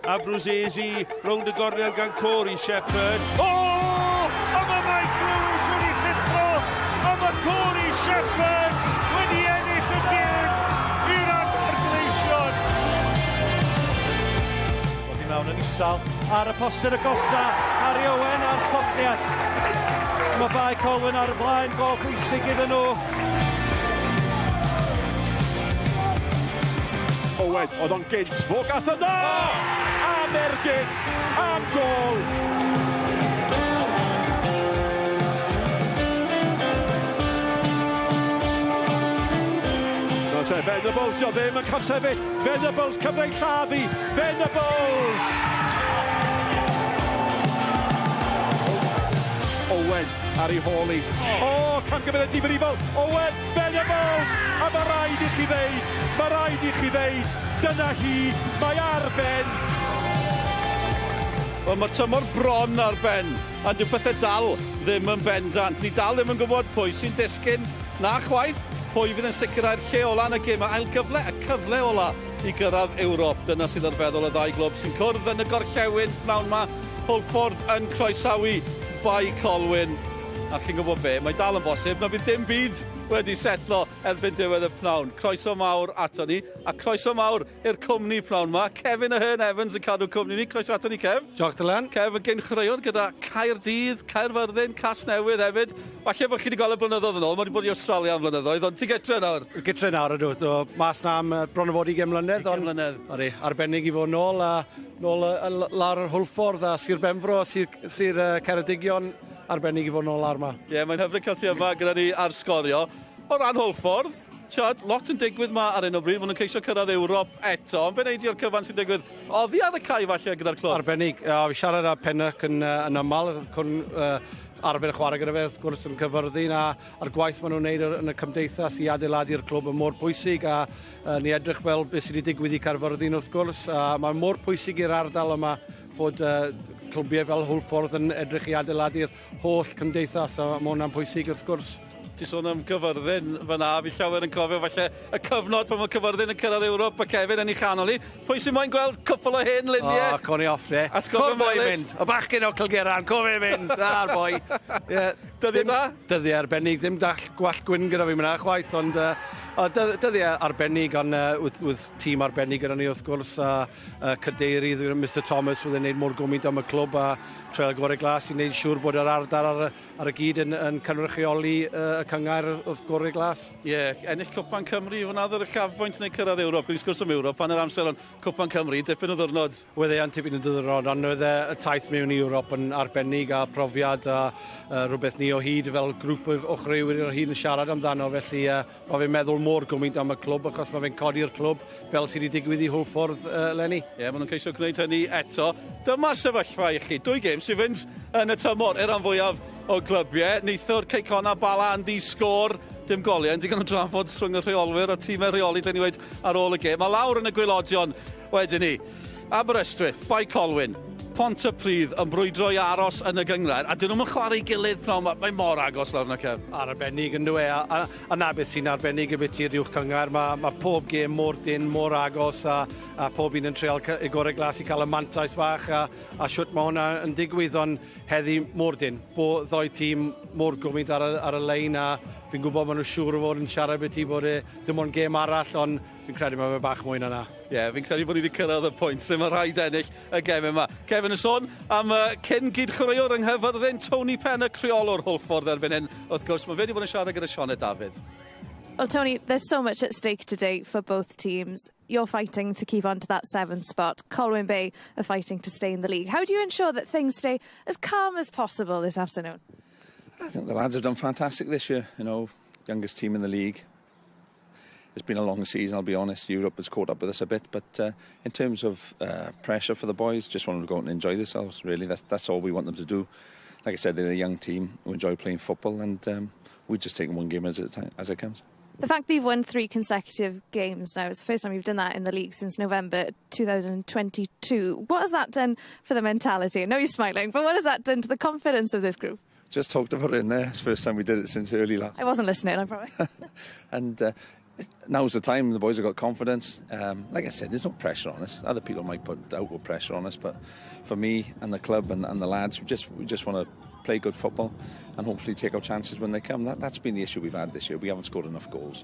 a Brusesi rownd y gornel gan Corey Shepherd. O! A mae Mike Lewis wedi llithro, a mae Corey Shepherd wedi ennill y gêm i'r argleision. Oedd i mewn yn isal ar y poster agosa, Harry Owen a'r llofniad. Mae Bae Colwyn ar y blaen, gol bwysig iddyn nhw. Owen, oedd o'n gynt, fo gath yna! A mergyd, am gol! No te, Venables, dio ddim yn cael sefyll. Venables, cyfneu llafu. Venables! Owen ar ei holi. O, can gyfer y difrifol. Owen, Venables! A mae rhaid i chi ddeud, dyna hi, mae ar ben. Wel, mae tymor bron ar ben, a dyw pethau dal ddim yn bendant. Ni dal ddim yn gwybod pwy sy'n disgyn na chwaith, pwy fydd yn sicrhau'r lle ola yn y gêm. Ail gyfle, y cyfle ola i gyrraedd Ewrop. Dyna sydd ar feddwl y ddau glwb sy'n cwrdd yn y gorllewin pnawn yma. Hwlffordd yn croesawu Bae Colwyn. A chi'n gwybod be, mae dal yn bosib, na bydd dim byd wedi setlo erbyn diwedd y pnawn. Croeso mawr ato ni, a croeso mawr i'r cwmni pnawn yma. Kevin a Hern Evans yn cadw cwmni ni. Croeso ato ni, Kev. Diolch Dylan. Kev yn gynchreio'r gyda Caerdydd, Caerfyrddin, Casnewydd hefyd. Falle bod chi wedi gweld y blynyddoedd yn ôl, mae wedi bod i Australia am blynyddoedd, ond ti gytre nawr? Gytre nawr ydw, so mas na am bron o fod i gymlynedd. Odi, arbennig i fod nôl, a nôl lawr yr Hwlffordd a Sir Benfro, Sir Ceredigion, arbennig i fod nôl ar yma. Ie, mae'n hyfryd cael ti yma gyda ni ar sgorio. O ran Hwlffordd, tiod, lot yn digwydd yma ar un o bryd, maen nhw'n ceisio cyrraedd Ewrop eto, ond be'n eidi'r cyfan sy'n digwydd? Oddi ar y cae falle gyda'r clwb? Arbennig, fi siarad â Pennock yn ymal, arfer chwarae gyda fe, wrth gwrs yn cyfyrddin, a'r gwaith maen nhw'n wneud yn y cymdeithas i adeiladu'r clwb yn mor pwysig, a ni edrych fel beth sydd wedi digwydd i Caerfyrddin wrth gwrs, a mae'n mor pwysig i'r ardal yma fod clwbiau fel Hwlffordd yn edrych i adeiladu'r holl cymdeithas, a mae hwnna'n pwysig wrth gwrs. Ti sôn am Cyfyrddin fyna, fi llawer yn cofio falle y cyfnod pan mae Cyfyrddin yn cyrraedd Ewrop, a Kevin yn ei chanol i. Pwy sy'n moyn gweld cwpl o hen luniau? O, coni off, ne? Cwr boi mynd. Y bachgen o Cilgeran, cofio mynd. Da'r boi. Dyddi da? Dyddi arbennig, ddim dall gwall gwyn gyda fi myna chwaith, ond dyddi arbennig, ond wrth tîm arbennig gyda ni wrth gwrs, a cadeirydd Mr Thomas fydd yn gwneud mor gwmynt am y clwb, a Trael Gorau Glas i wneud siŵr bod yr ardal ar y gyd yn cynrychioli y cyngair wrth Gorau Glas. Ie, ennill Cwpan Cymru, hwnna ddod y chafbwynt neu cyrraedd Ewrop. Gwrs gwrs am Ewrop, pan yr amser o'n Cwpan Cymru, dipyn o ddwrnod. Wedd e'n tipyn o ddwrnod, ond wedd y taith mewn i Ewrop yn arbennig a profiad a rhywbeth ni o hyd fel grŵp o chreuwyr o hyd yn siarad amdano, felly mae fe'n meddwl mor gwmynt am y clwb, achos mae fe'n codi'r clwb fel sydd wedi digwydd i Hwlffordd leni. Ie, maen nhw'n ceisio gwneud hynny eto. Dyma'r sefyllfa i chi. 2 gêm sydd fynd yn y tymor, ran fwyaf o glybiau. Neithwr Ceicona Bala yn di-sgôr, dim goliau, yn digon o drafod rhwng y rheolwyr a tîmau rheoli, dyn ni wedi ar ôl y gêm. A lawr yn y gwylodion wedyn ni. Aberystwyth, Bae Colwyn, Pontypridd yn brwydro i aros yn y gyngred, a dyn nhw'n chwarae gilydd pnawn, mae mor agos lawr yna, Kev. Arbennig yn dweud, a na beth sy'n arbennig y beth i'r uwch cyngor, mae pob gêm mor dyn, mor agos, a pob un yn treol i Gorau Glas i cael y mantais bach, a siwt mae hwnna yn digwydd, ond heddi mor dyn. Bo ddoi tîm mor gwmynt ar y lein, a fi'n gwybod maen nhw'n siŵr o fod yn siarad beth i bod dim ond gêm arall, ond fi'n credu mae fe bach mwy na. Ie, fi'n credu bod ni wedi cyrraedd y pwynt, ddim yn rhaid ennill y gêm yma. Kevin yn sôn am cyn gydchreuwr yng Nghaerfyrddin, Tony Pennock, creolwr Hwlffordd erbyn hyn. Wrth gwrs, mae fe wedi bod yn siarad gyda Sione Dafydd. Well, Tony, there's so much at stake today for both teams. You're fighting to keep on to that 7th spot. Colwyn Bay are fighting to stay in the league. How do you ensure that things stay as calm as possible this afternoon? I think the lads have done fantastic this year. You know, youngest team in the league. It's been a long season, I'll be honest. Europe has caught up with us a bit, but in terms of pressure for the boys, just want them to go out and enjoy themselves, really. That's all we want them to do. Like I said, they're a young team who enjoy playing football, and we just take one game as it comes. The fact that you've won 3 consecutive games now, it's the first time you've done that in the league since November 2022. What has that done for the mentality? I know you're smiling, but what has that done to the confidence of this group? Just talked about it in there. It's the first time we did it since early last. I wasn't listening, I promise. And now's the time. The boys have got confidence. Like I said, there's no pressure on us. Other people might put outward pressure on us, but for me and the club and the lads, we just want to play good football and hopefully take our chances when they come. That's been the issue we've had this year. We haven't scored enough goals.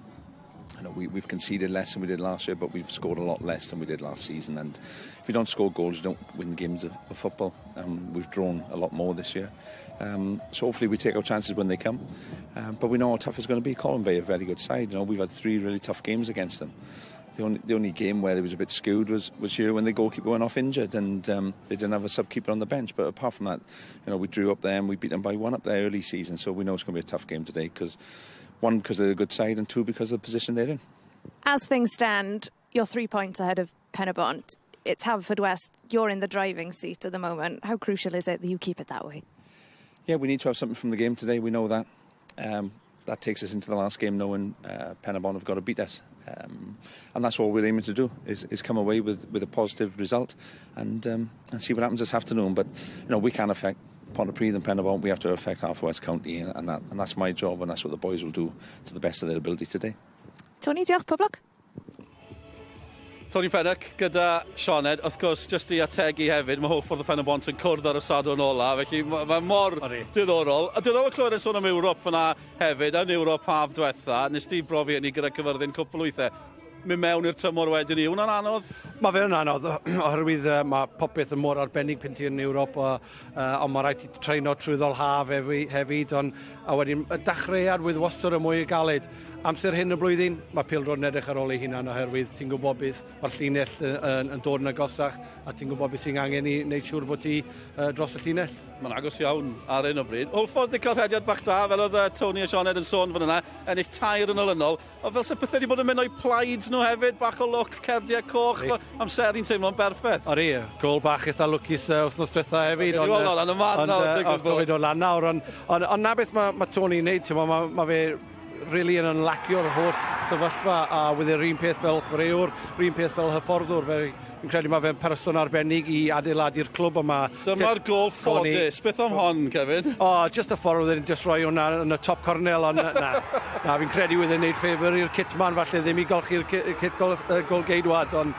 You know, we've conceded less than we did last year, but we've scored a lot less than we did last season. And if you don't score goals, you don't win games of football. We've drawn a lot more this year. So hopefully we take our chances when they come. But we know how tough it's going to be. Colwyn Bay, a very good side. You know, we've had 3 really tough games against them. The only game where it was a bit skewed was here when the goalkeeper went off injured and they didn't have a sub-keeper on the bench. But apart from that, you know, we drew up there and we beat them by 1 up there early season. So we know it's going to be a tough game today because, 1, because they're a good side, and 2, because of the position they're in. As things stand, you're 3 points ahead of Penybont. It's Haverfordwest. You're in the driving seat at the moment. How crucial is it that you keep it that way? Yeah, we need to have something from the game today. We know that. That takes us into the last game knowing Penybont have got to beat us. And that's what we're aiming to do, is come away with a positive result and see what happens this afternoon. But, you know, we can't affect Pontypridd and Penybont. We have to affect Haverfordwest County, and that's my job, and that's what the boys will do to the best of their ability today. Tony, diolch, pob lwc. Tony Pennock gyda Sioned, wrth gwrs, jyst i ategu hefyd, mae Hwlffordd y Penybont yn cwrdd ar y Sadwrn ola, felly mae mor diddorol. A diddorol clywed yn sôn am Ewrop fyna hefyd, yn Ewrop haf diwetha, nes ti brofi hynny gyda cyfyrddin cwpl wythau. Mynd mewn i'r tymor wedyn i, hwnna'n anodd? Mae fe'n anodd, oherwydd mae popeth yn mor arbennig pyn ti yn Ewrop, ond mae rhaid i treino trwyddol haf hefyd, a wedyn y dechreuad wydd wastad y mwy galed. Amser hyn y blwyddyn, mae pildro'n edrych ar ôl ei hunan oherwydd ti'n gwybod beth mae'r llinell yn dod yn agosach a ti'n gwybod beth sy'n angen i wneud siŵr bod ti dros y llinell. Mae'n agos iawn ar un o bryd. Hwlffordd wedi cael rhediad bach da, fel oedd Tony a Sioned yn sôn fan yna, ennill 2 yn olynol. O fel se pethau wedi bod yn mynd o'i plaid nhw hefyd, bach o look, cerdiau coch, amser i'n teimlo'n berffaith. Ori, gol bach eitha lwcus wythnos diwetha hefyd. Ond lan nawr, ond na beth mae Tony'n neud, mae fe really yn ynlacio'r holl sefyllfa a wedi'r un peth fel chwaraewr, un peth fel hyfforddwr. Fi'n credu mae fe'n person arbennig i adeiladu'r clwb yma. Dyma'r gol ffodus. Beth am hon, Kevin? Just y ffordd oedd e'n just rhoi hwnna yn y top cornel, ond na, fi'n credu wedi'n neud ffefr i'r kitman, falle ddim i golchi'r kit golgeidwad, ond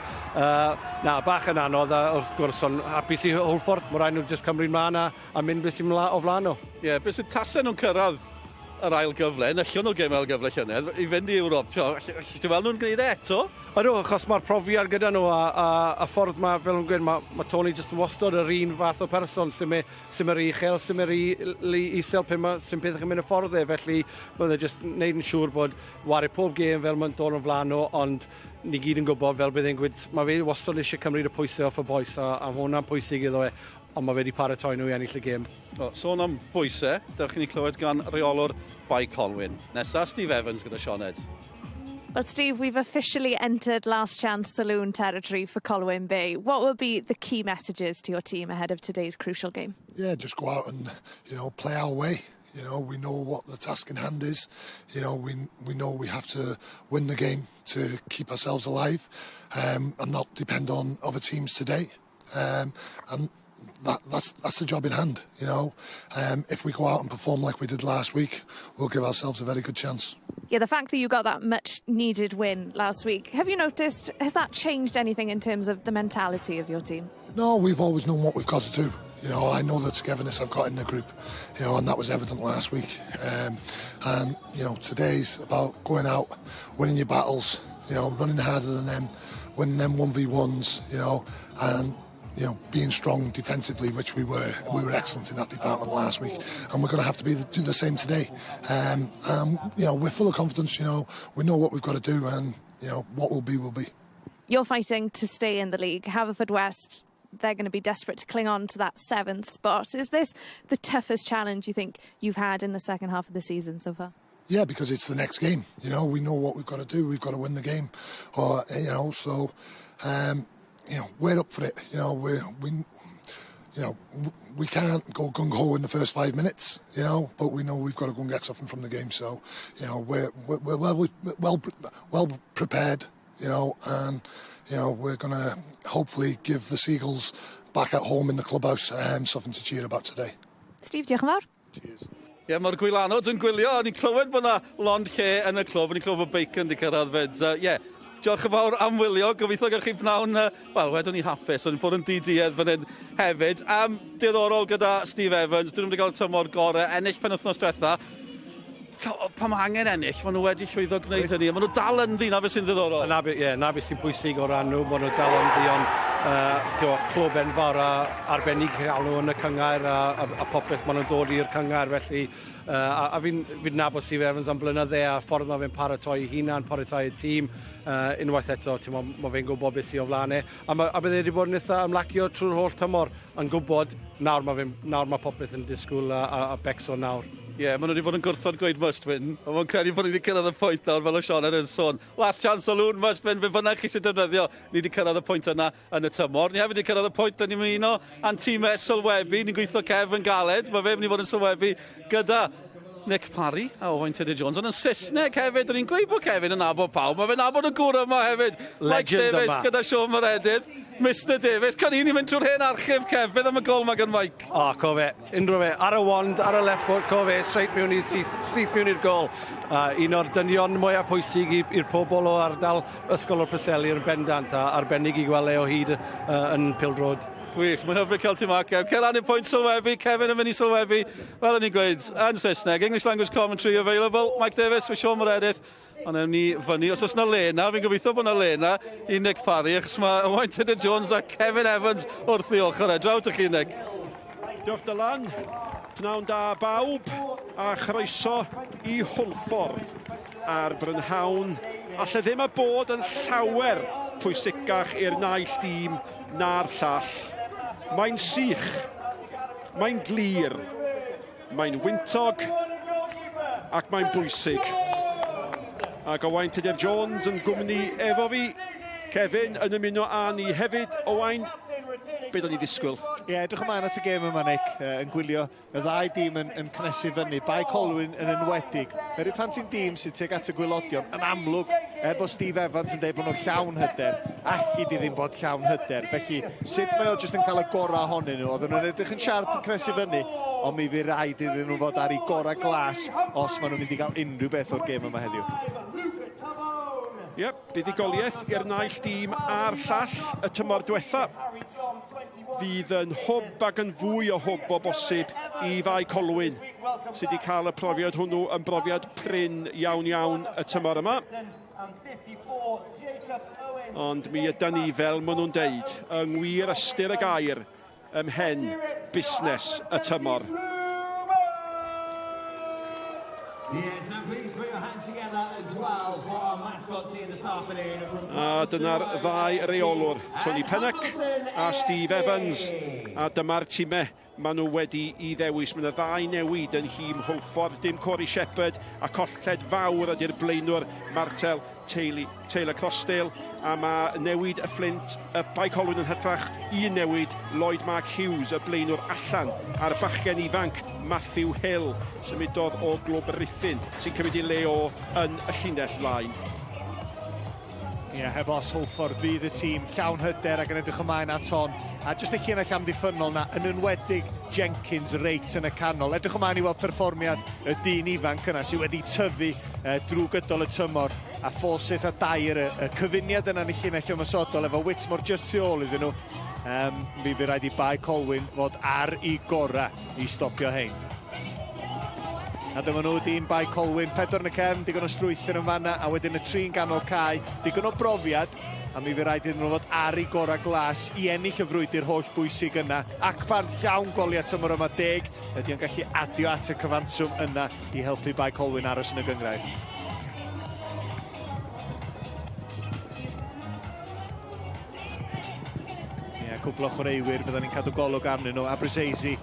na, bach yn anodd, a wrth gwrs, ond hapus i Hwlffordd, mae rhaid nhw just cymryd mlaen a mynd beth sy'n o flaen nhw. Ie, beth sy'n tasau nhw'n cyrraedd yr ail gyfle, nellio nhw'r gêm ail gyfle llynedd, i fynd i Ewrop. Ti fel nhw'n gwneud eto? Ydw, achos mae'r profiad gyda nhw a ffordd mae, fel yn gweud, mae Tony jyst yn wastod yr un fath o person sy'n yr uchel, sy'n yr isel sy'n peth yn mynd y ffordd e, felly bydd e jyst wneud yn siŵr bod wario pob gêm fel mae'n dod o'n flaen nhw, ond ni gyd yn gwybod fel bydd e'n gweud, mae fe wastod eisiau cymryd y pwysau off y boes a hwnna'n pwysig iddo e. Ond mae wedi paratoi nhw i ennill y gêm. Sôn am bwysau, dewch chi ni clywed gan reolwr Bae Colwyn. Nesa, Steve Evans gyda Sioned. Well, Steve, we've officially entered last chance saloon territory for Colwyn Bay. What will be the key messages to your team ahead of today's crucial game? Yeah, just go out and, play our way. We know what the task in hand is. We know we have to win the game to keep ourselves alive and not depend on other teams today. And that's the job in hand, If we go out and perform like we did last week, we'll give ourselves a very good chance. Yeah, the fact that you got that much needed win last week, have you noticed, has that changed anything in terms of the mentality of your team? No, we've always known what we've got to do. I know the togetherness I've got in the group, and that was evident last week. And today's about going out, winning your battles, running harder than them, winning them 1v1s, and being strong defensively, which we were. We were excellent in that department last week, and we're going to have to do the same today. We're full of confidence. We know what we've got to do, and what will be will be. You're fighting to stay in the league. Haverfordwest, they're going to be desperate to cling on to that 7th spot. Is this the toughest challenge you think you've had in the second half of the season so far? Yeah, because it's the next game. We know what we've got to do. We've got to win the game, so. We're up for it. We can't go gung-ho in the first 5 minutes, but we know we've got to go and get something from the game. So, we're well prepared, and, we're going to hopefully give the Seagulls back at home in the clubhouse something to cheer about today. Steve, diolch yn fawr. Cheers. Ie, mae'r gwylanod yn gwylio, a ni'n clywed bod yna lond lle yn y clwb, a ni'n clywed bod Bacon wedi cyrraedd fed. Ie, diolch yn fawr am wylio, gobeithio gallwch chi pnawn, wel, wedwn ni hapus, ond bod yn diduedd fan hyn hefyd. Diddorol gyda Steve Evans, dyn nhw wedi cael tymor gorau, ennill penwythnos diwetha. Pa mae angen ennill, maen nhw wedi llwyddo gwneud hynny, maen nhw dal yn ddi, na beth sy'n ddiddorol. Na beth sy'n bwysig o ran nhw, maen nhw dal yn ddi, ond clwb enfawr a arbennig cael nhw yn y cyngair a popeth maen nhw'n dod i'r cyngair, felly a fi'n nabod Steve Evans am blynyddau a ffordd mae fe'n paratoi hunan, paratoi y tîm, unwaith eto, mae fe'n gwybod beth sy'n o flanau. A bydde wedi bod yn eitha ymlacio trwy'r holl tymor, yn gwybod nawr mae popeth yn disgwyl a becso nawr. Ie, maen nhw wedi bod yn gwrthod gweud must win, ond mae'n credu bod ni wedi cyrraedd y pwynt nawr fel o Sean yn sôn. Last chance o lwn, must win, fe bynnag chi eisiau defnyddio. Ni wedi cyrraedd y pwynt yna yn y tymor. Ni hefyd wedi cyrraedd y pwynt, ni'n mynd uno a'n tîmau sylwebu. Ni'n gweithio Kev yn galed, mae fe mynd i fod yn sylwebu gyda Nick Parry a Owain Tudur-Jones. Ond yn Saesneg hefyd, ni'n gweud bod Kevin yn nabod pawb. Mae fe'n nabod y gwr yma hefyd. Mike Davies gyda Sean Moredydd. Mr Davies, can i'n mynd trwy'r hen archif, Kev? Beth am y gol mae gan Mike? Cofe, unrhyw fe, ar y wand, ar y left foot, cofe, straight mewn i'r syth mewn i'r gol. Un o'r dynion mwyaf pwysig i'r pobl o ardal ysgol o'r Preseli yn bendant, a arbennig i gweld o hyd yn Pildrod. Gwych, mae'n hyfryd cael ti marc, Kev. Celan i'r pwynt sylwebu, Kevin yn mynd i sylwebu. Fel o'n i'n gweud, yn Saesneg, English Language Commentary available. Mike Davies for Sean Moredydd. Ond ewn ni fyny, os oes na lena, fi'n gobeithio bod na lena i Nick Parry, achos mae Owain Tudur-Jones a Kevin Evans wrth i ochr e. Drawt i chi, Nick. Diolch Dylan. Pnawn da bawb a chroeso i Hwlffordd a'r brynhawn. Alle ddim a bod yn llawer pwysicach i'r naill dîm na'r llall. Mae'n sych, mae'n glir, mae'n wyntog ac mae'n bwysig. Ac Owain Tudur-Jones yn gwmni efo fi. Kevin yn ymuno â ni hefyd. Owain, beth o'n i ddisgwyl? Ie, edrych ymlaen at y gêm yma, Nick, yn gwylio y ddau dîm yn cnesu fyny. Bae Colwyn yn enwedig. Yr pan ti'n dîm sy'n teg at y gwylodion, yn amlwg, efo Steve Evans yn dweud bod nhw'n llawn hyder, allu di ddim bod llawn hyder. Felly, sut mae o jyst yn cael y gorau ohonyn nhw? Oedden nhw'n edrych yn siarad yn cnesu fyny, ond mi fydd rhaid iddyn nhw fod ar ei gorau glas os maen nhw'n mynd i gael unrhyw beth o'r gêm yma heddiw. Buddigoliaeth i'r naill dîm a'r llall y tymor diwetha. Fydd yn hwb ac yn fwy o hwb o bosib i Bae Colwyn, sydd wedi cael y profiad hwnnw yn brofiad prin iawn y tymor yma. Ond mi ydan ni, fel maen nhw'n deud, yng ngwir ystyr y gair, ymhen busnes y tymor. Yes, and please put your hands together as well for our mascots here this afternoon. A dyna'r ddau reolwr, Tony Pennock a Steve Evans. A dyma'r tîmau maen nhw wedi i ddewis. Mae yna ddau newid yn hîm Hwlffordd, dim Corey Shepherd, a colled fawr ydy'r blaenwr Martel Taylor Crossdale. A mae newid y Flint, y Bae Colwyn yn hytrach, un newid, Lloyd Mark Hughes, y blaenwr allan, a'r bachgen ifanc Matthew Hill, symudodd o glwb Ruthin, sy'n cymryd i leo yn y llinell blaen. Ie, heb os Hwlffordd fydd y tîm llawn hyder ac yn edrych ymlaen at hon. A jyst y llinell amddiffynol na, yn enwedig Jenkins reit yn y canol. Edrych ymlaen i weld perfformiad y dyn ifanc yna sydd wedi tyfu drwy gydol y tymor. A Fawcett a Dyer, y cyfuniad yna yn y llinell ymysodol efo Whitmore just tu ôl iddyn nhw. Mi fydd rhaid i Bae Colwyn fod ar ei gorau i stopio hein. A dyma nhw dîm Bae Colwyn, 4 yn y cefn, digon o strwythur yn fanna, a wedyn y 3 yn ganol cae, digon o brofiad, a mi fydd rhaid iddyn nhw fod ar ei gorau glas i ennill y frwydr holl bwysig yna. Ac pan llawn goliau tymor yma 10, ydy o'n gallu adio at y cyfanswm yna i helpu Bae Colwyn aros yn y gyngrair. Cwbl o chwaraewyr, byddwn ni'n cadw golwg arnyn nhw. Aberseisi,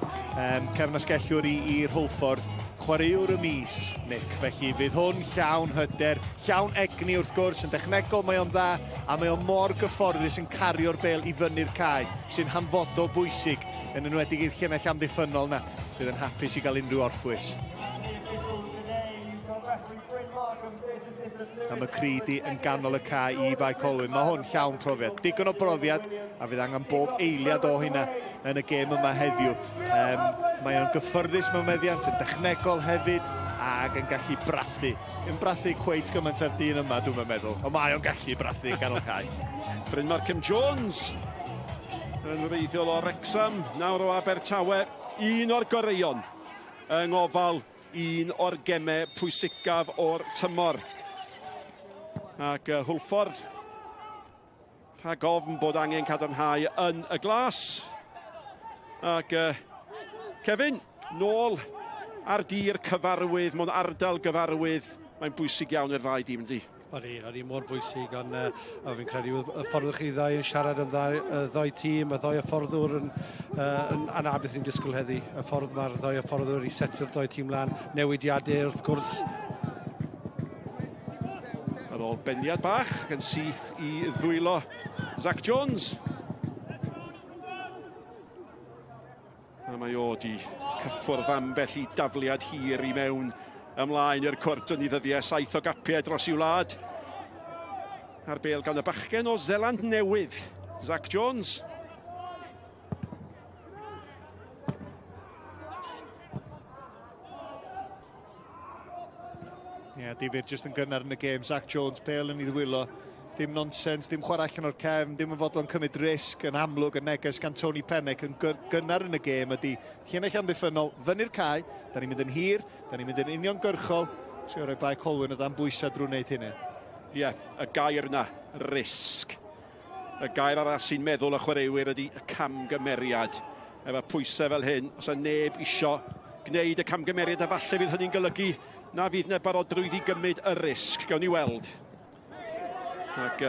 cefnasgellwr i'r Hwlffordd, chwaraewr y mis, Nick. Felly fydd hwn llawn hyder, llawn egni wrth gwrs, yn dechnegol mae o'n dda, a mae o'n mor gyfforddus yn cario'r bel i fyny'r cae, sy'n hanfodol bwysig yn enwedig i'r llinell amddiffynol na. Bydd yn hapus i gael unrhyw orffwys. Am y cridi yn ganol y cae i Bae Colwyn. Mae hwn llawn profiad. Digon o brofiad, a fydd angen bob eiliad o hynna yn y gêm yma heddiw. Mae o'n gyffyrddus mewn meddiant, yn dechnegol hefyd, ac yn gallu brathu. Yn brathu cweit gymaint ar dyn yma, dwi'n meddwl. Ond mae o'n gallu brathu ganol cae. Bryn Markham Jones yn reiddiol o Wrexham, nawr o Abertawe. Un o'r goreion yng ngofal un o'r gemau pwysicaf o'r tymor. Ac Hwlffordd rhag ofn bod angen cadarnhau yn y glas. Ac Kevin, nôl ar dir cyfarwydd, mewn ardal gyfarwydd. Mae'n bwysig iawn i'r ddau dîm, yndi? Odi mor bwysig, ond fi'n credu y ffordd chi ddau yn siarad am ddau tîm, y ddau hyfforddwr yn anabeth ni'n disgwyl heddi. Y ffordd mae'r ddau hyfforddwr i setio'r ddau tîm lan, newidiadau wrth gwrs. Ar ôl bendiad bach, yn syth i ddwylo Zach Jones. A mae o di cyffwrdd ambell i dafliad hir i mewn ymlaen i'r cwrt yn ei ddyddiau 7 o gapiau dros i'w wlad. A'r bêl gan y bachgen o Zeland Newydd, Zach Jones. Ie, difyr jyst yn gynnar yn y gêm. Zach Jones, bêl yn ei ddwylo. Dim nonsens, dim chwarae allan o'r cefn, dim yn fodlon cymryd risg yn amlwg yn neges gan Tony Pennec yn gynnar yn y gêm ydy llinell amddiffynol fyny'r cae, da ni'n mynd yn hir, da ni'n mynd yn uniongyrchol, trio roi Bae Colwyn o dan bwysau drwy'n neud hynny. Ie, y gair yna, risg. Y gair arall sy'n meddwl y chwaraewyr ydy y camgymeriad. Efo pwysau fel hyn, os yna neb isio gwneud y camgymeriad, a falle fydd hynny'n golygu na fydd neb barodrwydd i gymryd y risg. Gawn ni weld. Ac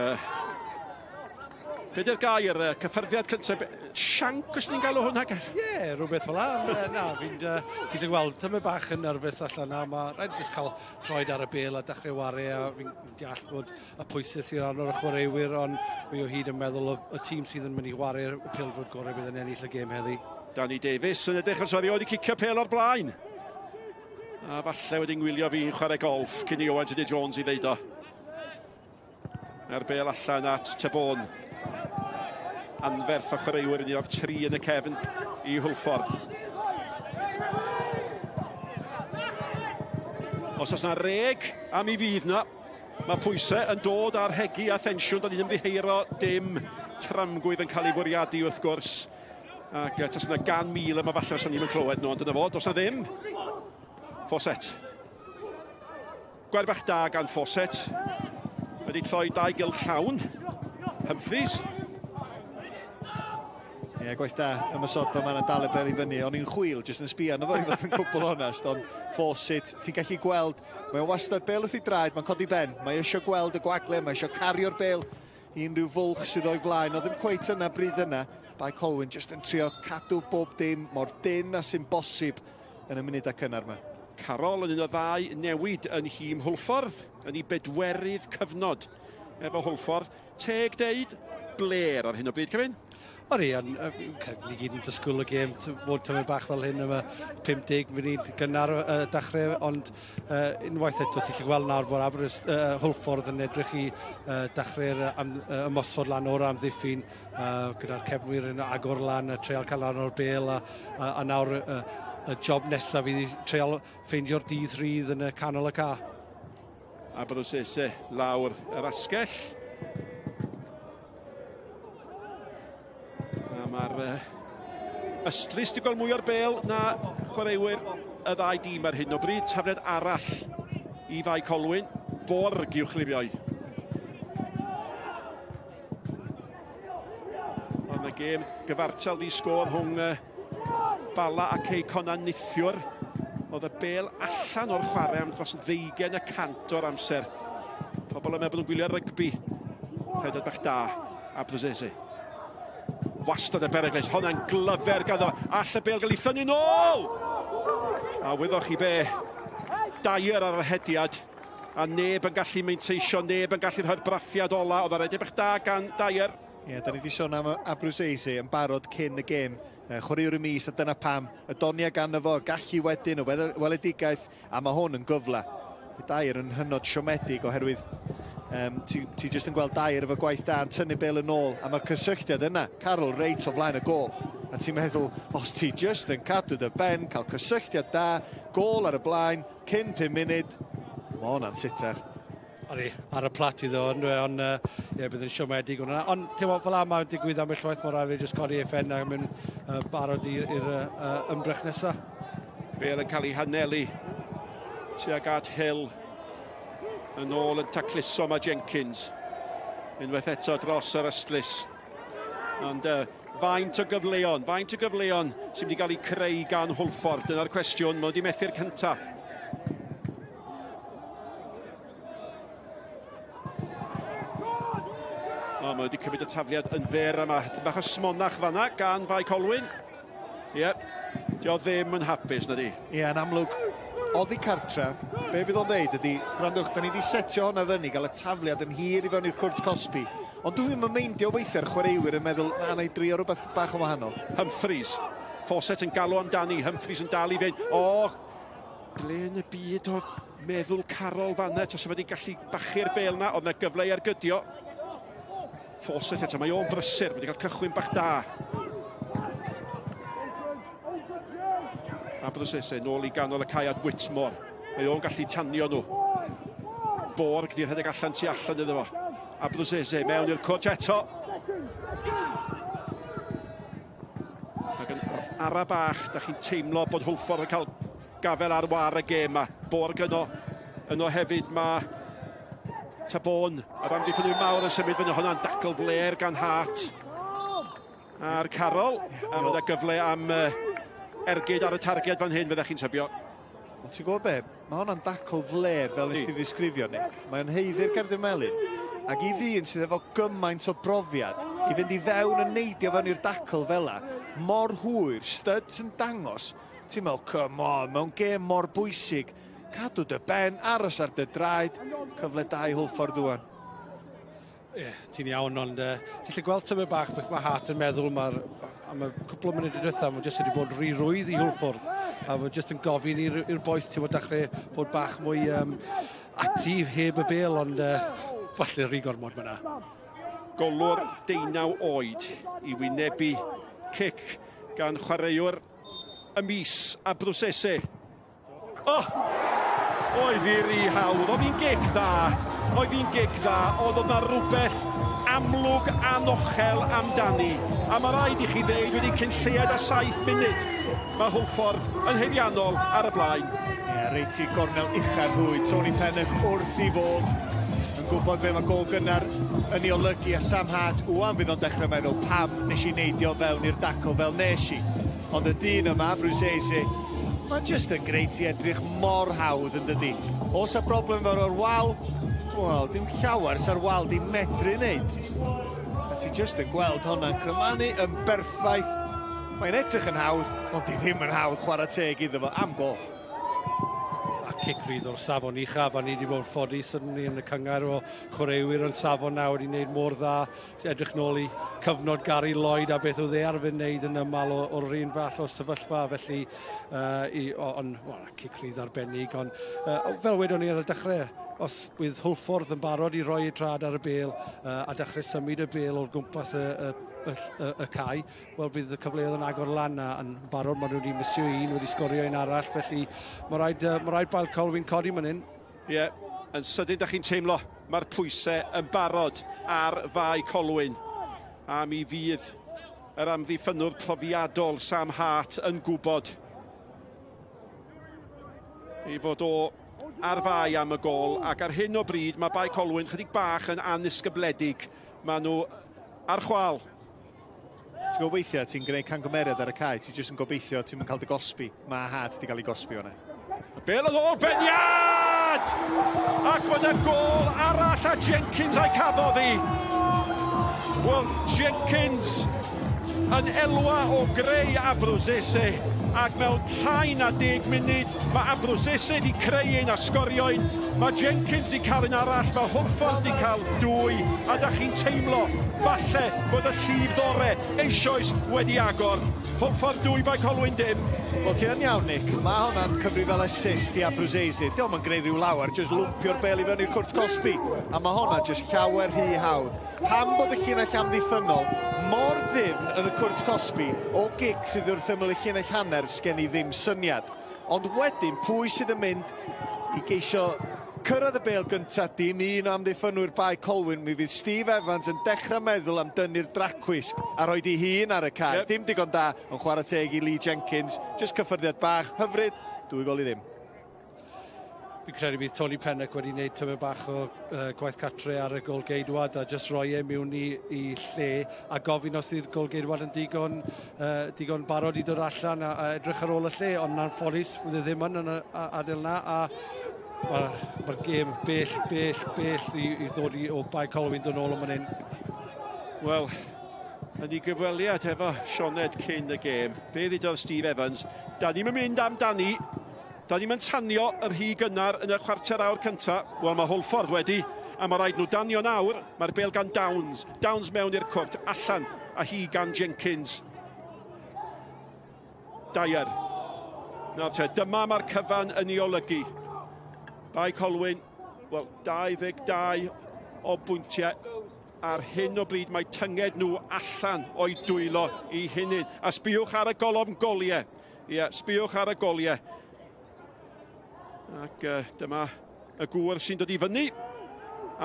be 'di'r gair, cyffyrddiad cyntaf, sianc os ni'n galw hwnna? Ie, rhywbeth fel la. Na, ti'n gweld, tyma bach yn nerfus allan na, mae rhaid jyst cael troed ar y bêl a dechrau wario, a fi'n deall bod y pwysau sy'n rhan o'r chwaraewyr, ond fi o hyd yn meddwl y tîm sydd yn mynd i wario'r pêl-drod gorau bydd yn ennill y gêm heddi. Danny Davies yn edrych os oedd i cicio pêl o'r blaen. A falle wedi'n gwylio fi'n chwarae golf cyn i Owen Jones i ddeud o. A'r bêl allan at Tebon. Anferth o chwaraewyr yn un o'r 3 yn y cefn i Hwlffordd. Os oes yna reg am i fydd na, mae pwysau yn dod ar hegi a thensiwn. Da ni'n ymddiheuro dim tramgwydd yn cael ei fwriadu wrth gwrs. Ac tas yna 100,000 yma falle os ni'n clywed nhw, ond dyna fo, dos na ddim. Fawcett. Gwair bach da gan Fawcett. Wedi cloi 2 gil llawn. Humphreys. Ie, gwaith da, ymysodfa mae'n dal y bel i fyny. O'n i'n chwil, jyst yn sbio arno fo i fod yn cwbl onest, ond Fawcett, ti'n gallu gweld, mae'n wastad bel wrth i draed, mae'n codi ben, mae eisiau gweld y gwagle, mae eisiau cario'r bel i unrhyw fwlch sydd o'i flaen. Oedd ddim cweit yna bryd yna. Bae Colwyn jyst yn trio cadw bob dim mor dyn a sy'n bosib yn y munud a cynnar yma. Carol yn un o 2 newid yn hîm Hwlffordd, yn ei bedwerydd cyfnod efo Hwlffordd. Teg deud, bler ar hyn o bryd, Kevin? Ori, ni gyd yn dysgwyl y gêm fod tyfu bach fel hyn yma 50 munud gynnar dechrau, ond unwaith eto ti'n gweld nawr bod Hwlffordd yn edrych i dechrau'r ymosod lan o'r amddiffyn gyda'r cefnwyr yn agor lan, treol cael lan o'r bêl a nawr y job nesaf fydd i treol ffeindio'r dydd rhydd yn y canol y ca. A Brosese lawr yr asgell. A mae'r Ystlys di gweld mwy o'r bêl na chwaraewyr y 2 dîm ar hyn o bryd. Tafliad arall i Bae Colwyn. Borg i'w chlifio. Ond y gêm gyfartal di sgôr rhwng Bala ac Conan Nithiwr. Oedd y bêl allan o'r chwarae am dros 20% o'r amser. Pobl yn meddwl yn gwylio rygbi. Rhaid bach da a Brosese. Wastad y bereglis, hwnna'n glyfer ganddo. All y bêl gael ei thynnu nôl! A wyddoch chi be, dair ar yr hediad, a neb yn gallu meinteisio, neb yn gallu rhoi'r braffiad ola. Oedd yr edrych bach da gan dair. Ie, da ni wedi sôn am Brosese yn barod cyn y gêm. Chwaraewr y mis, a dyna pam. Y donia gan fo, gallu wedyn o weledigaeth, a mae hwn yn gyfle. Y dair yn hynod siomedig oherwydd ti jyst yn gweld dair efo gwaith da yn tynnu bêl yn ôl, a mae'r cysylltiad yna, Carol reit o flaen y gôl. A ti'n meddwl, os ti just yn cadw dy ben, cael cysylltiad da, gol ar y blaen, cyn 5 munud, mae hwnna'n sitter. Odi, ar y plat iddo, ond bydd yn siomedig hwnna. Ond, ti'n fel am digwydd am eich llwaith, mae'n rhaid fi jyst codi effen a mynd barod i'r ymdrech nesaf. Bale yn cael ei hanelu tuag at Hill. Yn ôl yn tacluso mae Jenkins. Unwaith eto dros yr ystlys. Ond faint o gyfleon sy'n wedi cael ei creu gan Hwlffordd. Dyna'r cwestiwn, mae wedi methu'r cynta. Mae wedi cymryd y tafliad yn fer yma. Bach o smonach fanna gan Bae Colwyn. Di o ddim yn hapus, na di. Yn amlwg, oddi cartra, be fydd o'n dweud ydy, gwrandwch, da ni wedi setio hwnna fyny, gael y tafliad yn hir i fewn i'r cwrt Cosby. Ond dwi'n meindio weithiau'r chwaraewyr yn meddwl, na i drio rhywbeth bach o wahanol. Humphreys, Fawcett yn galw amdani, Humphreys yn dal i fynd. Ble yn y byd o meddwl Carol fanna, os wedi gallu bachu'r Bale na, oedd yna gyfle i argydio. Fawcett eto, mae o'n brysur, wedi cael cychwyn bach da. Abrosese, nôl i ganol y Caiad Whitmore. Mae o'n gallu tanio nhw. Borg di'r rhedeg allan tu allan iddo fo. Abrosese, mewn i'r cwrt eto. Ac yn ara bach, da chi'n teimlo bod Hwlffordd yn cael gafel ar war y gêm yma. Borg yno hefyd mae Tabon. Yr amddiffynwyr mawr yn symud fyny hwnna'n dacl fler gan Hart. A'r Carol. A mae yna gyfle am ergyd ar y targed fan hyn, fyddech chi'n tybio. Ti'n gwybod be? Mae hwnna'n dacl fler fel nes ti ddisgrifio, Nick. Mae'n heiddi'r Cerdyn Melyn. Ac i ddyn sydd efo gymaint o brofiad, i fynd i fewn yn neidio fewn i'r dacl fel la, mor hwyr, studs yn dangos, ti'n meddwl, come on, mewn gêm mor bwysig, cadw dy ben, aros ar dy draed, cyfle da i Hwlffordd dwan. Ti'n iawn, ond ti'n lle gweld tymor bach beth mae Hart yn meddwl, am y cwpl o munud i drytha, mae'n jyst wedi bod rhy rwydd i Hwlffordd, a mae'n jyst yn gofyn i'r boes ti'n bod dechrau bod bach mwy actif heb y Bale, ond falle rhy gormod fyna. Golwr 19 oed i wynebu cic gan chwaraewr y mis a brosese. Oedd i'r rhy hawdd, oedd hi'n gic dda, oedd yna rhywbeth amlwg anochel amdani. A mae rhaid i chi ddeud wedi cynlleiad a 7 munud. Mae Hwlffordd yn heddiannol ar y blaen. Reit i gornel uchaf hwy, Tony Pennant wrth i fod. Yn gwybod be mae gol gynnar yn ei olygu a Sam Hart. Wwan fydd o'n dechrau meddwl pam nes i neidio fewn i'r dacl fel nes i. Ond y dyn yma, Brusese, mae'n just yn greit i edrych mor hawdd yn dydi. Os y broblem fel o'r wal, wel, dim llawer sa'r wal di medru wneud. A ti just yn gweld hwnna'n crymannu yn berffaith. Mae'n edrych yn hawdd, ond di ddim yn hawdd chwarae teg iddo fo am gol. A cic rydd o'r safon uchaf, a ni wedi bod ffodus yn y cyngar o chwaraewyr yn safon na wedi gwneud mor dda. Edrych nôl i cyfnod Gary Lloyd a beth oedd arfer wneud yn ymal o'r un fath o sefyllfa, felly cic rydd arbennig, ond fel wedon ni ar y dechrau, os bydd Hwlffordd yn barod i roi y trad ar y Bale a dechrau symud y Bale o'r gwmpas y cae, wel bydd y cyfleoedd yn agor lan a yn barod, maen nhw wedi misio un, wedi sgorio un arall, felly mae rhaid Bae Colwyn codi man hyn. Yn sydyn da chi'n teimlo, mae'r pwysau yn barod ar Bae Colwyn. A mi fydd yr amddiffynwr profiadol Sam Hart yn gwybod i fod o ar fai am y gol, ac ar hyn o bryd mae Bae Colwyn chydig bach yn anysgybledig. Maen nhw ar chwal. Ti'n gwybod weithiau, ti'n gwneud cangymeriad ar y cae, ti'n jyst yn gobeithio, ti'n mynd cael dy gosbi. Mae Hart wedi cael ei gosbi o'na. Bale yn ôl, beniad! Ac bod y gol arall a Jenkins a'i cafodd hi. Wel, Jenkins yn elwa o greu Abrosese, ac mewn llai na 10 munud mae Abrosese wedi creu un a sgorio un. Mae Jenkins wedi cael un arall, mae Hwlffordd wedi cael 2, a da chi'n teimlo falle bod y llif ddore eisoes wedi agor. Hwlffordd 2, Bae Colwyn dim. Wel, ti yn iawn, Nick. Mae hwnna'n cyfri fel assist i Abruzesi. Diolch yn greu rhyw lawer, jyst lwmpio'r bel i fyny Cwrt Cosby. A mae hwnna jyst llawer rhy hawdd. Pam bod y llinell amddiffynol mor ddifn yn y Cwrt Cosby o gic sydd wrth ymyl y llinell hanner sgen i ddim syniad. Ond wedyn, pwy sydd yn mynd i geisio cyrraedd y bel gyntaf, dim un o amddiffynwyr Bae Colwyn, mi fydd Steve Evans yn dechrau meddwl am dynnu'r dracwisg a roed ei hun ar y cae. Dim digon da, ond chwarae teg i Lee Jenkins. Just cyffyrddiad bach, hyfryd, 2 gol i ddim. Fi'n credu bydd Tony Pennock wedi gwneud tyfu bach o gwaith catre ar y gol geidwad a just roi e mewn i lle a gofyn os yw'r gol geidwad yn digon barod i dod allan a edrych ar ôl y lle, ond na'n ffodus, bydd e ddim yn y adael na a mae'r gêm bell i ddod o Bae Colwyn dod nôl o man hyn. Wel, yn ei gyfweliad efo Sioned cyn y gêm, be ddudodd Steve Evans, da ni'n mynd amdani, da ni'n tanio yr rhy gynnar yn y chwarter awr cyntaf. Wel, mae Hwlffordd wedi, a mae rhaid nhw danio nawr. Mae'r bel gan Downs mewn i'r cwrt, allan, a hi gan Jenkins. Dyer. Nawr te, dyma mae'r cyfan yn ei olygu. Bae Colwyn, wel, 22 o bwyntiau. Ar hyn o bryd mae tynged nhw allan o'i dwylo i hunin. A sbiwch ar y golofn goliau. Ie, sbiwch ar y goliau. Ac dyma y gŵr sy'n dod i fyny.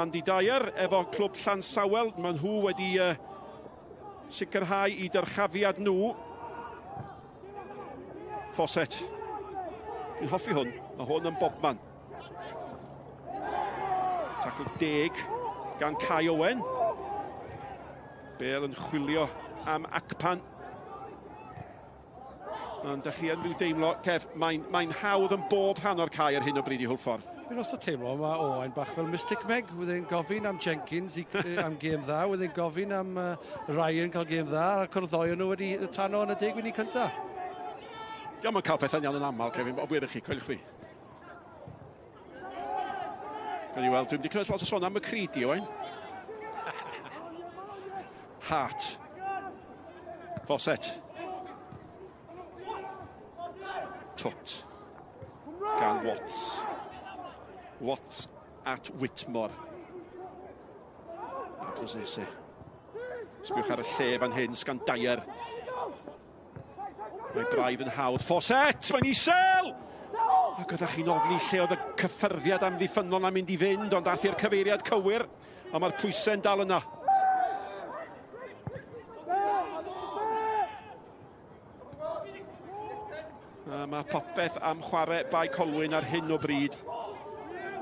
Andy Dyer efo clwb Llansawel. Mae nhw wedi sicrhau i dyrchafiad nhw. Fawcett. Dwi'n hoffi hwn. Mae hwn yn bobman. Tacl 10 gan Kai Owen. Bale yn chwilio am Acpan. Ond ydych chi yn rhyw deimlo, Kev, mae'n hawdd yn bob rhan o'r cae ar hyn o bryd i Hwlffordd. Fi'n os o teimlo, mae Owen bach fel Mystic Meg. Wydde'n gofyn am Jenkins am gêm dda, wydde'n gofyn am Ryan cael gêm dda, a'r cwrddoi nhw wedi tano yn y 10 munud cyntaf. Diolch yn cael pethau'n iawn yn aml, Kevin, o bwyr i chi, coelwch chi. Gan i weld, dwi'n wedi clywed lot o sôn am y Creedy, Owen. Hart. Fawcett. Tut. Gan Watts. Watts at Whitmore. A Brosesi. Sbiwch ar y lle fan hyn, sgan Dyer. Mae braidd yn hawdd. Fawcett, mae'n isel! Ac oeddech chi'n ofni lle oedd y cyffyrddiad amddiffynol am mynd i fynd, ond dath i'r cyfeiriad cywir, a mae'r pwysau'n dal yna. Mae popeth am chwarae Bae Colwyn ar hyn o bryd.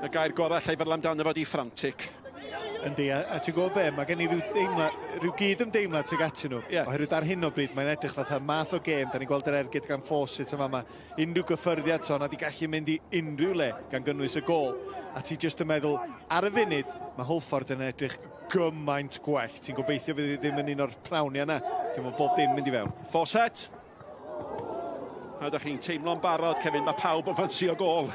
Y gair gorau lle fel amdano fod i frantic. Yndi, a ti'n gwybod be, mae gen i rhyw gyd-ymdeimlad tuag atyn nhw. Oherwydd ar hyn o bryd, mae'n edrych fatha math o gêm, da ni'n gweld yr ergyd gan Fawcett yma, mae unrhyw gyffyrddiad son a di gallu mynd i unrhyw le gan gynnwys y gol. A ti jyst yn meddwl, ar y funud, mae Hwlffordd yn edrych gymaint gwell. Ti'n gobeithio fydd ddim yn un o'r prawniau yna, lle mae bob dim mynd i fewn. Fawcett. A ydych chi'n teimlo'n barod, Kevin, mae pawb yn ffansio gol.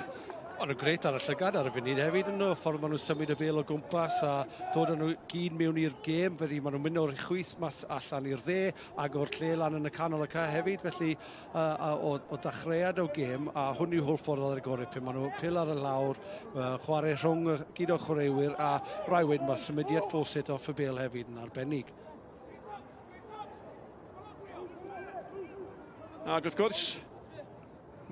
Ond nhw'n greit ar y llygad ar y funud hefyd yn nhw, ffordd maen nhw'n symud y bel o gwmpas a dod nhw gyd mewn i'r gêm, felly maen nhw'n mynd o'r chwys mas allan i'r dde ac o'r lle lan yn y canol y ca hefyd, felly o dachread o gêm a hwn yw Hwlffordd ar y gorau, pe maen nhw pil ar y lawr, chwarae rhwng gyd o chwaraewyr a rai wedyn mae symudiad Fawcett off y bel hefyd yn arbennig. Ac wrth gwrs,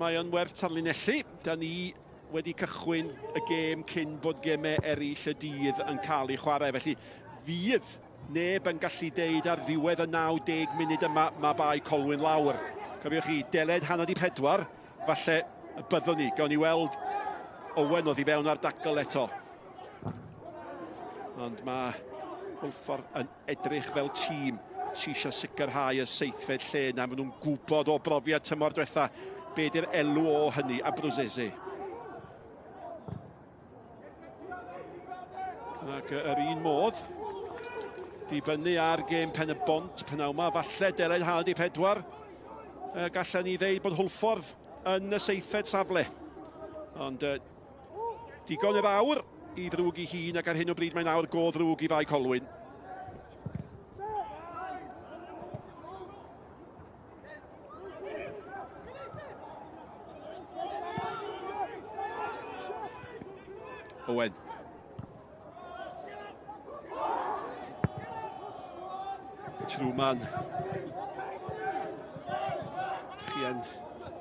mae yn werth tarlinellu. Da ni wedi cychwyn y gêm cyn bod gemau eraill y dydd yn cael eu chwarae. Felly fydd neb yn gallu deud ar ddiwedd y 90 munud yma mae Bae Colwyn lawr. Cofiwch chi, deled 3:40, falle byddwn ni. Gawn ni weld Owen oedd i fewn ar dacl eto. Ond mae Hwlffordd yn edrych fel tîm sy'n eisiau sicrhau y seithfed lle na maen nhw'n gwybod o brofiad tymor diwetha be di'r elw o hynny a Brosesi. Ac yr un modd dibynnu ar gêm Pen y Bont pnawn yma, falle deled 4 gallen ni ddeud bod Hwlffordd yn y seithfed safle. Ond digon yr awr i ddrwg i hun ac ar hyn o bryd mae'n awr go ddrwg i Bae Colwyn. Owen. Trwman. Chi yn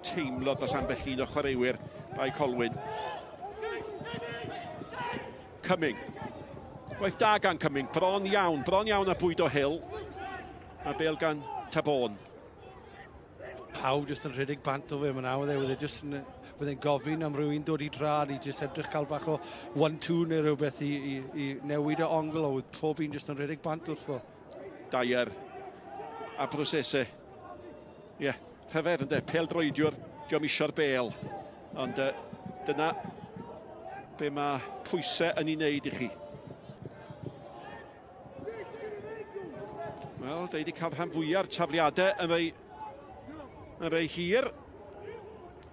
teimlo dros ambell un o chwaraewyr Bae Colwyn. Cumming. Waith da gan Cumming, bron iawn a bwyd o Hill. A bel gan Tabon. Pawb jyst yn rhedeg bant o fe yma nawr, byddai'n gofyn am rhywun dod I drad I jyst edrych cael bach o 1-2 neu rhywbeth I newid o ongl o pob un jyst yn rhedeg bant wrtho. Dyer a brosesau. Ie, rhyfer ynddo, pêl-droediwr, diom isio'r bêl. Ond dyna be mae pwysau yn ei wneud I chi. Wel, da I wedi cael rhan fwyaf tafliadau yn rhai hir.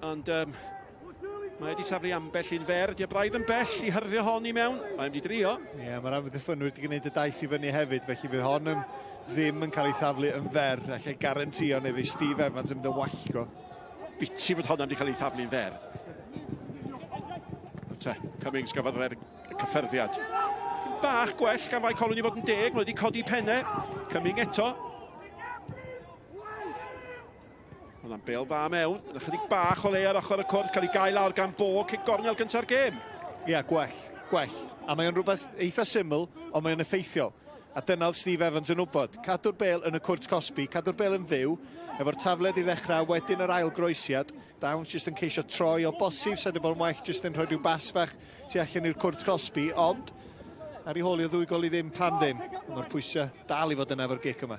Ond mae wedi saflu ambell un fer. Di o braidd yn bell I hyrddio hon I mewn. Mae'n wedi drio. Ie, mae'r amddiffynwyr wedi gwneud y daith I fyny hefyd, felly bydd hon ddim yn cael ei thaflu yn fer. Allai garantio neu fydd Steve Evans yn mynd yn wallgo. Biti fod honna wedi cael ei thaflu yn fer. Te, Cummings gafodd y cyffyrddiad. Bach gwell gan Bae Colwyn I fod yn deg. Mae wedi codi pennau. Cumming eto. Hwna'n bêl fa mewn. Yn ychydig bach o le ar ochr y cwrt. Cael ei gael lawr gan Bo cyn gornel gynta'r gêm. Ie, gwell. A mae'n rhywbeth eitha syml, ond mae'n effeithiol. A dyna oedd Steve Evans yn wybod. Cadw'r bêl yn y cwrt Cosby, cadw'r bêl yn fyw, efo'r tafled I ddechrau, wedyn yr ail groesiad. Downs jyst yn ceisio troi o bosib, sydd wedi bod yn well jyst yn rhoi rhyw bas fach tu allan i'r cwrt Cosby, ond ar ei holi o ddwy gol I ddim, pam ddim. Mae'r pwysau dal I fod yna efo'r gic yma.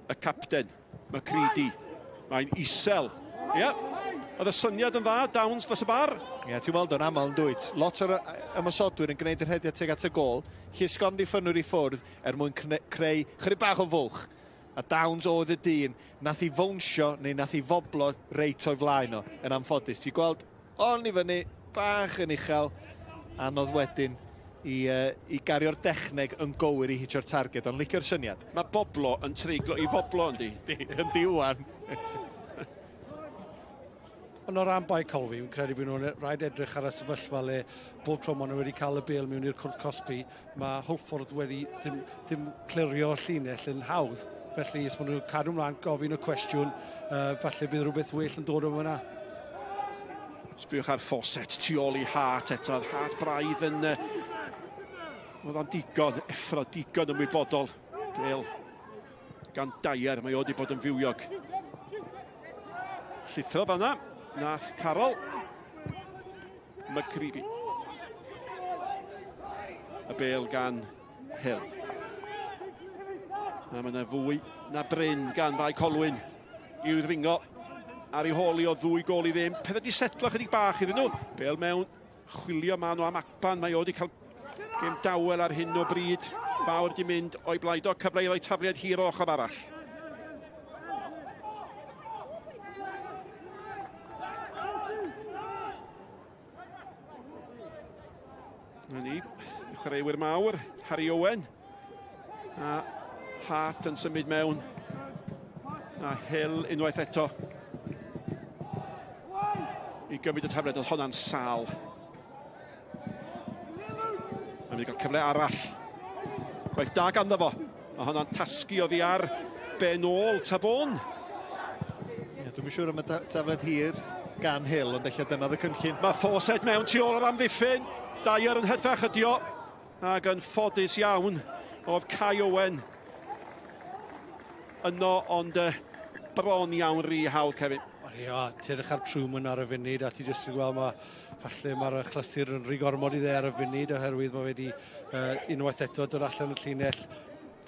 Y capten, Macready. Mae'n isel. Ie, oedd y syniad yn dda, Downs dros y bar. Ie, ti'n weld o'n aml yn dwyt. Lot o'r ymysodwyr yn gwneud yr hediad teg at y gol. Llusgon diffynwyr I ffwrdd mwyn creu chydig bach o fwlch. A Downs oedd y dyn, nath I fownsio neu nath I foblo reit o'i flaen o yn anffodus. Ti'n gweld on I fyny, bach yn uchel, anodd wedyn I gario'r dechneg yn gywir I hitio'r targed, ond licio'r syniad. Mae boblo yn treiglo I foblo yndi. Yn diwan. Ond o ran Bae Colwyn, fi'n credu bod nhw'n rhaid edrych ar y sefyllfa le bob tro maen nhw wedi cael y bêl mewn i'r cwrt Cosby, mae Hwlffordd wedi dim clirio llinell yn hawdd. Felly, os maen nhw'n cadw mlaen gofyn y cwestiwn, falle bydd rhywbeth well yn dod o fyna. Sbiwch ar Fawcett tu ôl I Hart eto. Hart braidd yn... Oedd o'n digon, effro digon ymwybodol. Bêl gan Dyer, mae o wedi bod yn fywiog. Llithro fanna. Nath Carol. Macready. Y bêl gan Hill. A mae yna fwy na Bryn gan Bae Colwyn i'w ddringo ar ei holi o ddwy gol I ddim. Peth wedi setlo chydig bach iddyn nhw. Bêl mewn, chwilio ma nhw am Acban. Mae o wedi cael gêm dawel ar hyn o bryd. Fawr di mynd o'i blaid o cyfle I roi tafliad hir o ochr arall. Na ni, chwaraewyr mawr, Harry Owen. A Hart yn symud mewn. A Hill unwaith eto. I gymryd y tafliad, oedd hwnna'n sal. Mae'n mynd I gael cyfle arall. Gwaith da ganddo fo. A hwnna'n tasgu oddi ar ben ôl Tabon. Dwi'n siŵr am y tafliad hir gan Hill, ond eich dyna oedd y cynllun. Mae Fawcett mewn tu ôl yr amddiffyn. Dyer yn hydrach ydio. Ac yn ffodus iawn oedd Kai Owen yno, ond bron iawn rhy hawdd, Kevin. Ie, ti edrych ar Truman ar y funud, a ti jyst yn gweld falle mae'r chlysur yn rhy gormod I dde ar y funud, oherwydd mae wedi unwaith eto dod allan y llinell.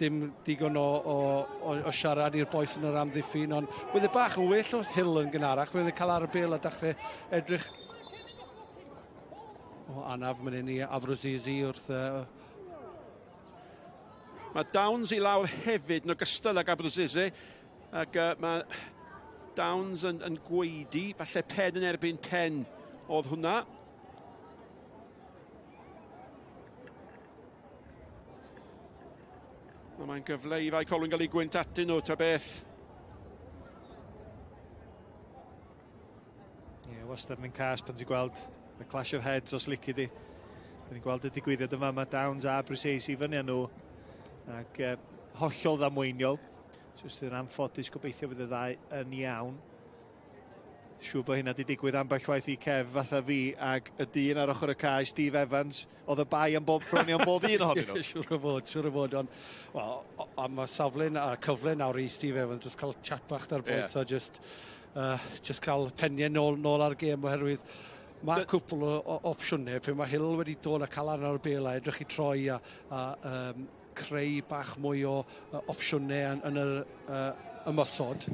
Dim digon o siarad i'r boes yn yr amddiffyn, ond wedd y bach yn well o Hill yn gynharach, wedd y cael ar y bêl a dechrau edrych o anaf mynd i Afrosizi wrth... Mae Downs I lawr hefyd yn ogystal ag Abruzese, ac mae Downs yn gweidi, falle pen yn erbyn pen oedd hwnna. Mae'n gyfle I Bae Colwyn gael ei gwynt atyn nhw, ta beth. Ie, wastad yn cas pan ti'n gweld y clash of heads os lici di. Ni'n gweld y digwyddiad yma, mae Downs a Brysesi fyny â nhw. Ac hollol ddamweiniol. Jyst yn anffodus gobeithio fydd y ddau yn iawn. Siŵr bod hynna wedi digwydd ambell waith i Kev fatha fi, ac y dyn ar ochr y cae, Steve Evans, oedd y bai am bob bron am bob un ohonyn nhw. Siŵr o fod, ond am y safle a cyfle nawr i Steve Evans, just cael chat bach dar boeth, a just cael peniau nôl ar gêm oherwydd mae cwpl o opsiynau, pe mae Hill wedi dod a cael arno ar bela, edrych i troi a creu bach mwy o opsiynau yn yr ymosod.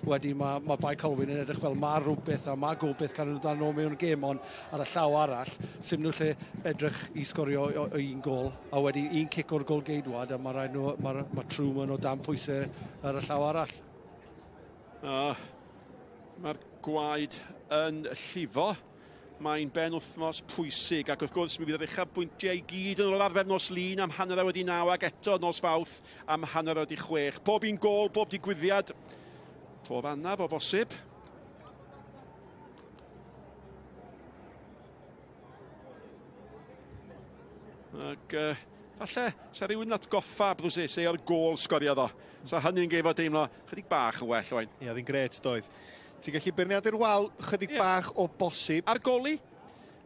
Wedi mae Bae Colwyn yn edrych fel mae rhywbeth a mae gobeith gan nhw dan nhw mewn gêm, ond ar y llaw arall, sy'n nhw lle edrych i sgorio o un gol, a wedi un cic o'r gol geidwad, a mae Truman o dan pwysau ar y llaw arall. Mae'r gwaed yn llifo. Mae'n ben wythnos pwysig, ac wrth gwrs mi fydd yr uchafbwyntiau i gyd yn ôl arfer nos lun am hanner wedi 9 ac eto nos Fawrth am hanner wedi 6. Bob un gol, bob digwyddiad, pob annaf o bosib. Ac falle, sa rhywun atgoffa Brysesi o'r gol sgoriodd o. So hynny'n geifo deimlo chydig bach yn well oen. Ie, oedd hi'n gret doedd. Ti'n gallu beirniadu'r wal chydig bach o bosib. Ar goli?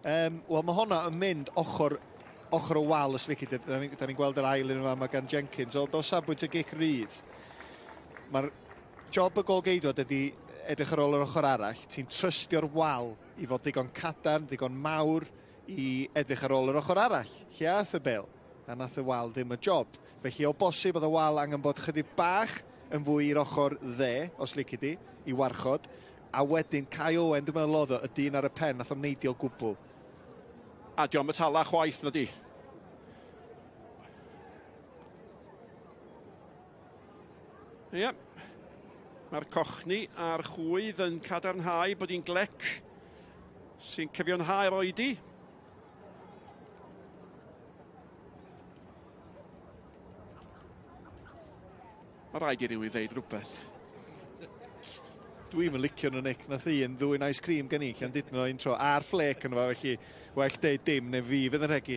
Wel, mae honna yn mynd ochr o wal os lici. Da ni'n gweld yr ail yn yma gan Jenkins. O safbwynt y gic rydd. Mae'r job y gol geidwad ydy edrych ar ôl yr ochr arall. Ti'n trystio'r wal i fod digon cadarn, digon mawr i edrych ar ôl yr ochr arall. Lle ath y bel, a nath y wal ddim y job. Felly o bosib oedd y wal angen bod chydig bach yn fwy i'r ochr dde, os lici di, i warchod, a wedyn Kai Owen, dwi'n meddwl oedd y dyn ar y pen, nath o'n neidio gwbl. A diolch yn tala chwaith na di. Ie, mae'r cochni a'r chwydd yn cadarnhau bod hi'n glec sy'n cyfiawnhau'r oedi. Mae rhaid i rywun ddeud rhywbeth. Dwi'n yn licio nhw, Nick. Nath un ddwy'n ice cream gen i, can dyd nhw intro a'r fflec yn fo, felly well deud dim neu fi fydd yn regu.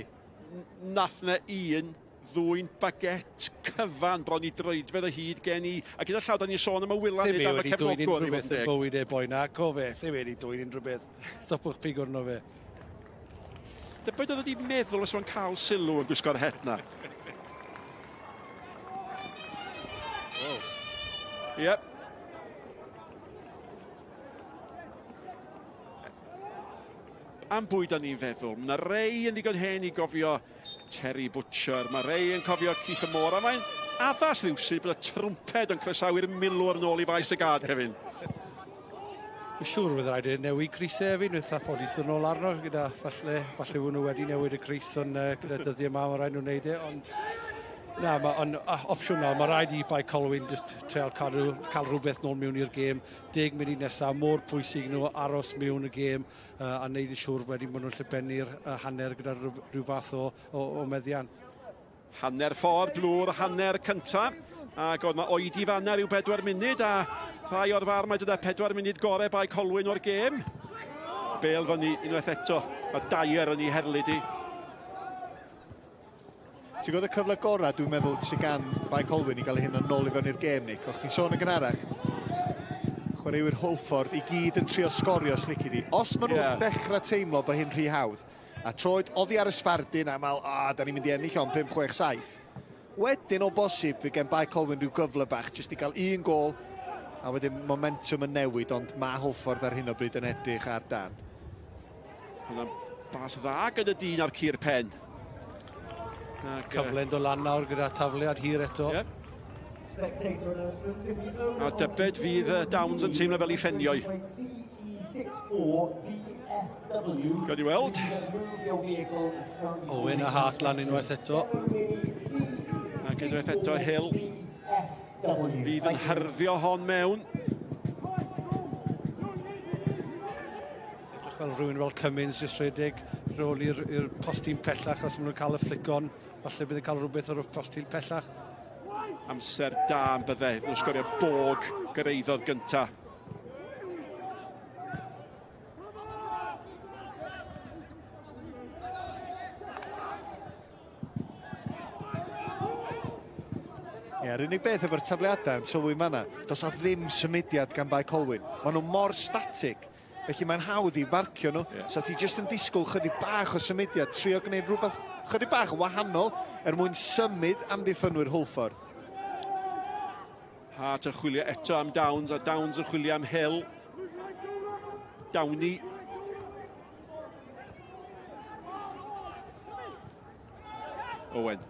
Nath na un ddwy'n baget cyfan bron i droedfedd y hyd gen i, a gyda llaw da ni'n sôn am y wylan nid am y cefnogwr. Ddim wedi dwy'n rhywbeth yn bywyd e boi na, cofe, ddim wedi dwy'n rhywbeth. Stopwch pigwr nhw fe. Debyd oedd wedi meddwl os mae'n cael sylw yn gwisgo'r het na. Yep. Am bwyd da ni'n feddwl. Mae rei yn ddigon hen i gofio Terry Butcher. Mae rei yn cofio Keith Moore. A mae'n addas rhywsyd bod y trwmped yn croesawu'r milwr nôl i faes y gad, Kevin. Yn siŵr fydd rhaid i newid crisau fi, nwyd ffodus yn ôl arno, gyda falle fwy nhw wedi newid y cris gyda dyddiau yma, mae rhaid nhw'n neud e, ond na, ond opsiwnol, mae rhaid i Bae Colwyn treol cael rhywbeth nôl mewn i'r gêm. 10 munud nesaf, mor pwysig nhw aros mewn y gêm a wneud yn siŵr wedi bod nhw'n llebennu'r hanner gyda rhyw fath o meddiant. Hanner ffordd, blwr, hanner cyntaf. Ac oedd mae oedi fanna rhyw 4 munud a rhai o'r far mae dyda 4 munud gorau Bae Colwyn o'r gêm. Bel fyny unwaith eto, mae Dyer yn ei herlyd i. Ti'n gwybod y cyfle gorau, dwi'n meddwl, sy'n gan Bae Colwyn i gael hyn yn ôl i fewn i'r gêm, Nick. O'ch chi'n sôn yn gynharach, chwaraewyr Hwlffordd i gyd yn trio sgorio os lici di. Os maen nhw'n dechrau teimlo bod hyn rhy hawdd, a troed oddi ar y sbardun a mal, da ni'n mynd i ennill o'n 5-6-7. Wedyn o bosib, fi gen Bae Colwyn rhyw gyfle bach, jyst i gael un gol, a wedyn momentum yn newid, ond mae Hwlffordd ar hyn o bryd yn edrych ar dan. Hwna'n bas dda gyda dyn ar cur pen. Cyfle'n dod lan nawr gyda tafliad hir eto. A dybed fydd Downs yn teimlo fel i ffenio. Gael i weld. Owen a Hart lan unwaith eto. Ac unwaith eto Hill. Fydd yn hyrddio hon mewn. Fel rhywun fel Cummins jyst rhedeg rôl i'r postyn pellach os maen nhw'n cael y flicon. Falle bydd yn cael rhywbeth o'r postyn pellach. Amser da yn bydde. Nhw'n sgorio bog gyreiddodd gynta. Yr unig beth efo'r tafliadau yn sylwi manna, does na ddim symudiad gan Bae Colwyn. Maen nhw mor static, felly mae'n hawdd i farcio nhw. So ti jyst yn disgwyl chydig bach o symudiad, trio gwneud rhywbeth chydig bach wahanol mwyn symud amddiffynwyr Hwlffordd. Hart yn chwilio eto am Downs, a Downs yn chwilio am Hill. Downey. Owen.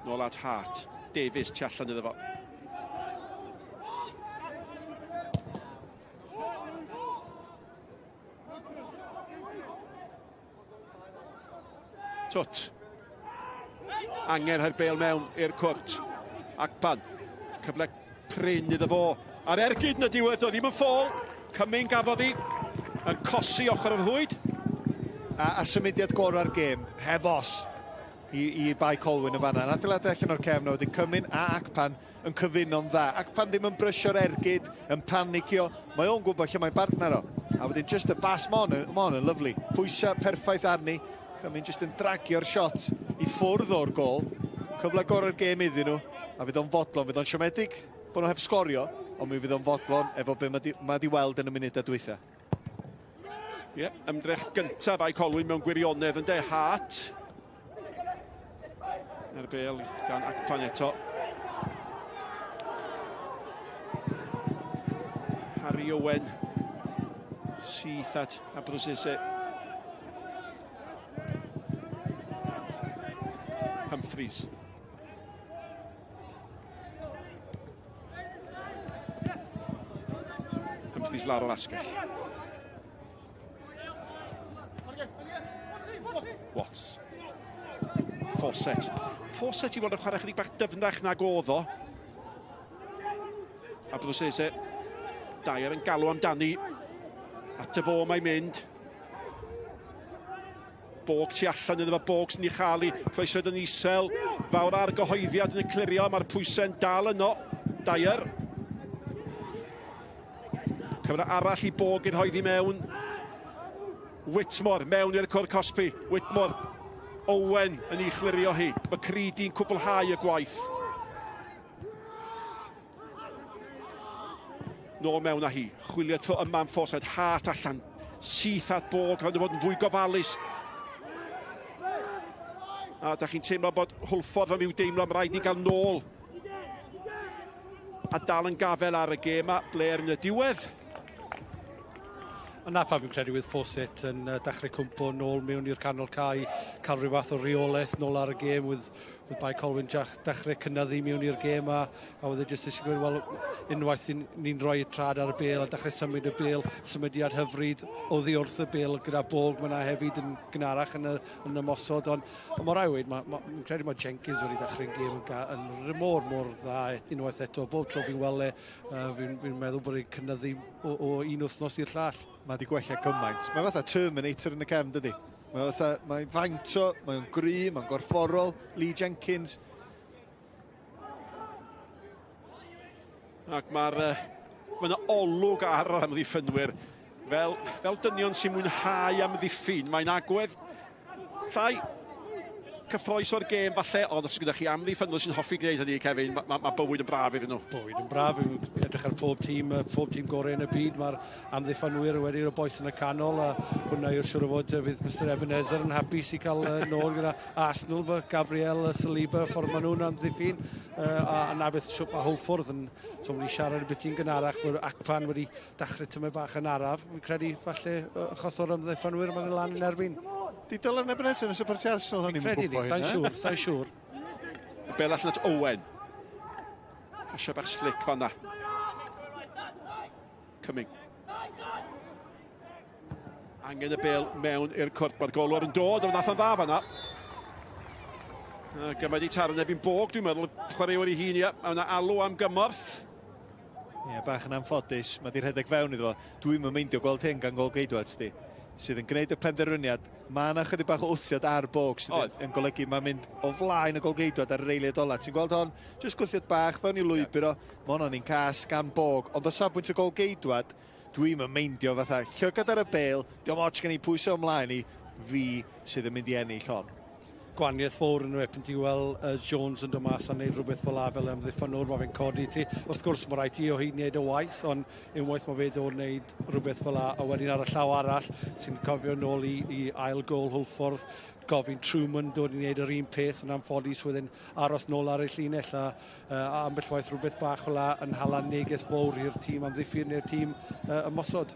Nôl at Hart. Davies tu allan iddo fo. Twt. Angen her Bale mewn i'r cwrt. Acpan. Cyfle prin iddo fo. A'r ergyd yn y diwedd, o ddim yn ffôl. Cymyn gafodd hi. Yn cosi ochr yr hwyd. A symudiad gorau'r gêm, heb os, i Bae Colwyn yn fanna. Adeiladau allan o'r cefn wedi Cymyn a Acpan yn cyfuno'n dda. Acpan ddim yn brysio'r ergyd, yn panicio. Mae o'n gwybod lle mae'n partner o. A wedyn just y bas mon yn lyflu. Pwysa perffaith arni. Cymyn just yn dragio'r shot i ffwrdd o'r gol. Cyfle gorau'r gêm iddyn nhw. A fydd o'n fodlon, fydd o'n siomedig bod nhw heb sgorio, ond mi fydd o'n fodlon efo be mae di weld yn y munudau dwytha. Ie, ymdrech gyntaf Bae Colwyn mewn gwirionedd yn de. Hart. Yr bel gan Acpan eto. Harry Owen. Syth at Abrosese. Humphreys. Humphreys lawr o'r asgell. Watts. Fawcett i fod yn chwarae chydig bach dyfnach nag oedd o. Abrosese. Dyer yn galw amdani. At y fo mae'n mynd. Bog tu allan iddo fo, Bog sy'n ei chalu. Croesfyd yn isel. Fawr ar gyhoeddiad yn y clirio. Mae'r pwysau'n dal yno. Dyer. Cyfra arall i Bog i'r hoeddi mewn. Whitmore mewn i'r cwr Cosby. Whitmore. Owen yn ei chlirio hi. Mae Creedy'n cwblhau y gwaith. Nôl mewn â hi. Chwilio yma am Fawcett. Hart allan. Syth at Bog. Rhaid i fod yn fwy gofalus. A da chi'n teimlo bod Hwlffordd am i'w deimlo am rhaid ni gael nôl. A dal yn gafel ar y gêm a Blair yn y diwedd. Yna pam fi'n credu with Fawcett yn dechrau cwmpo nôl mewn i'r canol cae, cael rhyw fath o reolaeth nôl ar y gêm with Bae Colwyn dechrau cynnyddu mewn i'r gêm a wedi jyst eisiau gweud, wel, unwaith ni'n rhoi trad ar y bel a dechrau symud y bel, symudiad hyfryd oddi wrth y bel gyda Bog, mae yna hefyd yn gynharach yn ymosod, ond mor awydd, fi'n credu mae Jenkins wedi dechrau'n gêm yn mor dda unwaith eto, bob tro fi'n weld fi'n meddwl bod e'n cynnyddu o un wythnos i'r llall. Mae wedi gwella gymaint. Mae fatha Terminator yn y cefn, dydi? Mae'n faint o, mae'n gry, mae'n gorfforol, Lee Jenkins. Ac mae olwg ar amddiffynwyr. Fel dynion sy'n mwynhau amddiffyn, mae'n agwedd llai cyffroes o'r gêm falle, ond os gyda chi amddiffynwyr sy'n hoffi gwneud hynny, Kevin, mae bywyd yn braf iddyn nhw. Bywyd yn braf, edrych ar pob tîm gorau yn y byd, mae'r amddiffynwyr wedi rhoi boes yn y canol, a hwnna yw'r siŵr o fod fydd Mr Ebenezer yn hapus i cael nôl gyda Arsenal, fe Gabriel Saliba, ffordd maen nhw'n amddiffyn, a na beth mae Hwlffordd yn ni siarad y beth i'n gynharach, bod Acpan wedi dechrau tymau bach yn araf, fi'n credu falle achos o'r amddiffynwyr mae'n lan yn erbyn. Di Dylan Ebenezer yn supportio Arsenal hynny'n gwybod hynny? Sa'n siŵr. Bel allan at Owen. Eisiau bach slick fanna. Cyming. Angen y bel mewn i'r cwrt. Mae'r golwr yn dod, ond nath o'n dda fanna. Gymaint i tar yn ebyn Bog, dwi'n meddwl, chwaraewr i hun, ia. Mae yna alw am gymorth. Ie, bach yn anffodus. Mae di rhedeg fewn iddo fo. Dwi'n meindio gweld hyn gan gol geidwad, sti. Sydd yn gwneud y penderfyniad. Mae yna chydig bach o wthiad ar Bog sydd yn golygu mae'n mynd o flaen y golgeidwad ar yr eiliad ola. Ti'n gweld hon? Jyst gwthiad bach fewn i lwybr o. Mae hwnna'n un cas gan Bog. Ond o safbwynt y golgeidwad, dwi'n meindio fatha llygad ar y bel. Diolch ots gen i pwysau ymlaen i fi sydd yn mynd i ennill hon. gwaniaeth fawr yn pen ti weld Jones yn dod mas a wneud rhywbeth fel a fel ymddiffynwr, mae fe'n codi ti. Wrth gwrs mae rhaid ti o hyd wneud y waith, ond unwaith mae fe dod wneud rhywbeth fel a wedyn ar y llaw arall sy'n cofio nôl i ail gol Hwlffordd, gofyn Truman dod i wneud yr un peth yn amffodus wedyn aros nôl ar y llinell a ambell waith rhywbeth bach fel a yn hala neges fawr i'r tîm amddiffyn neu'r tîm ymosod.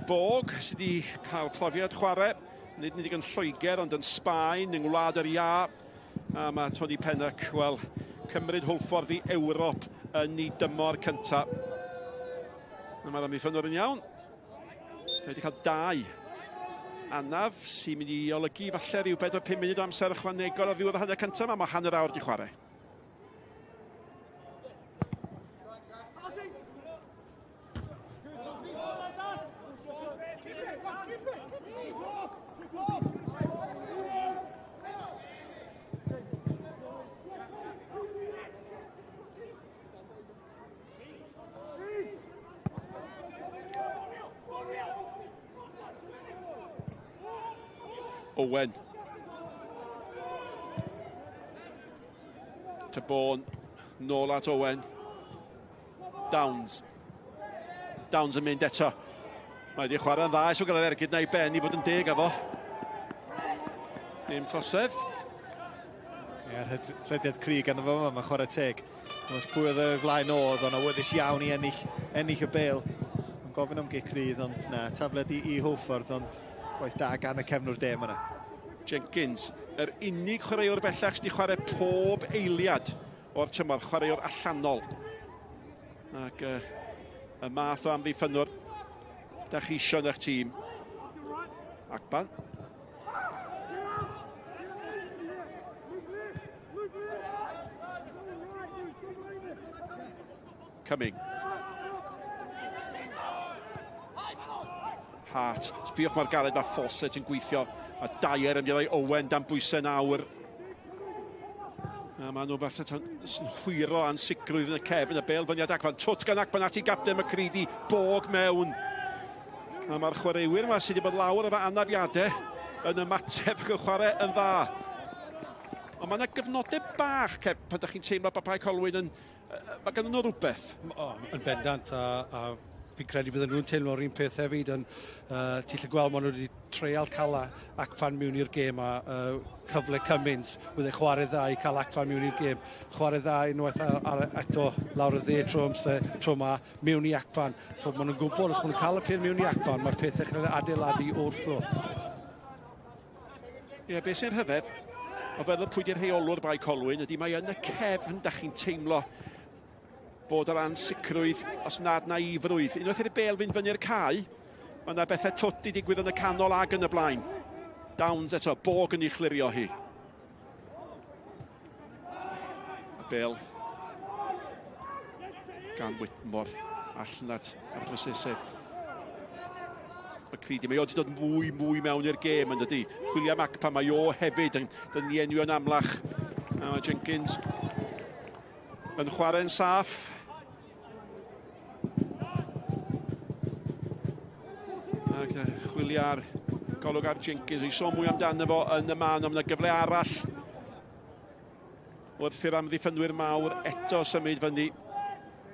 Bog sydd wedi cael profiad chwarae, nid nid yn Lloegr ond yn Sbaen, yng Ngwlad yr Ia. A mae Tony Pennock, wel, cymryd Hwlffordd i Ewrop yn ei dymor cyntaf. Mae'r amddiffynwr yn iawn. Wedi cael 2 anaf sy'n mynd i olygu falle rhyw 4-5 munud o amser ychwanegol o ddiwedd y hanner cyntaf, a mae hanner awr di chwarae. Owen. To Bourne. Nôl at Owen. Downs. Downs yn mynd eto. Mae wedi chwarae'n dda so gael ergyd na i ben i fod yn deg efo. Dim ffosedd. Rhediad crig yn efo yma, mae chwarae teg. Pwy oedd y flaen oedd, ond awyddus iawn i ennill y bêl. Yn gofyn am gecrydd, ond na, tafled i Hwlffordd, ond gwaith da gan y cefnwr dem yna. Jenkins, yr unig chwaraewr bellach sydd wedi chwarae pob eiliad o'r tymor, chwaraewr allanol. Ac y math o amddiffynwr da chi isio yn eich tîm. Agban. Cumming. Hart. Sbiwch mae'r galed mae Fawcett yn gweithio. A Dyer yn mynd i Owen dan bwysau nawr. A maen nhw falle yn chwiro ansicrwydd yn y cefn y bêl-fyniad Agban. Twt gan Agban at i gapten Macready, Bog mewn. A mae'r chwaraewyr yma sydd wedi bod lawr efo anafiadau yn ymateb y chwarae yn dda. Ond mae yna gyfnodau bach, Cef, pan ydych chi'n teimlo bod Bae Colwyn yn... Mae gan nhw rhywbeth. Yn bendant, a fi'n credu bydden nhw'n teimlo'r un peth hefyd, ond ti'n lle gweld maen nhw wedi treial cael Acfan mewn i'r gêm a cyfle Cummins, wedi'i chwarae dda i cael Acfan mewn i'r gêm. Chwarae dda unwaith eto lawr y dde tro ma mewn i Acfan. So maen nhw'n gwybod os maen nhw'n cael y pêl mewn i Acfan, mae'r pethau chi'n adeiladu o'r thro. Beth sy'n rhyfedd, o fel y pwydi'r rheolwr Bae Colwyn, ydy mae yn y cefn da chi'n teimlo bod yr ansicrwydd os nad naifrwydd. Unwaith i'r bêl fynd fyny'r cae, mae yna bethau twt i digwydd yn y canol ag yn y blaen. Downs eto, Bog yn ei chlirio hi. Y bêl gan Whitmore allan at ar drysesau. Macready, mae o wedi dod mwy mewn i'r gêm yn dydi. Chwilio am Acpa, mae o hefyd yn dynnu enw yn amlach. A mae Jenkins yn chwarae'n saff. Ac chwilio ar golwg ar Jenkins. Ei sôn mwy amdano fo yn y man, ond yna gyfle arall wrth i'r amddiffynwyr mawr eto symud fyny.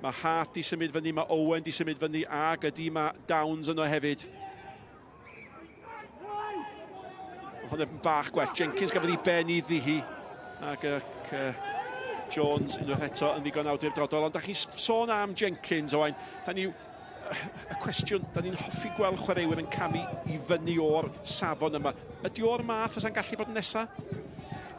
Mae Hart di symud fyny, mae Owen di symud fyny, ag ydy mae Downs yno hefyd. Hwnnw yn bach gwell. Jenkins gafodd ei ben iddi hi. Ac Jones unwaith eto yn ddigon awdurdodol. Ond da chi'n sôn am Jenkins, Owain. Hynny yw, y cwestiwn, da ni'n hoffi gweld chwaraewyr yn camu i fyny o'r safon yma. Ydy o'r math os yn gallu bod nesa?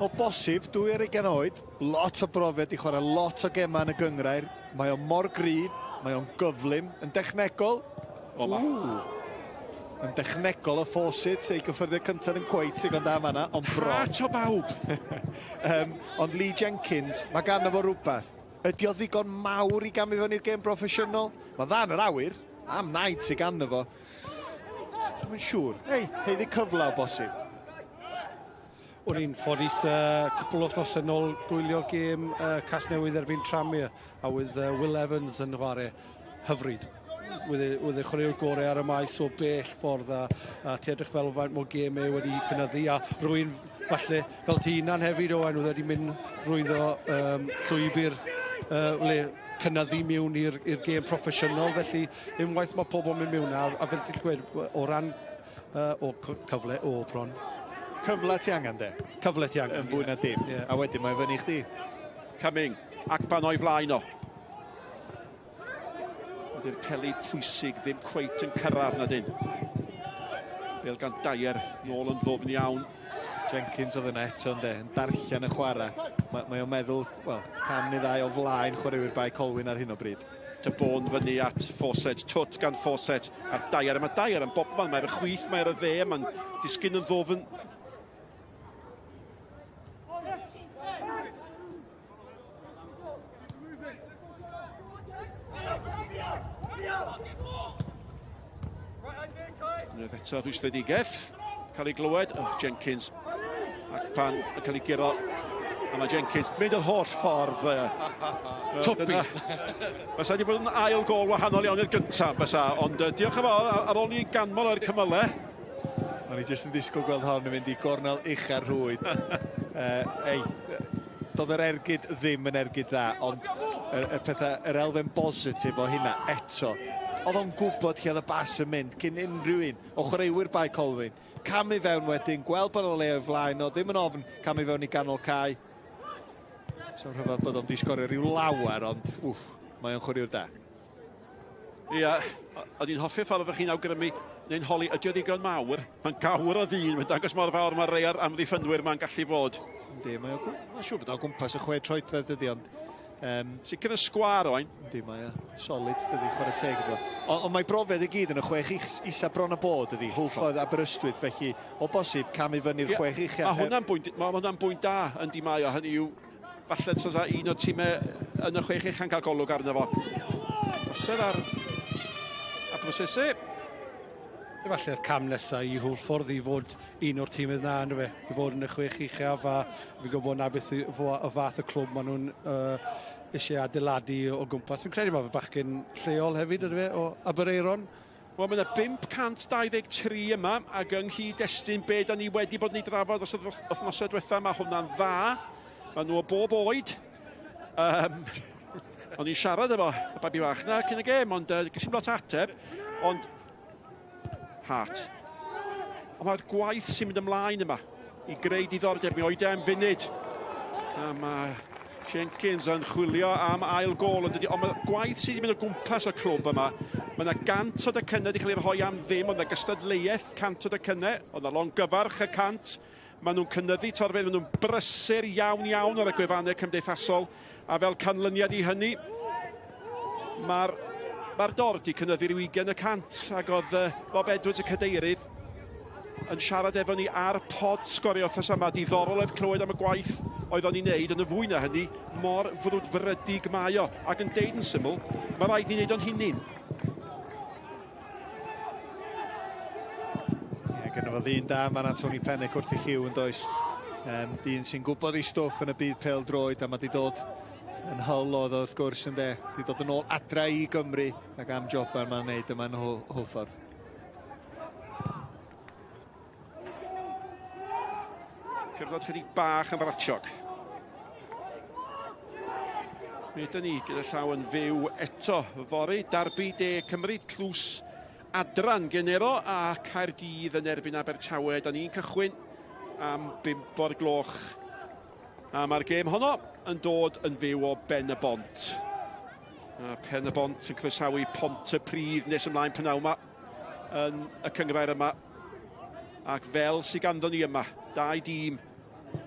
O bosib, 20 oed, lot o brofiad i chwarae, lot o gemau yn y gyngrair. Mae o mor gryf, mae o'n gyflym, yn dechnegol. Yn dechnegol o Fawcett, ei gyffyrddio cyntaf yn cweith, sy'n da fanna, ond bron. Rat o bawb. Ond Lee Jenkins, mae gan efo rhywbeth. Ydy o ddigon mawr i gamu fyny'r gêm proffesiynol? Mae dda yn yr awyr, am naid sy'n gan efo. Dwi'n siŵr. Heiddi cyfle o bosib. O'n i'n ffodus cwpl o wythnos yn ôl gwylio gêm Casnewydd erbyn Tranmere, a with Will Evans yn chwarae hyfryd. wedd y chwaraewr gorau ar y maes o bell ffordd a ti edrych fel faint mor gemau wedi cynyddu a rwy'n falle fel ti hunan hefyd Owen wedi mynd rwyddo llwybr le cynyddu mewn i'r gêm proffesiynol felly unwaith mae pobl mynd mewn a fel ti'n gweud o ran o cyfle o bron. Cyfle ti angen de? Cyfle ti angen. Yn fwy na dim. Yeah. A wedyn mae'n fyny chdi. Cumming, Akpan o'i flaen o. Ydy'r peli pwysig ddim cweit yn cyrraedd na dyn. Bel gan Dyer, nôl yn ddofn iawn. Jenkins oedd yna eto yn darllen y chwarae. Mae o'n meddwl, wel, cam neu ddau o flaen chwaraewyr Bae Colwyn ar hyn o bryd. Bôn fyny at Fawcett, twt gan Fawcett ar Dyer. Mae Dyer yn bobman, mae'r chwith, mae'r dde, mae'n disgyn yn ddofn. Nef eto rhwystredigaeth, cael ei glywed, Jenkins, ac pan yn cael ei giro, a mae Jenkins mynd y holl ffordd. Twpi. Fysa wedi bod yn ail gol wahanol iawn i'r gyntaf, fysa, ond diolch yn fawr ar ôl ni'n ganmol o'r cymylau. O'n i jyst yn disgwyl gweld hon yn mynd i gornel uchar rhwyd. Doedd yr ergyd ddim yn ergyd dda, ond yr elfen positif o hynna eto. Oedd o'n gwybod lle oedd y bas yn mynd cyn unrhyw un o chwaraewyr Bae Colwyn. Cam i fewn wedyn, gweld bod o'n le o'i flaen o, ddim yn ofn cam i fewn i ganol cae. So'n rhyfedd bod o'n di sgorio rhyw lawer, ond mae o'n chwaraewr da. Ia, oedd hi'n hoffi'r ffordd o'ch chi'n awgrymu neu'n holi, ydy o ddigon mawr, mae'n gawr o ddyn, mae'n dangos mor fawr mae rei ar amddiffynwyr mae'n gallu bod. Yndi, mae'n siŵr bod o'n gwmpas y 6 troedfedd dydy, ond sicr yn sgwar oen. Yndi, mae solid dydy, chwarae teg iddo. Ond mae brofiad i gyd yn y 6 isa bron a bod ydy, Hwlffordd a Aberystwyth, felly o bosib cam i fyny'r 6 ucha. Mae hwnna'n bwynt da yn di mae o, hynny yw falle tysa un o'r tîmau yn y 6 ucha'n cael golwg arno fo. Osod ar brosesu. Efalle'r cam nesaf i Hwlffordd i fod un o'r tîmau yna yn fe, i fod yn y 6 uchaf a fi'n gwybod na beth y fath y clwb maen nhw'n eisiau adeiladu o gwmpas. Fi'n credu mae fe bachgen lleol hefyd ydw fe o Abereiron. Wel, mae yna 523 yma ac ynghyd destun be da ni wedi bod ni drafod os wythnosau diwetha, mae hwnna'n dda. Mae nhw o bob oed. O'n i'n siarad efo y babi bach na cyn y gêm, ond gysyn lot ateb. Ond Hart. Ond mae'r gwaith sy'n mynd ymlaen yma i greu diddordeb mi oed am funud. A mae Jenkins yn chwilio am ail gol. Ond mae'r gwaith sy'n mynd o gwmpas y clwb yma. Mae yna 100 o decynau wedi cael ei rhoi am ddim. Ond yna gystadleuaeth 100 o decynau. Ond yna long gyfarch y 100. Maen nhw'n cynyddu torfedd. Maen nhw'n brysur iawn ar y gwefannau cymdeithasol. A fel canlyniad i hynny, Mae'r dord i cynyddu rhyw 20% ac oedd Bob Edwards y cadeirydd yn siarad efo ni ar pod sgorio wrthos yma, diddorol oedd clywed am y gwaith oedd o'n i wneud yn y fwy na hynny, mor frwdfrydig mae o, ac yn deud yn syml, mae rhaid ni wneud o'n hunin. Gynno fo ddyn da, mae'n Anthony Pennick wrth i lliw yn does. Dyn sy'n gwybod ei stwff yn y byd pêl-droed a mae di dod yn Hull oedd wrth gwrs yn de. Di dod yn ôl adra i Gymru ac am joban mae'n neud yma'n Hwlffordd. Cyrraedd chydig bach yn fratiog. Mi ydyn ni gyda llaw yn fyw eto fori. Darbi de Cymru, tlws adran Genero a Caerdydd yn erbyn Abertawe. Da ni'n cychwyn am 5 o'r gloch. A mae'r gêm honno yn dod yn fyw o Ben y Bont. A Pen y Bont yn croesawu Pont y Prif nes ymlaen pnawn yma yn y cyngrair yma. Ac fel sy'n ganddo ni yma, 2 dîm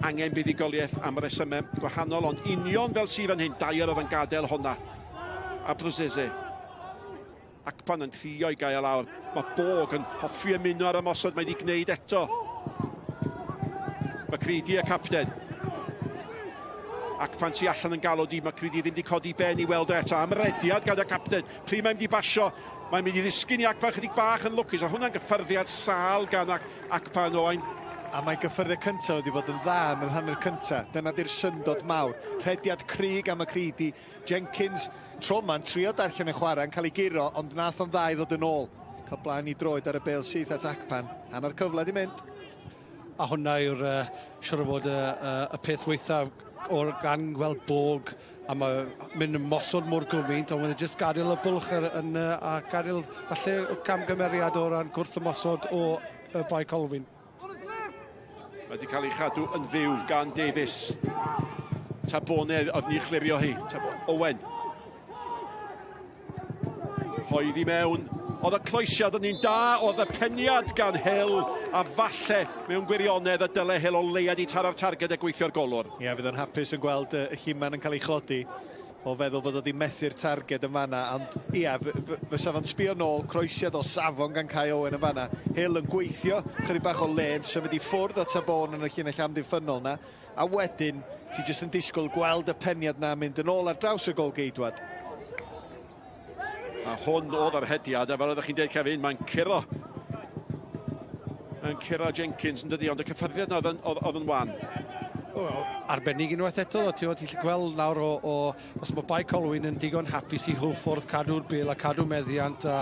angen buddigoliaeth am resymau gwahanol, ond union fel sydd fan hyn, Dyer oedd yn gadael honna. A Brosese. Ac pan yn trio i gael lawr, mae Bog yn hoffi ymuno ar ymosod, mae wedi gwneud eto. Mae Creedy y capten. Ac pan ti allan yn galw di, mae Creedy ddim wedi codi ben i weld eto. Amrediad gan y capten. Pryd mae'n mynd i basio, mae'n mynd i ddisgyn i Acpan chydig bach yn lwcus. A hwnna'n gyffyrddiad sal gan Acpan Owain. A mae gyffyrddio cyntaf wedi bod yn dda yn yr hanner cyntaf. Dyna di'r syndod mawr. Rhediad cryg am y cridi. Jenkins, tro ma'n trio darllen y chwarae yn cael ei giro, ond nath o'n dda i ddod yn ôl. Cael blaen i droed ar y bêl syth at Acpan. Hanner cyfle di mynd. A hwnna yw'r siwr o fod y peth weithaf o'r gan gweld bog a mae mynd ymosod mor gwmynt, ond mae'n jyst gadael y bwlch a gadael falle camgymeriad o ran gwrth ymosod o Bae Colwyn. Wedi cael ei chadw yn fyw gan Davies. Tabonedd oedd ni chlirio hi. Owen. Hoeddi mewn. Oedd y cloesiad yn un da, oedd y peniad gan Hill, a falle mewn gwirionedd y dyle Hill o leiad i tara'r targed y gweithio'r golwr. Ie, fydd yn hapus yn gweld y Lliman yn cael ei chodi o feddwl bod wedi methu'r targed yn fanna, ond ie, fysa fo'n sbio nôl, croesiad o safon gan Kai Owen yn fanna. Hill yn gweithio, chydig bach o len, symud i ffwrdd o Tabon yn y llinell amddiffynol na, a wedyn, ti jyst yn disgwyl gweld y peniad na mynd yn ôl ar draws y golgeidwad. A hwn oedd ar hediad, a fel oeddech chi'n dweud Kevin, mae'n curo. Mae'n curo Jenkins yn dydi, ond y cyffyrddiad na oedd yn wan. Arbennig unwaith eto, ti'n gallu gweld nawr os mae Bae Colwyn yn digon hapus i Hwlffordd cadw'r bêl a cadw meddiant a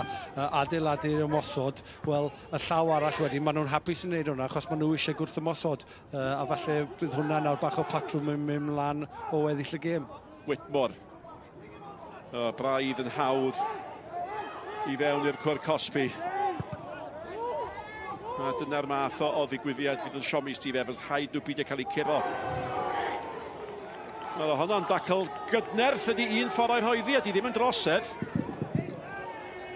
adeiladu'r ymosod, wel, y llaw arall wedyn, maen nhw'n hapus yn gwneud hwnna, achos maen nhw eisiau gwrth ymosod. A falle bydd hwnna nawr bach o patrwm yn mynd mlaen o weddill y gêm. Whitmore. Braidd yn hawdd i fewn i'r cwr Cosby. A dyna'r math o ddigwyddiad fydd yn siomi Steve Evans, haid nhw beidio cael ei curo. Wel, hwnna'n dacl gydnerth ydi un ffordd o'i rhoeddi, ydi ddim yn drosedd.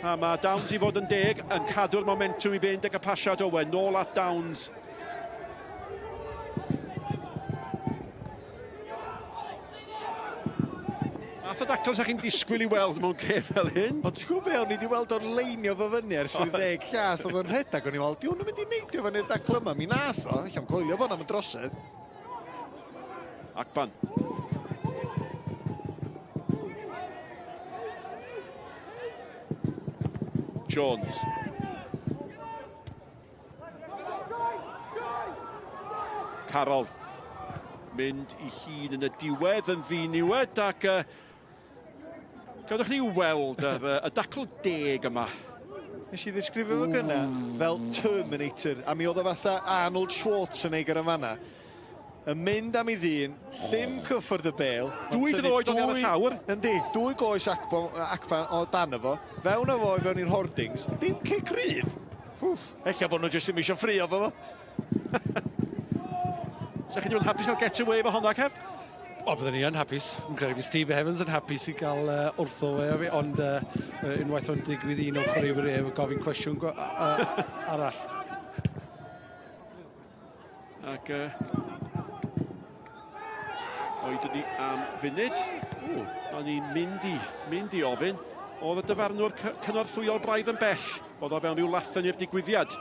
A mae Downs i fod yn deg, yn cadw'r momentum i fynd ag y pasiad Owen, nôl at Downs. Math o dacl sa'ch chi'n disgwyl i weld mewn gêm fel hyn. Ond ti'n gwybod be, o'n i wedi weld o'n leinio fo fyny ers 10 llath, oedd o'n rhedag, o'n i'n meddwl, di hwnnw mynd i neidio fyny'r dacl yma, mi nath o, eich am coelio fo'n am y drosedd. Acban. Jones. Carroll. Mynd i hun yn y diwedd, yn ddiniwed, ac gadwch ni weld y dacl deg yma. Nes i ddisgrifio fo gyna fel Terminator, a mi oedd o fatha Arnold Schwarzenegger yn fanna. Yn mynd am ei ddyn, ddim cyffwrdd y bêl. Dwy droed o'n y llawr. Yndi, dwy goes Acpan o dan efo, fewn efo i fewn i'r hoardings, dim cic rydd. Eich bod nhw jyst ddim eisiau ffrio fo fo. Sa'ch chi ddim yn hapus cael get away fo honna, Kev? O, byddwn ni yn hapus. Yn credu Steve Evans yn hapus i gael wrtho fe, ond unwaith o'n digwydd un o'r chwaraewyr efo gofyn cwestiwn arall. Ac oed ydi am funud. O'n i'n mynd i ofyn. Oedd y dyfarnwr cynorthwyol braidd yn bell. Oedd o fewn rhyw lathen i'r digwyddiad.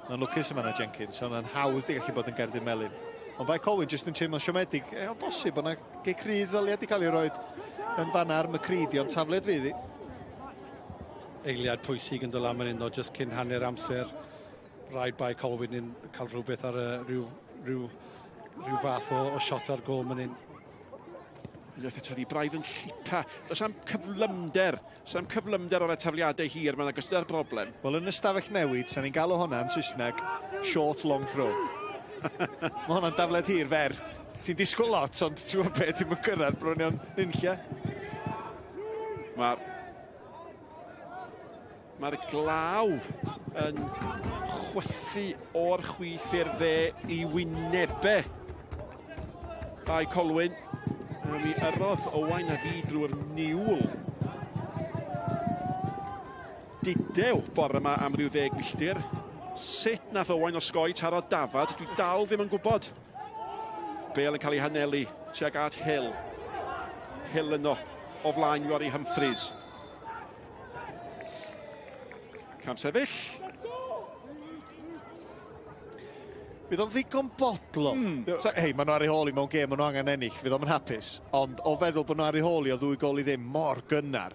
Na'n lwcus yma na Jenkins, o'n hawdd di gallu bod yn gerdyn melyn. Ond Bae Colwyn jyst yn teimlo siomedig. O'n bosib o'na gecrydd ddaliad i cael ei roed yn fanna ar McCready, ond tafled fydd i. Eiliad pwysig yn dod am yn un o jyst cyn hanner amser. Rhaid Bae Colwyn yn cael rhywbeth ar rhyw fath o shot ar gol yn un. Unwaith eto ni braidd yn llipa. Does am cyflymder. Does am cyflymder o'r tafliadau hir. Mae'n agos ydy'r broblem. Wel, yn ystafell newid, sa'n ni'n galw hwnna yn Saesneg short long throw. Mae hwnna'n dafled hir fer. Ti'n disgwyl lot, ond ti'n gwybod beth ti'n mynd gyrraedd bron iawn nynlla. Mae'r glaw yn chwythu o'r chwith i'r dde i wynebau Bae Colwyn. A mi yrodd Owain a fi drwy'r niwl. Didew bore yma am ryw 10 milltir. Sut nath Owain osgoi taro dafad, dwi dal ddim yn gwybod. Bêl yn cael ei hanelu tuag at Hill. Hill yno o flaen Iori Humphreys. Cam sefyll. Fydd o'n ddigon bodlon. Hei, maen nhw ar ei holi mewn gêm, maen nhw angen ennill, fydd o'n hapus. Ond o feddwl bod nhw ar ei holi o 2 gol i ddim mor gynnar.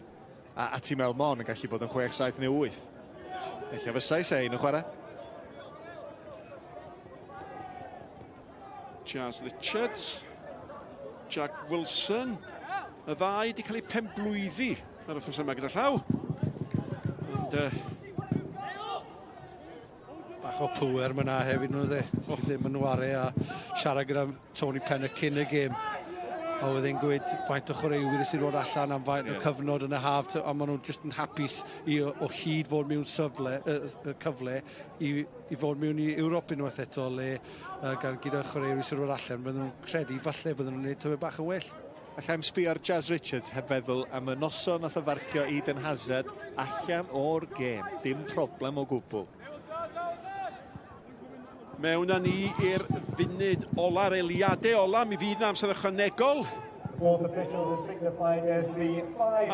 A ti'n meddwl mon yn gallu bod yn 6, 7 neu 8. Eich fysa i sei yn y chwarae. Jazz Richards, Jack Wilson, y ddau wedi cael eu penblwyddi ar y wythnos yma gyda llaw. Ond bach o pŵer myna hefyd nhw dde. Ddim yn ware a siarad gyda Tony Penner cyn y gêm. A oedd e'n gweud faint o chwaraewyr sydd dod allan am faint o cyfnod yn y haf, a maen nhw'n just yn hapus o hyd fod mewn cyfle i fod mewn i Ewrop unwaith eto, le gan gyda chwaraewyr sydd dod allan, bydden nhw'n credu falle bydden nhw'n gwneud tyfu bach yn well. Alla i'm sbio ar Jazz Richards heb feddwl am y noson nath o farcio Eden Hazard allan o'r gêm. Dim problem o gwbl. Mewn â ni i'r funud ola'r eiliadau ola, mi fydd na amser ychwanegol. A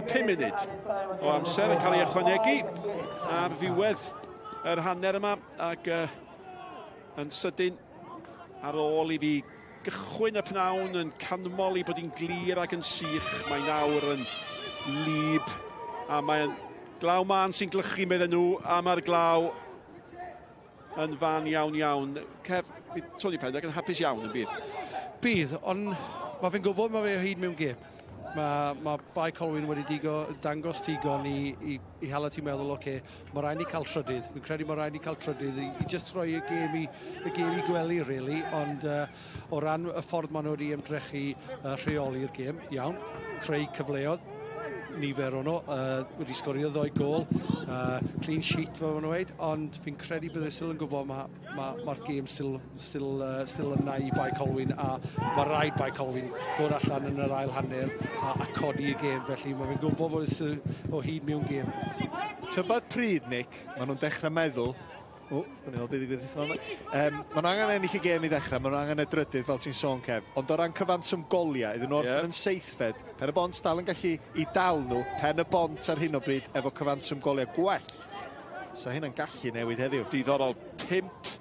5 munud o amser yn cael ei ychwanegu ar ddiwedd yr hanner yma, ac yn sydyn ar ôl i fi gychwyn y pnawn yn canmol i bod hi'n glir ac yn sych. Mae nawr yn lib, a mae'n glaw man sy'n glychu meddyn nhw, a mae'r glaw yn fan iawn iawn. Kev, Tony Penner yn hapus iawn yn bydd. Bydd, ond mae fe'n gwybod mae fe o hyd mewn gêm. Mae Bae Colwyn wedi dangos digon i hala ti meddwl, mae rhaid ni cael trydydd. Fi'n credu mae rhaid ni cael trydydd i just rhoi y gêm i gwely, really. Ond o ran y ffordd maen nhw wedi ymdrechu rheoli'r gêm, iawn, creu cyfleoedd, nifer o'n wedi sgorio 2 gol, clean sheet fel maen nhw dweud, ond fi'n credu bydd still yn gwybod mae'r gêm still yna i Bae Colwyn, a mae rhaid Bae Colwyn dod allan yn yr ail hanner a codi y gêm, felly mae fi'n gwybod bod still o hyd mewn gêm. Tybed pryd, Nick, maen nhw'n dechrau meddwl, maen nhw'n angen ennill y gêm i ddechrau, maen nhw'n angen y drydydd fel ti'n sôn, Kev, ond o ran cyfanswm goliau, iddyn nhw yn seithfed, Pen y Bont dal yn gallu i dal nhw, Pen y Bont ar hyn o bryd efo cyfanswm goliau gwell. So hynna'n gallu newid heddiw. Diddorol, 5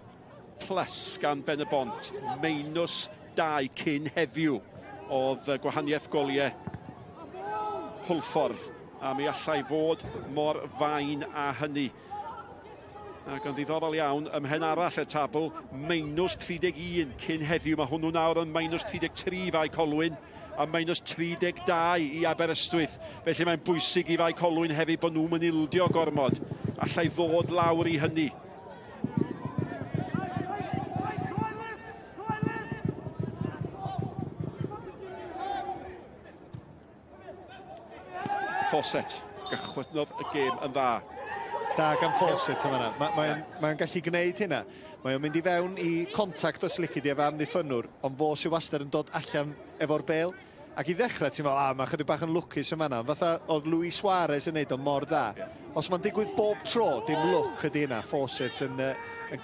plus gan Ben y Bont, -2 cyn heddiw oedd gwahaniaeth goliau Hwlffordd, a mi allai fod mor fain a hynny. Ac yn ddiddorol iawn, ymhen arall y tabl, -31 cyn heddiw. Mae hwnnw nawr yn -33 Bae Colwyn a -32 i Aberystwyth. Felly mae'n bwysig i Bae Colwyn hefyd bod nhw'n ildio gormod. Allai fod lawr i hynny. Fawcett, gychwytnodd y gêm yn dda. Da gan Fawcett yma. Mae'n gallu gwneud hynna. Mae'n mynd i fewn i contact os licid i efo amddiffynwr, ond fo sy'n wastad yn dod allan efo'r bêl. Ac i ddechrau, ti'n meddwl, mae chydig bach yn lwcus yma. Fatha oedd Luis Suarez yn neud o mor dda. Os mae'n digwydd bob tro, dim lwc ydy hynna. Fawcett yn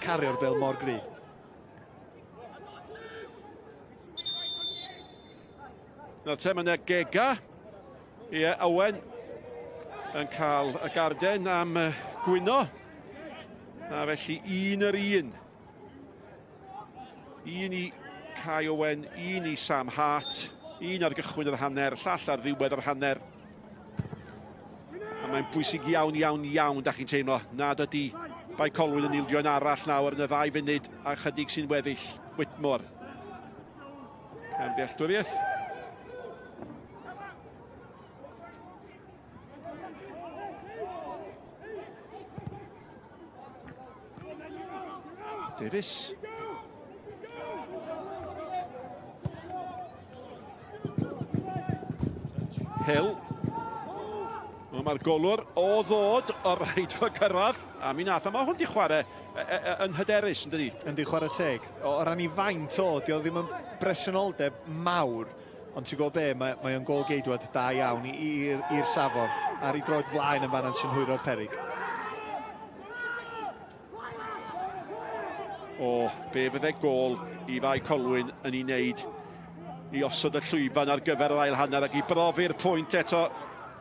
cario'r bêl mor gryf. Nawr te, mae'n Gega. Ie, Owen yn cael y garden am gwyno. A felly 1-1. 1 i Kai Owen, 1 i Sam Hart, 1 ar gychwyn yr hanner, llall ar ddiwedd yr hanner. A mae'n bwysig iawn, da chi'n teimlo, nad ydy Bae Colwyn yn ildio yn arall nawr yn y 2 funud a chydig sy'n weddill. Whitmore. Cam ddealltwriaeth. Davies. Hill. Mae'r golwr o ddod o'r rhaid fo gyrraedd. A mi nath, a mae hwn di chwarae yn hyderus, yn dydi? Yn di chwarae teg. O ran i faint o, di o ddim yn bresenoldeb mawr. Ond ti'n gwybod be, mae o'n gol geidwad da iawn i'r safon. Ar ei droed flaen yn fan sy'n hwyro'r peryg. O be fydde gol i Bae Colwyn yn ei wneud i osod y llwyfan ar gyfer yr ail hanner ac i brofi'r pwynt eto.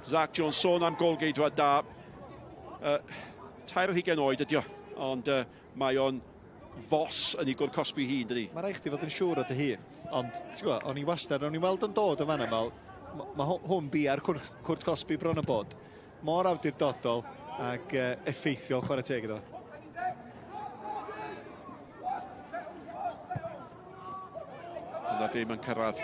Zach Jones sôn am gol geidwad da. 23 oed ydi o, ond mae o'n fos yn ei gwrdd Cosby hun, dydi? Mae rhaid chdi fod yn siŵr o dy hun, ond ti'n gwybod, o'n i wastad, o'n i weld yn dod o fan yma, mae hwn bi ar cwrt Cosby bron o bod. Mor awdurdodol ac effeithiol chwarae teg iddo. ddim yn cyrraedd.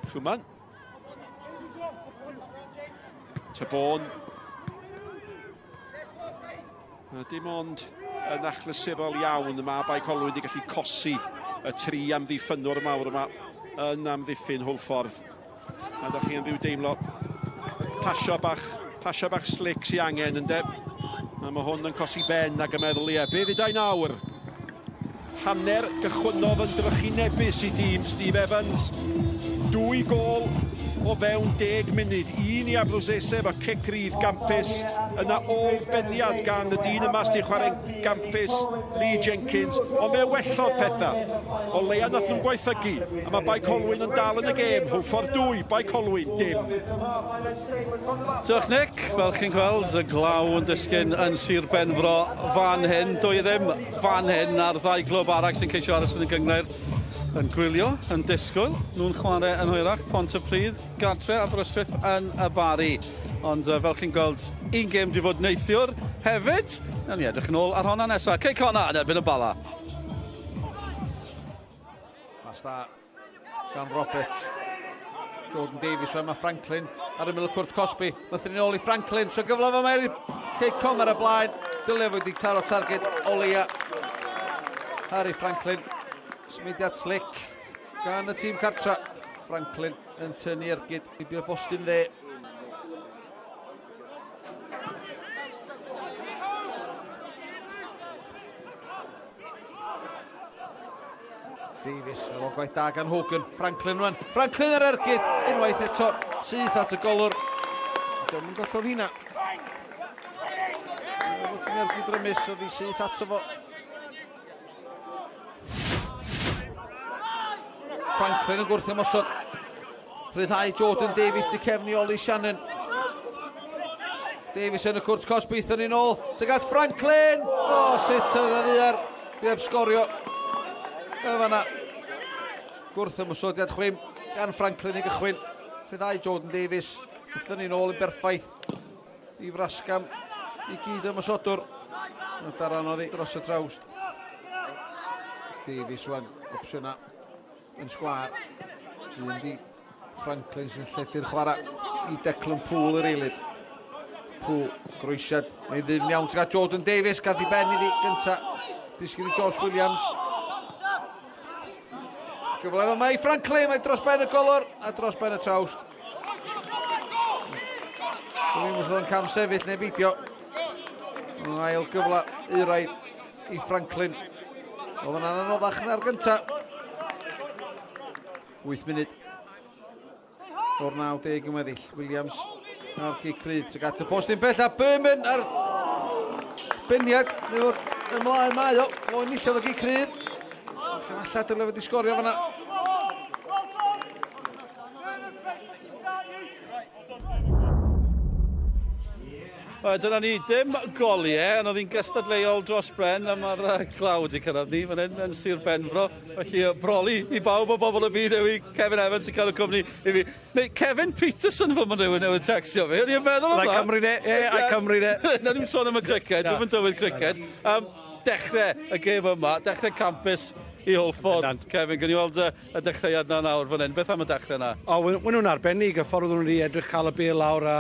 Ffwman. Tybon. Dim ond yn achlysurol iawn yma Bae Colwyn wedi gallu cosi y tri amddiffynwr mawr yma yn amddiffyn Hwlffordd. A da chi yn ddiw deimlo pasio bach slick sy'n angen ynde. A mae hwn yn cosi ben ac yn meddwl ie, be fydda i nawr? Hanner gychwynodd yn drychu nebus i dîm Steve Evans. 2 gol o fewn 10 munud. 1 i Abrosese efo cic rydd Gampus. Yna ôl beniad gan y dyn yma sy'n chwarae Gampus, Lee Jenkins. Ond fe wellodd pethau. O leia nath nhw'n gweithygu. A mae Bae Colwyn yn dal yn y gêm. Hwlffordd 2, Bae Colwyn dim. Diolch Nick, fel chi'n gweld, y glaw yn disgyn yn Sir Benfro fan hyn. Dwi ddim fan hyn ar 2 glwb arall sy'n ceisio aros yn y gyngor. Yn gwylio, yn disgwyl. Nhw'n chwarae yn hwyrach, Pontypridd, Gartre, Aberystwyth yn y Bari. Ond fel chi'n gweld, 1 gêm wedi fod neithiwr hefyd. A ni edrych yn ôl ar honna nesaf. Cei Conna yn erbyn y bala. Pas da gan Robert. Jordan Davies, mae Franklin ar y middle cwrt Cosby. Mythyn ni ôl i Franklin. So gyfle fe Mary. Cei Conna ar y blaen. Dyle wedi taro targed o leia. Harry Franklin. Symudiad slick gan y tîm cartra. Franklin yn tynnu ergyd i bi'r bostyn dde. Davies, efo gwaith da gan Hogan. Franklin rwan. Franklin ar ergyd. Unwaith eto. Syth at y golwr. Dwi'n mynd gollol hynna. Efo ti'n ergyd rymus oedd hi syth ato fo. Franklin yn gwrthio mosod. Rhyddhau Jordan Davies di cefni Oli Shannon. Davies yn y cwrt Cosby, thyn ni'n ôl. Sy'n Franklin! O, sut yn y ddiar. Di heb sgorio. Yn fanna. Gwrthio mosodiad chwym. Gan Franklin i gychwyn. Rhyddhau Jordan Davies. Thyn ni'n ôl yn berffaith. I frasgam. I gyd y mosodwr. Daranodd i dros y trawst. Davies wan. Opsiynna. Yn sgwar. Un di Franklin sy'n lledu'r chwarae i Declan Poole yr eilydd. Poole, groesiad. Mae'n ddim iawn. Ti'n gael Jordan Davies, gad i ben i fi gynta. Disgyn i Josh Williams. Gyfle efo mai Franklin, mae dros ben y golwr a dros ben y trawst. Dwi'n mwysod yn cam sefyll neu beidio. Ail gyfle uraidd i Franklin. Oedd yn anoddach na'r gynta. 8 munud o'r 90 yn weddill. Williams ar gic ryd. Sy'n gat y post yn bell a Berman ar beniad. Ymlaen mae o. O'n nillodd o gic ryd. Alla dyle wedi sgorio fanna. Dyna ni, dim goliau, ond oedd hi'n gystadleuol dros Bren a mae'r glaw wedi cyrraedd ni fan hyn yn Sir Benfro. Felly broli i bawb o bobl y byd yw i Kevin Evans sy'n cael y cwmni i fi. Neu Kevin Peterson fel ma'n rhywun newydd textio fi. O'n i'n meddwl am I Cymru ne, I Cymru ne. Na ni'n sôn am y criced, dwi'n tywydd criced. Dechrau y gêm yma, dechrau campus i Hwlffordd. Kevin, gan i weld y dechreuad na nawr fan hyn. Beth am y dechrau na? O, wyn nhw'n arbennig, y ffordd nhw'n wedi edrych cael y bel lawr a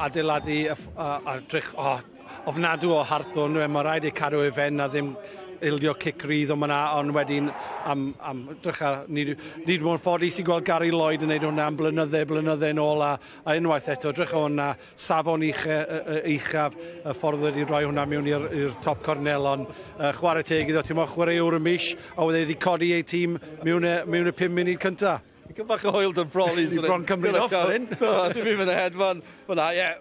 adeiladu a drych ofnadw o harddwn. Mae rhaid i cadw ei fen a ddim ildio cic rydd o yna, ond wedyn am drych ar nid mwyn ffodus i gweld Gary Lloyd yn neud hwnna am blynydde nôl a unwaith eto drych o'n safon uchaf y ffordd wedi rhoi hwnna mewn i'r top cornel, ond chwarae teg iddo, ti'n mo chwaraewr y mish a wedi codi ei tîm mewn y 5 munud cynta. Bach o hwyl dy'r brolis. Bron cymryd off fan hyn. Dwi'n mynd y hedfan. Fyna, ie.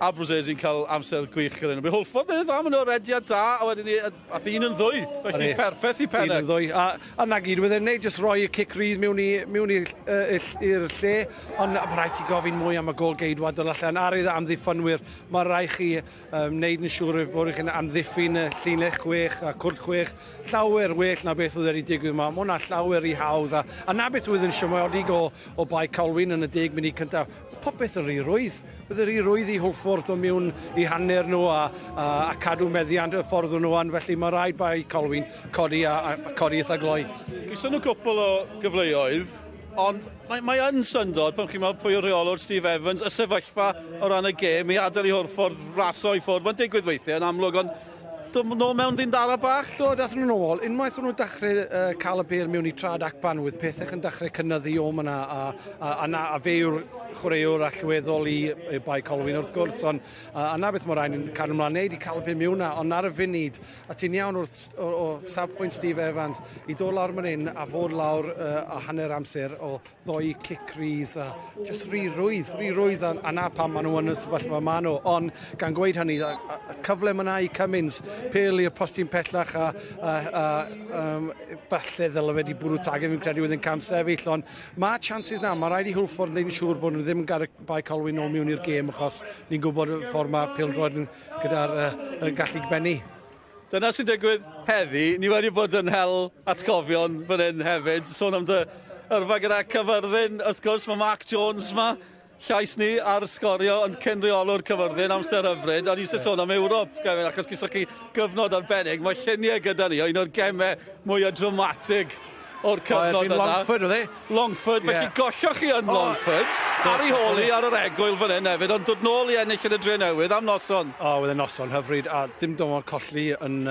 Aberystwyth'n cael amser gwych gyda nhw. Hwlffordd yn dda, maen nhw'n rediad da, a wedyn ni, ath un yn ddwy. Felly perffaith i Pennock. Un yn ddwy. A na gyd, wedi'n neud jyst rhoi y cic rydd mewn i'r lle, ond mae rhaid ti gofyn mwy am y gol geidwad o'r allan. Ar iddo amddiffynwyr, mae rhaid chi wneud yn siŵr bod chi'n amddiffyn y llinell chwech a cwrt chwech. Llawer well na beth oedd wedi digwydd yma. Mae hwnna llawer i hawdd. A na beth oedd yn siomedig o Bae Colwyn yn y 10 munud cyntaf. Popeth yn rhy rwydd. Bydd yr rwydd i Hwlffordd o mewn i hanner nhw a cadw meddiant y ffordd nhw an. Felly mae rhaid Bae Colwyn codi eitha gloi. Gysyn nhw gwbl o gyfleoedd, ond mae yn syndod pan chi'n meddwl pwy o reolwr Steve Evans, y sefyllfa o ran y gêm, i adael i Hwlffordd raso i ffwrdd. Mae'n digwydd weithiau yn amlwg, ond nôl mewn ddindara bach? Do, dath nhw'n ôl. Unwaith nhw'n dechrau cael y bel mewn i trad acban, with pethau yn dechrau cynyddu o'm yna, a fe yw'r chwaraewr allweddol i Bae Colwyn wrth gwrs, ond a na beth mae rhaid yn cadw ymlaen wneud i cael y bel mewn yna, ond ar y funud, a ti'n iawn o safbwynt Steve Evans, i dod lawr man hyn a fod lawr a hanner amser o ddoi cic rydd, a just rhy rwydd, a na pam maen nhw yn y sefyllfa ma nhw, ond gan gweud hynny, y cyfle yma i Cummins, pel i'r postyn pellach a falle ddyle wedi bwrw tagau fi'n credu wedi'n cam sefyll, ond mae chances na, mae rhaid i Hwlffordd ddim yn siŵr bod nhw ddim yn gadw Bae Colwyn ôl mewn i'r gêm, achos ni'n gwybod y ffordd mae pêl-droed gyda'r gallu benni. Dyna sy'n digwydd heddi, ni wedi bod yn hel atgofion fan hyn hefyd, sôn am dy yrfa gyda Cyfyrddin, wrth gwrs mae Mark Jones yma, llais ni ar sgorio yn cynreolwr Cyfyrddin amser hyfryd, a ni sy'n sôn am Ewrop, achos gyswch chi gyfnod arbennig, mae lluniau gyda ni, un o'r gemau mwyaf dramatig o'r cyfnod yna. Longford, oedd e? Longford, felly gosioch chi yn Longford, Harry Hawley ar yr egwyl fan hyn hefyd, ond dod nôl i ennill yn y dre newydd am noson. Wedd y noson hyfryd, a dim dod o'n colli yn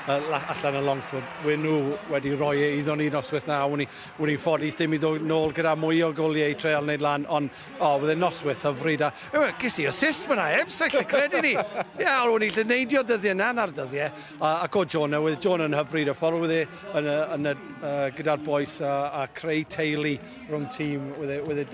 allan y Longford. Wyn nhw wedi rhoi e iddo ni noswaith na, wyn i'n ffodus dim i ddod nôl gyda mwy o goliau treol wneud lan, ond wedd y noswaith hyfryd, a ges i assist fyna, sech credu ni. Ia, wyn i'n lleneidio dyddiau na na'r dyddiau, ac o Jonah, wedd Jonah yn hyfryd, a ffordd wedd e gyda'r boes a creu teulu rhwng tîm, wedd e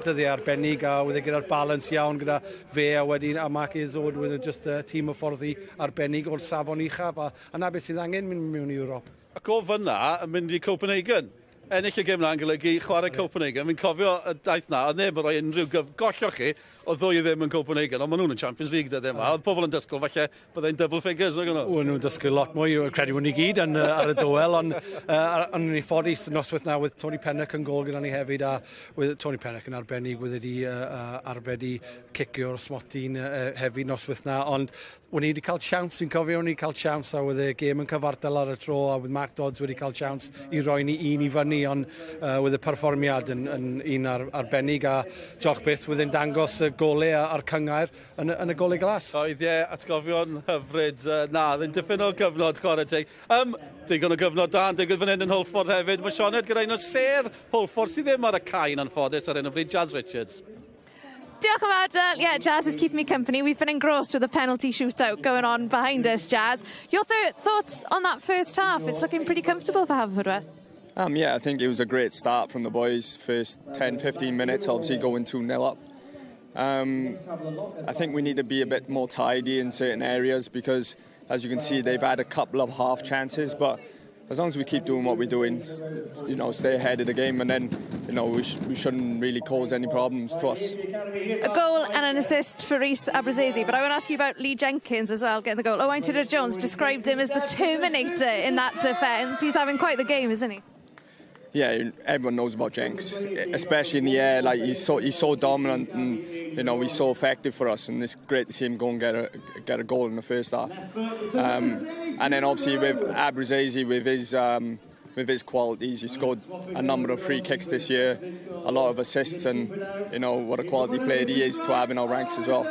dyddiau arbennig, a wedd e gyda'r balans iawn gyda fe a wedyn a Mark Izod, wedd e just tîm y ffordd arbennig o'r safon uchaf, a na beth sydd angen mynd mewn i Ewrop. Ac o fyna yn mynd i Copenhagen. Ennill y gêm na'n golygu chwarae Copenhagen. Fi'n cofio y daith na, a neb yn rhoi unrhyw golloch chi, o ddwy ddim yn Copenhagen, ond maen nhw'n yn Champions League dydyn yma. Oedd pobl yn dysgol, falle byddai'n double figures, nag yno? Wyn nhw'n dysgu lot mwy, credu wyn ni gyd ar y dywel, ond ni ffodus noswaith na, with Tony Pennock yn gol gyda ni hefyd, a with Tony Pennock yn arbennig, wedi arbedi cicio'r smotyn hefyd noswaith na, ond wyn ni wedi cael siawns, sy'n cofio wyn ni cael siawns, a wedd y gêm yn cyfartal ar y tro, a with Mark Dodds wedi cael siawns i roi ni un i fyny, ond wedd y perfformiad yn un arbennig, a joch beth wedd yn dangos y golau a'r cyngair yn y golau glas. Oedd atgofion hyfryd na, ddim diffyn o gyfnod chwarae teg. Digon o gyfnod da, digwydd fan hyn yn Hwlffordd hefyd. Mae Sioned gyda un o ser Hwlffordd sydd ddim ar y cain anffodus ar hyn o bryd, Jazz Richards. Diolch yn fawr. Yeah, Jazz is keeping me company. We've been engrossed with the penalty shootout going on behind us, Jazz. Your thoughts on that first half? It's looking pretty comfortable for Haverfordwest. Yeah, I think it was a great start from the boys. First 10-15 minutes, obviously going 2-0 up. I think we need to be a bit more tidy in certain areas because, as you can see, they've had a couple of half chances, but as long as we keep doing what we're doing, stay ahead of the game, and then, we shouldn't really cause any problems to us. A goal and an assist for Rhys Aberystwyth, but I want to ask you about Lee Jenkins as well, getting the goal. Owain Tudur-Jones described him as the Terminator in that defence. He's having quite the game, isn't he? Yeah, everyone knows about Jenks, especially in the air. Like he's so dominant, and he's so effective for us. And it's great to see him go and get a goal in the first half. And then obviously with Aberystwyth, with his qualities, he scored a number of free kicks this year, a lot of assists, and what a quality player he is to have in our ranks as well.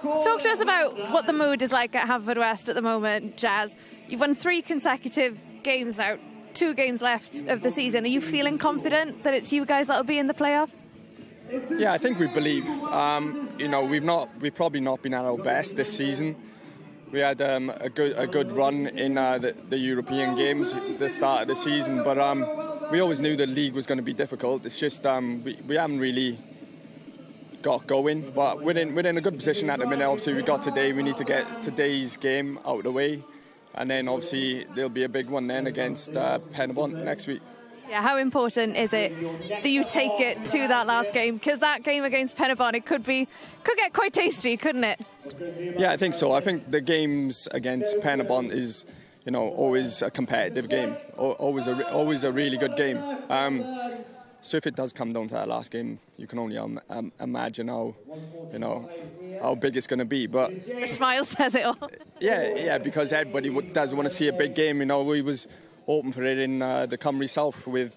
Talk to us about what the mood is like at Haverfordwest at the moment, Jazz. You've won 3 consecutive games now. 2 games left of the season. Are you feeling confident that it's you guys that'll be in the playoffs? Yeah, I think we believe. We've probably not been at our best this season. We had a good run in the European games at the start of the season, but we always knew the league was going to be difficult. It's just we haven't really got going. But we're in a good position at the minute. Obviously, we got today. We need to get today's game out of the way. And then, obviously, there'll be a big one then against Penabont next week. Yeah, how important is it that you take it to that last game? Because that game against Penabont, it could get quite tasty, couldn't it? Yeah, I think so. I think the games against Penabont is, always a competitive game, always a really good game. So if it does come down to that last game, you can only imagine how big it's going to be. But the smile says it all. Yeah, because everybody does want to see a big game. We was hoping for it in the Cymru South with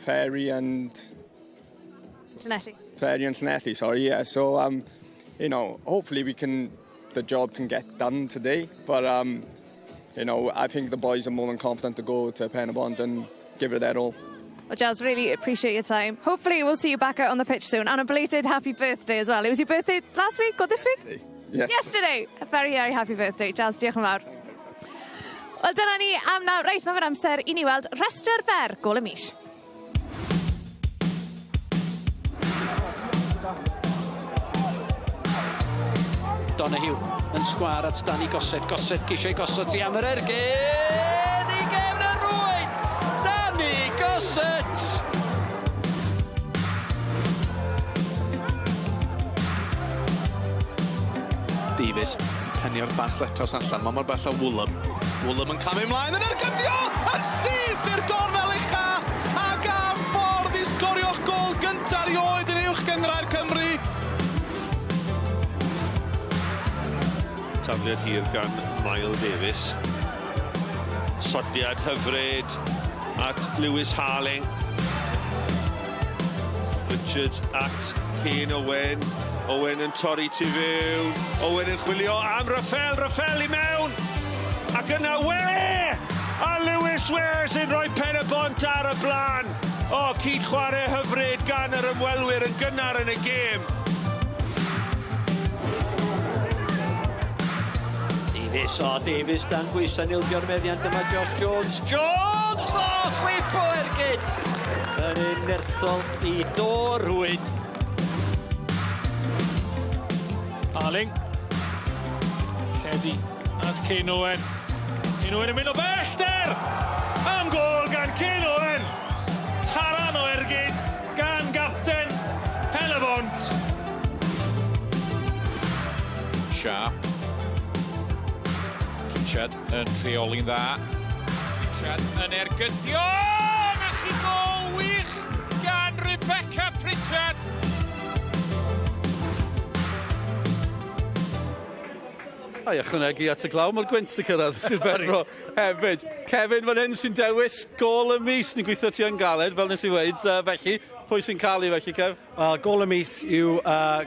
Ferry and Llanelli. Sorry, yeah. So hopefully the job can get done today. But I think the boys are more than confident to go to Penabont and give it their all. Well, Giles, really appreciate your time. Hopefully we'll see you back out on the pitch soon. And a belated happy birthday as well. It was your birthday last week or this week? Yes. Yesterday. A very, very happy birthday. Giles, diolch yn fawr. Wel, dyna ni am nawr. Reit, mae fe'n amser I ni weld restr fer gol y mis. Donahue yn sgwar at Dani Goset. Goset geisiau gosod ti am yr ergyd I gefn y rwyd. Dani Goset. Davies penio'r ball letos allan. Mae mor bell o Woolam yn camu ymlaen yn ergydio. Yn syth i'r gornel ucha. Ac am ffordd I sgorio'ch gol gyntaf erioed yn uwch gyngrair Cymru. Tafliad hir gan Miles Davies. Sodiad hyfryd at Lewis Harling. Richards at Kane Owen. Owen yn torri tu fewn. Owen yn chwilio am Raffel I mewn. Ac yna a Lewis Ware sy'n rhoi Penabont ar y blaen. Cyd chwarae hyfryd gan yr ymwelwyr yn gynnar yn y gêm. Davies dan bwysau nildio'r meddiant yma Josh Jones. Chwipo ergyd. Yn unerthol I dor rwyd. Harling. Cedi at Kane Owen. Kane Owen yn mynd o bellter. Am gol gan Kane Owen. Taran o ergyd gan gapten Penabont. Sharp. Richard yn rheoli'n dda. Richard yn ergydio. Na chi gol wych gan Rebecca Pritchard. A ychwanegu at y glaw, mae'r gwynt yn cyrraedd sy'n ferro hefyd. Kevin fan hyn sy'n dewis gol y mis. Ni'n gweithio ti yn galed, fel nes I weid. Felly, pwy sy'n cael I felly, Kev? Wel, gol y mis yw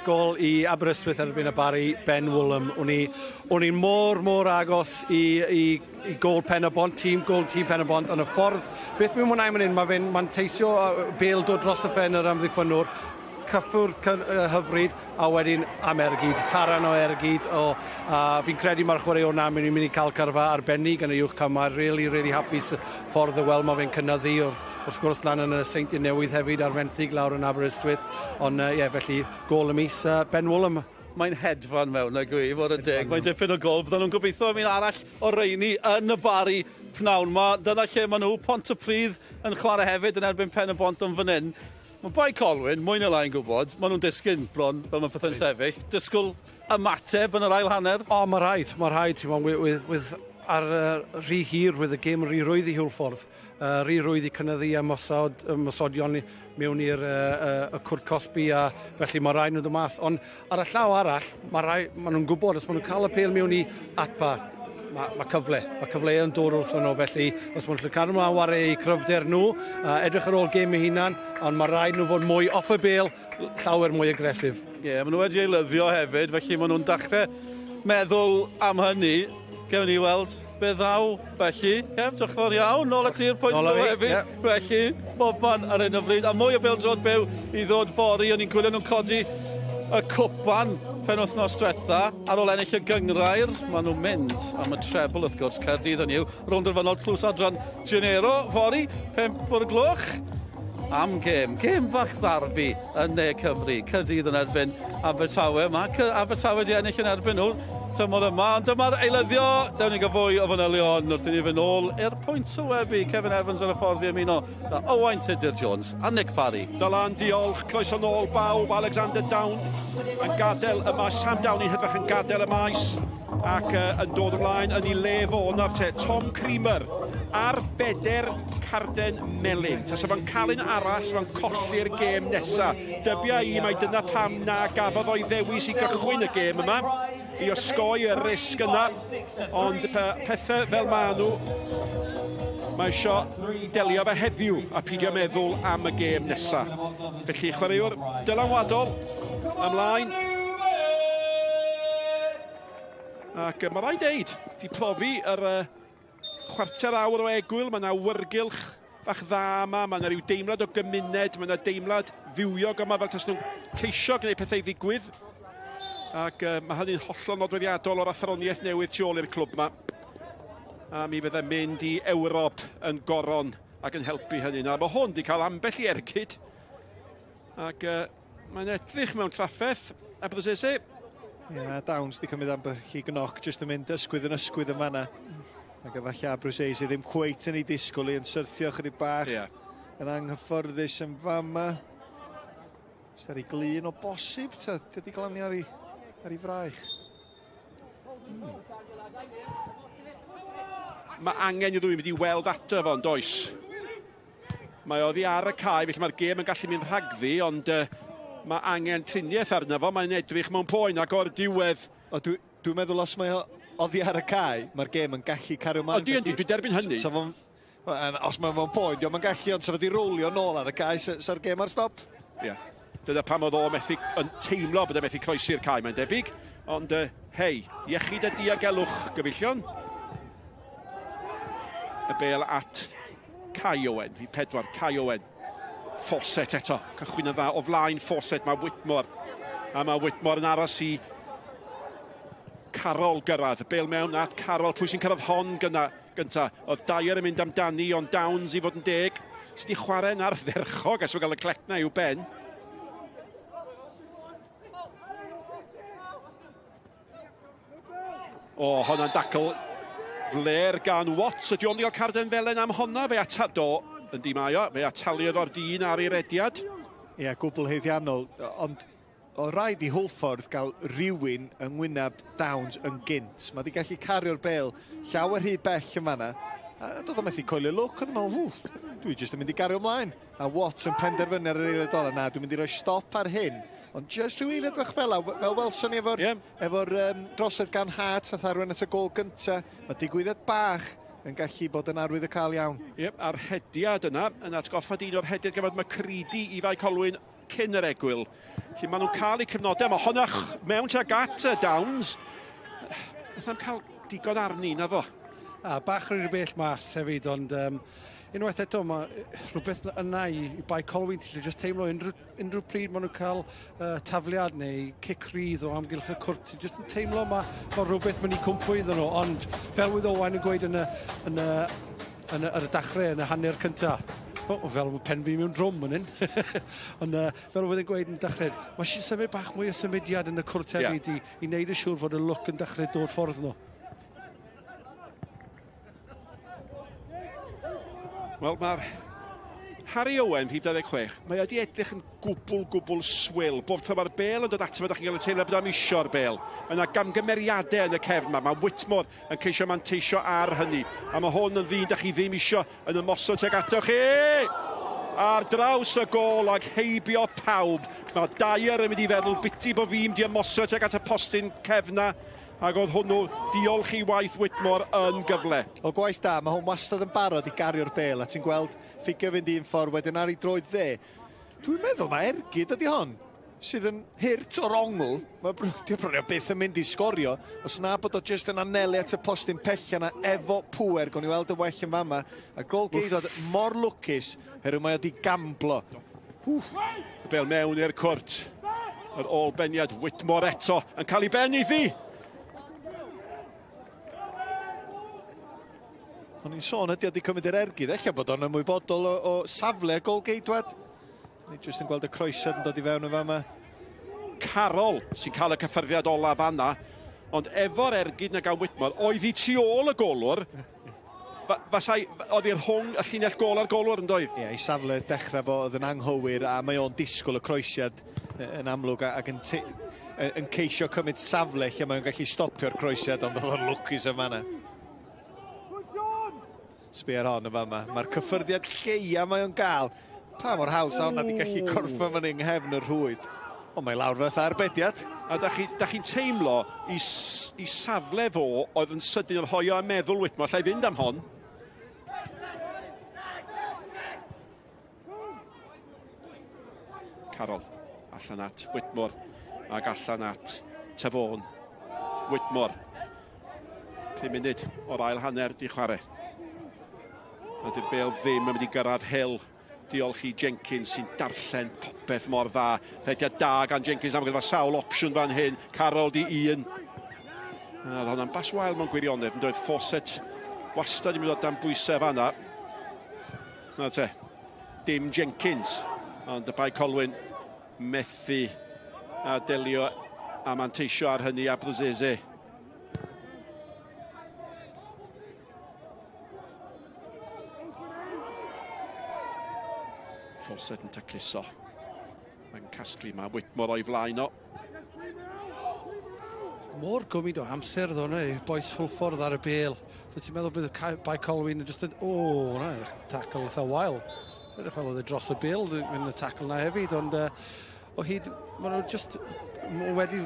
gol I Aberystwyth erbyn y Bari, Ben Woolam. O'n i'n mor agos I gol Penabont, tîm Penabont, yn y ffordd. Beth mi'n mwynhau fan hyn, mae'n teisio bêl dod dros y ffen yr amddiffynwr. Cyffwrdd hyfryd a wedyn am ergyd, taran o ergyd fi'n credu mae'r chwaraewr na mynd I cael cyrfa arbennig yn y uwch camau, really hapus ffordd y wel mae fe'n cynnyddu wrth gwrs lan yn y Seintiau Newydd hefyd ar fenthyg lawr yn Aberystwyth ond felly gol y mis Ben Woolam. Mae'n hedfan mewn y gwi, fod yn deg. Mae'n dipyn o gol. Bydden nhw'n gobeithio am un arall o reini yn y Bari pnawn. Dyna lle mae nhw, Pontypridd yn chwarae hefyd yn erbyn Penabont yn fan hyn. Mae Bae Colwyn, mwy na lai'n gwybod, maen nhw'n disgyn bron fel mae pethau'n sefyll. Disgwyl ymateb yn yr ail hanner? Mae rhaid, ar rhy hir with y gêm rhy rwydd I Hwlffordd. Rhy rwydd I cynnyddu ymosodion mewn i'r cwrt Cosby a felly mae rhaid nhw'n dod mas. Ond ar y llaw arall, mae nhw'n gwybod os maen nhw'n cael y pêl mewn I atba. Mae cyfle yn dod wrth nhw, felly os maen nhw'n cael ymlaen wario I cryfder nhw, edrych ar ôl gêm eu hunan, ond mae rhaid nhw fod mwy off y bêl, llawer mwy agresif. Maen nhw wedi eilyddio hefyd, felly maen nhw'n dechrau meddwl am hynny. Gewn ni weld be ddaw, felly. Diolch yn fawr iawn, nôl at i'r pwynt o hefyd. Felly, bobman ar hyn o bryd, a mwy o bêl-drod byw I ddod fori, o'n i'n gwylio nhw'n codi y cwpan penwythnos diwetha ar ôl ennill y gyngrair. Maen nhw'n mynd am y treble wrth gwrs, Caerdydd yn yw. Rownd yr fanol tlws adran Genero, fori, 5 o'r gloch. am gêm bach ddarbi yn ne Cymru. Cydydd yn erbyn Abertawe. Mae Abertawe di ennill yn erbyn nhw tymor yma, ond dyma'r eilyddio. Dewn ni gael fwy o fanylion wrth i ni fynd nôl i'r pwynt sylwebu. Kevin Evans ar y ffordd i ymuno da Owain Tudur-Jones a Nick Parry. Dylan, diolch, croeso nôl bawb, Alexander Down yn gadael y maes. Sam Down yn hydrach yn gadael y maes ac yn dod ymlaen yn ei lef o nawr te. Tom Creamer ar beder carden melyn. Tas o'n cael un arall fan colli'r gêm nesa. Dybia i mai dyna pam na gafodd o'i ddewis i gychwyn y gêm yma, i osgoi y risg yna, ond pethau fel maen nhw, mae eisiau delio fe heddiw a peidio meddwl am y gêm nesa. Felly chwaraewr dylanwadol ymlaen. Ac mae rhaid deud, di profi yr chwarter awr o egwyl, mae yna wyrgylch bach dda yma, mae yna rhyw deimlad o gymuned, mae yna deimlad fywiog yma fel tas nhw'n ceisio gwneud pethau ddigwydd. Ac mae hynny'n hollol nodweddiadol o'r athroniaeth newydd tu ôl i'r clwb yma. A mi fyddai'n mynd i Ewrop yn goron ac yn helpu hynny. Mae hwn wedi cael ambell i ergyd. Ac mae'n edrych mewn trafferth. Aberystwyth. Ie, Downs di cymryd ambell i gnoc jyst yn mynd ysgwydd yn fanna. Ac efallai Aberystwyth ddim cweit yn ei disgwyl i yn syrthio chydig bach. Yn anghyfforddus yn fama. Is ar ei glin o bosib, dydy glanio ar ei fraich. Mae angen i rhywun mynd i weld ato fo'n does. Mae oddi ar y cae, felly mae'r gêm yn gallu mynd rhagddi, ond mae angen triniaeth arno fo. Mae'n edrych mewn poen ac o'r diwedd. Dwi'n meddwl os mae oddi ar y cae, mae'r gêm yn gallu cario mlaen. Dwi'n derbyn hynny. Os mae'n mewn poen, diolch yn gallu, ond sef wedi rowlio nôl ar y cae, sa'r gêm ar stop. Dyna pam oedd o methu yn teimlo bod e methu croesi'r cae, mae'n debyg. Ond, hei, iechyd a diogelwch, gyfeillion. Y bel at Kai Owen, fi pedwar, Kai Owen. Fawcett eto, cychwyn yn dda o flaen Fawcett, mae Whitmore. A mae Whitmore yn aros i Carol gyrraedd. Bel mewn at Carol, pwy sy'n cyrraedd hon gynta. Oedd Dyer yn mynd amdani, ond Downs i fod yn deg. Sydd wedi chwarae'n ardderchog, as o gael y clecna i'w ben. Hwnna'n dacl fler gan Watts. Ydy o'n cael carden felen am honna? Fe atado, yn di mae o, fe ataliodd o'r dyn ar ei rediad. Ie, gwbl heiddiannol, ond o rhaid i Hwlffordd gael rhywun yng Ngwynab Downs yn gynt. Mae wedi gallu cario'r bel llawer rhy bell yn fanna. A doedd o methu coelio lwc, oedd yn meddwl, dwi jyst yn mynd i gario ymlaen. A Watts yn penderfynu ar yr eiliad ola, na, dwi'n mynd i roi stop ar hyn. Ond just rhyw eiliad fach fel welson ni efo'r drosedd gan Hart a tharwen at y gol gynta. Mae digwyddiad bach yn gallu bod yn arwydd y cael iawn. A'r hediad yna, yn atgoffa dyn o'r hediad gyfod Macready i Bae Colwyn cyn yr egwyl. Lle maen nhw'n cael eu cyfnodau. Mae honnach mewn tuag at Downs. Nath cael digon arni na fo. Bach rwy'r bell mas hefyd, ond unwaith eto mae rhywbeth yna i Bae Colwyn, lle jyst teimlo unrhyw pryd maen nhw'n cael tafliad neu cic rydd o amgylch y cwrt. Jyst yn teimlo mae rhywbeth mynd i cwmpo iddyn nhw, ond fel wydd Owain yn gweud yn y dachrau, yn y hanner cyntaf, fel pen fi mewn drwm yn hyn, ond fel wydd yn gweud yn dachrau, mae eisiau symud bach mwy o symudiad yn y cwrt hefyd i wneud y siŵr fod y look yn dachrau dod ffordd nhw. Wel, mae'r Harry Owen, rhif 26, mae wedi edrych yn gwbl swil. Bob tro mae'r bel yn dod ato fe, da chi'n cael y teimlo bod am isio'r bel. Mae yna gamgymeriadau yn y cefn yma. Mae Whitmore yn ceisio manteisio ar hynny. A mae hwn yn ddyn da chi ddim isio yn ymosod tuag ato chi. Ar draws y gol ag heibio pawb. Mae Dyer yn mynd i feddwl biti bod fi'n di ymosod tuag at y postyn cefna. Ac oedd hwnnw, diolch i waith Whitmore yn gyfle. O gwaith da, mae hwn wastad yn barod i gario'r bel, a ti'n gweld ffigio fynd un ffordd wedyn ar ei droed dde. Dwi'n meddwl mae ergyd ydi hon, sydd yn hirt o'r ongl. Di'n bron o beth yn mynd i sgorio, os na bod o jyst yn anelu at y postyn pella na efo pŵer, gown ni weld y well yn fama. A gol geidod mor lwcus, herwydd mae o di gamblo. Bel mewn i'r cwrt. Yr ôl beniad Whitmore eto yn cael ei ben iddi. O'n i'n sôn ydi wedi cymryd yr ergyd, eich bod o'n ymwybodol o safle gol geidwad. Ni jyst yn gweld y croesed yn dod i fewn o fa yma. Carol sy'n cael y cyffyrddiad ola fanna, ond efo'r ergyd na gan Whitmore, oedd hi tu ôl y golwr, oedd i'r hwng y llinell gol ar golwr yn doedd? Ie, ei safle dechrau fo oedd yn anghywir a mae o'n disgwyl y croesiad yn amlwg ac yn ceisio cymryd safle lle mae o'n gallu stopio'r croesiad, ond oedd o'n lwcus yma yna. Sbi ar hon y fama. Mae'r cyffyrddiad lleia mae o'n gael. Pa mor haws a hwnna wedi gallu corffa fan yng nghefn y rhwyd. O, mae lawr fath arbediad. A da chi'n teimlo i safle fo oedd yn sydyn yn rhoi o a meddwl Whitmore lle i fynd am hon. Carol, allan at Whitmore, ac allan at Tafôn. Whitmore, 5 munud o'r ail hanner di chwarae. Ydy'r bêl ddim yn mynd i gyrraedd Hill. Diolch i Jenkins sy'n darllen popeth mor dda. Rhediad da gan Jenkins am gyda sawl opsiwn fan hyn. Carol di 1. Oedd hwnna'n bas wael mewn gwirionedd. Yn doedd Fawcett wastad i mynd o dan bwysau fanna. Na te, dim Jenkins. Ond y Bae Colwyn methu a delio a manteisio ar hynny a Brwsese. Fawcett yn tacluso. Mae'n casglu ma Whitmore o'i flaen o. Mor gwmyd o amser ddo na, boes Hwlffordd ar y bêl. Ti'n meddwl bydd Bae Colwyn yn just yn, na, tackle eitha wael. Ydych fel oedd e dros y bil, mynd y tackle na hefyd, ond o hyd, maen nhw just wedi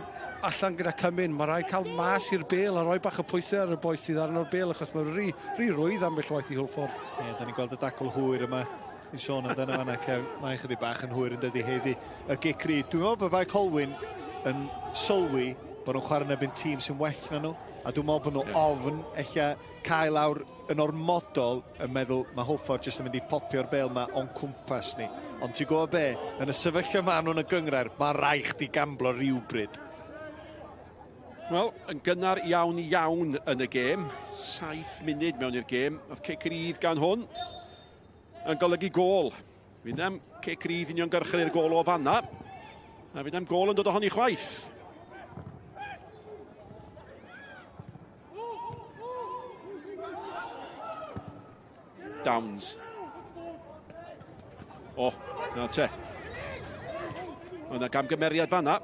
allan gyda cymyn, mae rhaid cael mas i'r bêl a rhoi bach y pwysau ar y boes sydd arno'r bêl, achos mae'n rhy rwydd ambell waith i Hwlffordd. Ie, da ni'n gweld y dacl hwyr yma. Ni'n sôn amdano fanna, mae'n chydig bach yn hwyr yn dydi heddi y gicri. Dwi'n meddwl bod Bae Colwyn yn sylwi bod nhw'n chwarae yn ebyn tîm sy'n well na nhw, a dwi'n meddwl bod nhw ofn eich cael lawr yn ormodol yn meddwl mae Hwlffordd jyst yn mynd i popio'r bêl yma o'n cwmpas ni. Ond ti'n gwybod be, yn y sefyllfa ma nhw'n y gyngred, mae rai chdi gamblo rhywbryd. Wel, yn gynnar iawn yn y gêm. 7 munud mewn i'r gêm. Oedd cic rydd gan hwn yn golygu gol. Fydd am cic rydd uniongyrchu'r gol o fanna. A fydd am gol yn dod o honni chwaith. Downs. O, na te. Yna gamgymeriad fanna.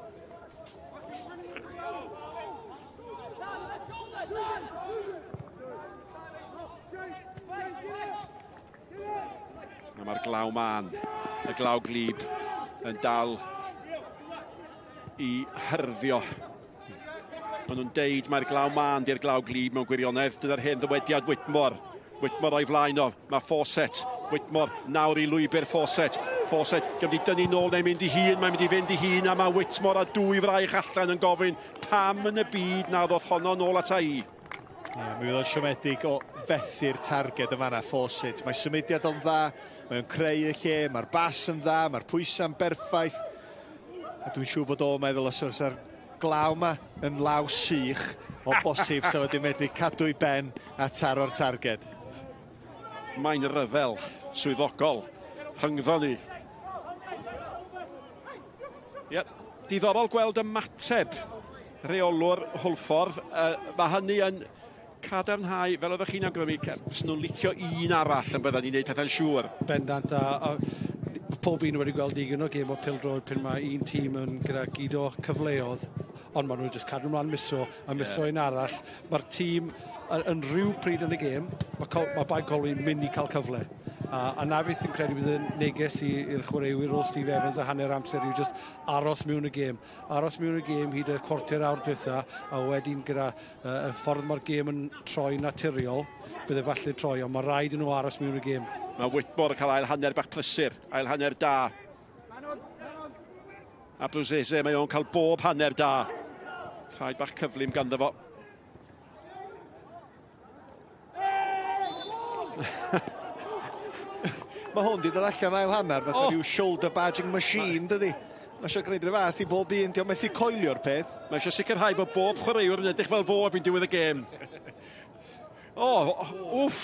A mae'r glaw man, y glaw glib, yn dal i hyrddio. Maen nhw'n deud mae'r glaw man di'r glaw glib mewn gwirionedd. Dyna'r hen ddywediad Whitmore. Whitmore o'i flaen o, mae Fawcett. Whitmore nawr i lwybr Fawcett. Fawcett, ddim wedi dynnu nôl neu mynd i hun, mae'n mynd i fynd i hun, a mae Whitmore a 2 fraich allan yn gofyn pam yn y byd na ddoth honno nôl ata i. Mi fydd o'n siomedig o fethu'r targed yma na Fawcett. Mae symudiad o'n dda, mae o'n creu y lle, mae'r bas yn dda, mae'r pwysau'n berffaith. A dwi'n siŵr bod o'n meddwl os oes ar glaw yma yn law sych o bosib sa wedi medru cadw i ben a taro'r targed. Mae'n ryfel swyddogol rhyngddo ni. Diddorol gweld ymateb reolwr Hwlffordd. Mae hynny yn cadarnhau, fel oeddech chi'n awgrymu, os nhw'n licio un arall yn byddwn ni'n neud pethau'n siŵr. Bendant, a pob un wedi gweld digon o gêm o pildroed pan mae un tîm yn gyda gyd o cyfleoedd, ond maen nhw'n just cadw mlaen miso, a miso un arall. Mae'r tîm yn rhyw pryd yn y gêm, mae Bae Colwyn mynd i cael cyfle. A na beth yn credu bydd yn neges i'r chwaraewyr o Steve Evans a hanner amser yw just aros mewn y gêm. Aros mewn y gêm hyd y cwarter awr diwetha, a wedyn gyda y ffordd mae'r gêm yn troi naturiol, bydd e falle troi, ond mae rhaid yn nhw aros mewn y gêm. Mae Whitmore yn cael ail hanner bach prysur, ail hanner da. A Brwsese, mae o'n cael bob hanner da. Rhaid bach cyflym ganddo fo. Mae hwn di dod allan ail hanner, fatha rhyw shoulder badging machine, dydi? Mae eisiau gwneud rhyw fath i bob un, diolch methu coelio'r peth. Mae eisiau sicrhau bod bob chwaraewr yn edrych fel fo erbyn diwedd y gêm. Wff!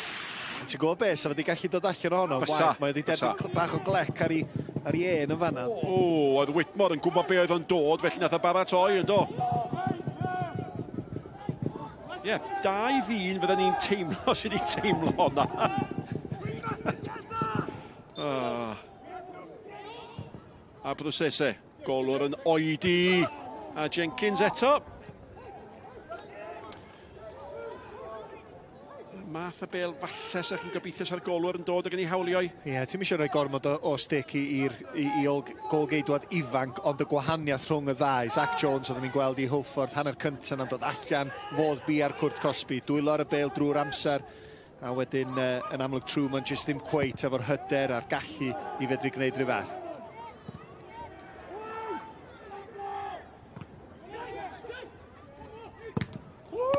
Ti'n gwybod beth, so wedi gallu dod allan ohono. Mae wedi derbyn bach o glec ar ei yn fanna. Oedd Whitmore yn gwybod be oedd o'n dod, felly nath o baratoi, yndo? Ie, 2-1 fydden ni'n teimlo sydd wedi teimlo honna. A brosesau, golwr yn oedi, a Jenkins eto. Math y bel falle sy'n chi'n gobeithio sy'r golwr yn dod ag yn ei hawliau. Ie, ti'n mysio rhoi gormod o stick i golgeidwad ifanc, ond y gwahaniaeth rhwng y ddau. Zach Jones oedden ni'n gweld i Hwlffordd, hanner cyntaf yn dod allan, fodd bu ar Cwrt Cosby, dwylo ar y bel drwy'r amser, a wedyn yn amlwg Truman jyst ddim cweit efo'r hyder a'r gallu i fedru gwneud rhywbeth.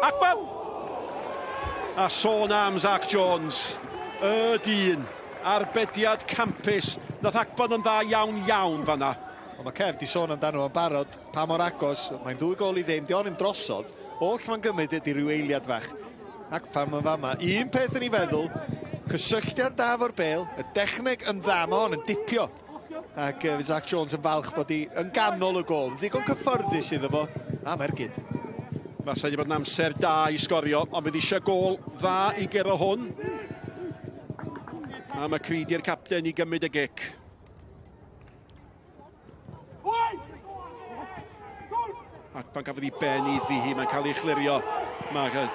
Akbam! A sôn am Zach Jones, y dyn, arbediad campus, nath Akban yn dda iawn fanna. Ond mae Kev di sôn amdano yn barod, pa mor agos, mae'n 2 gol i ddim, di o'n drosodd, oll mae'n gymryd ydi ryw eiliad fach. Akban yn fama, un peth yn ei feddwl, cysylltiad da fo'r bel, y dechneg yn dda, mae hon yn dipio. Ac Zach Jones yn falch bod hi yn ganol y gol, ddigon cyffyrddus iddo fo, a mergyd. Fasa wedi bod yn amser da i sgorio, ond fydd eisiau gol dda i gero hwn. A mae Creedy i'r capten i gymryd y gic. Akban gafodd ei ben i ddi, mae'n cael ei chlirio. Mae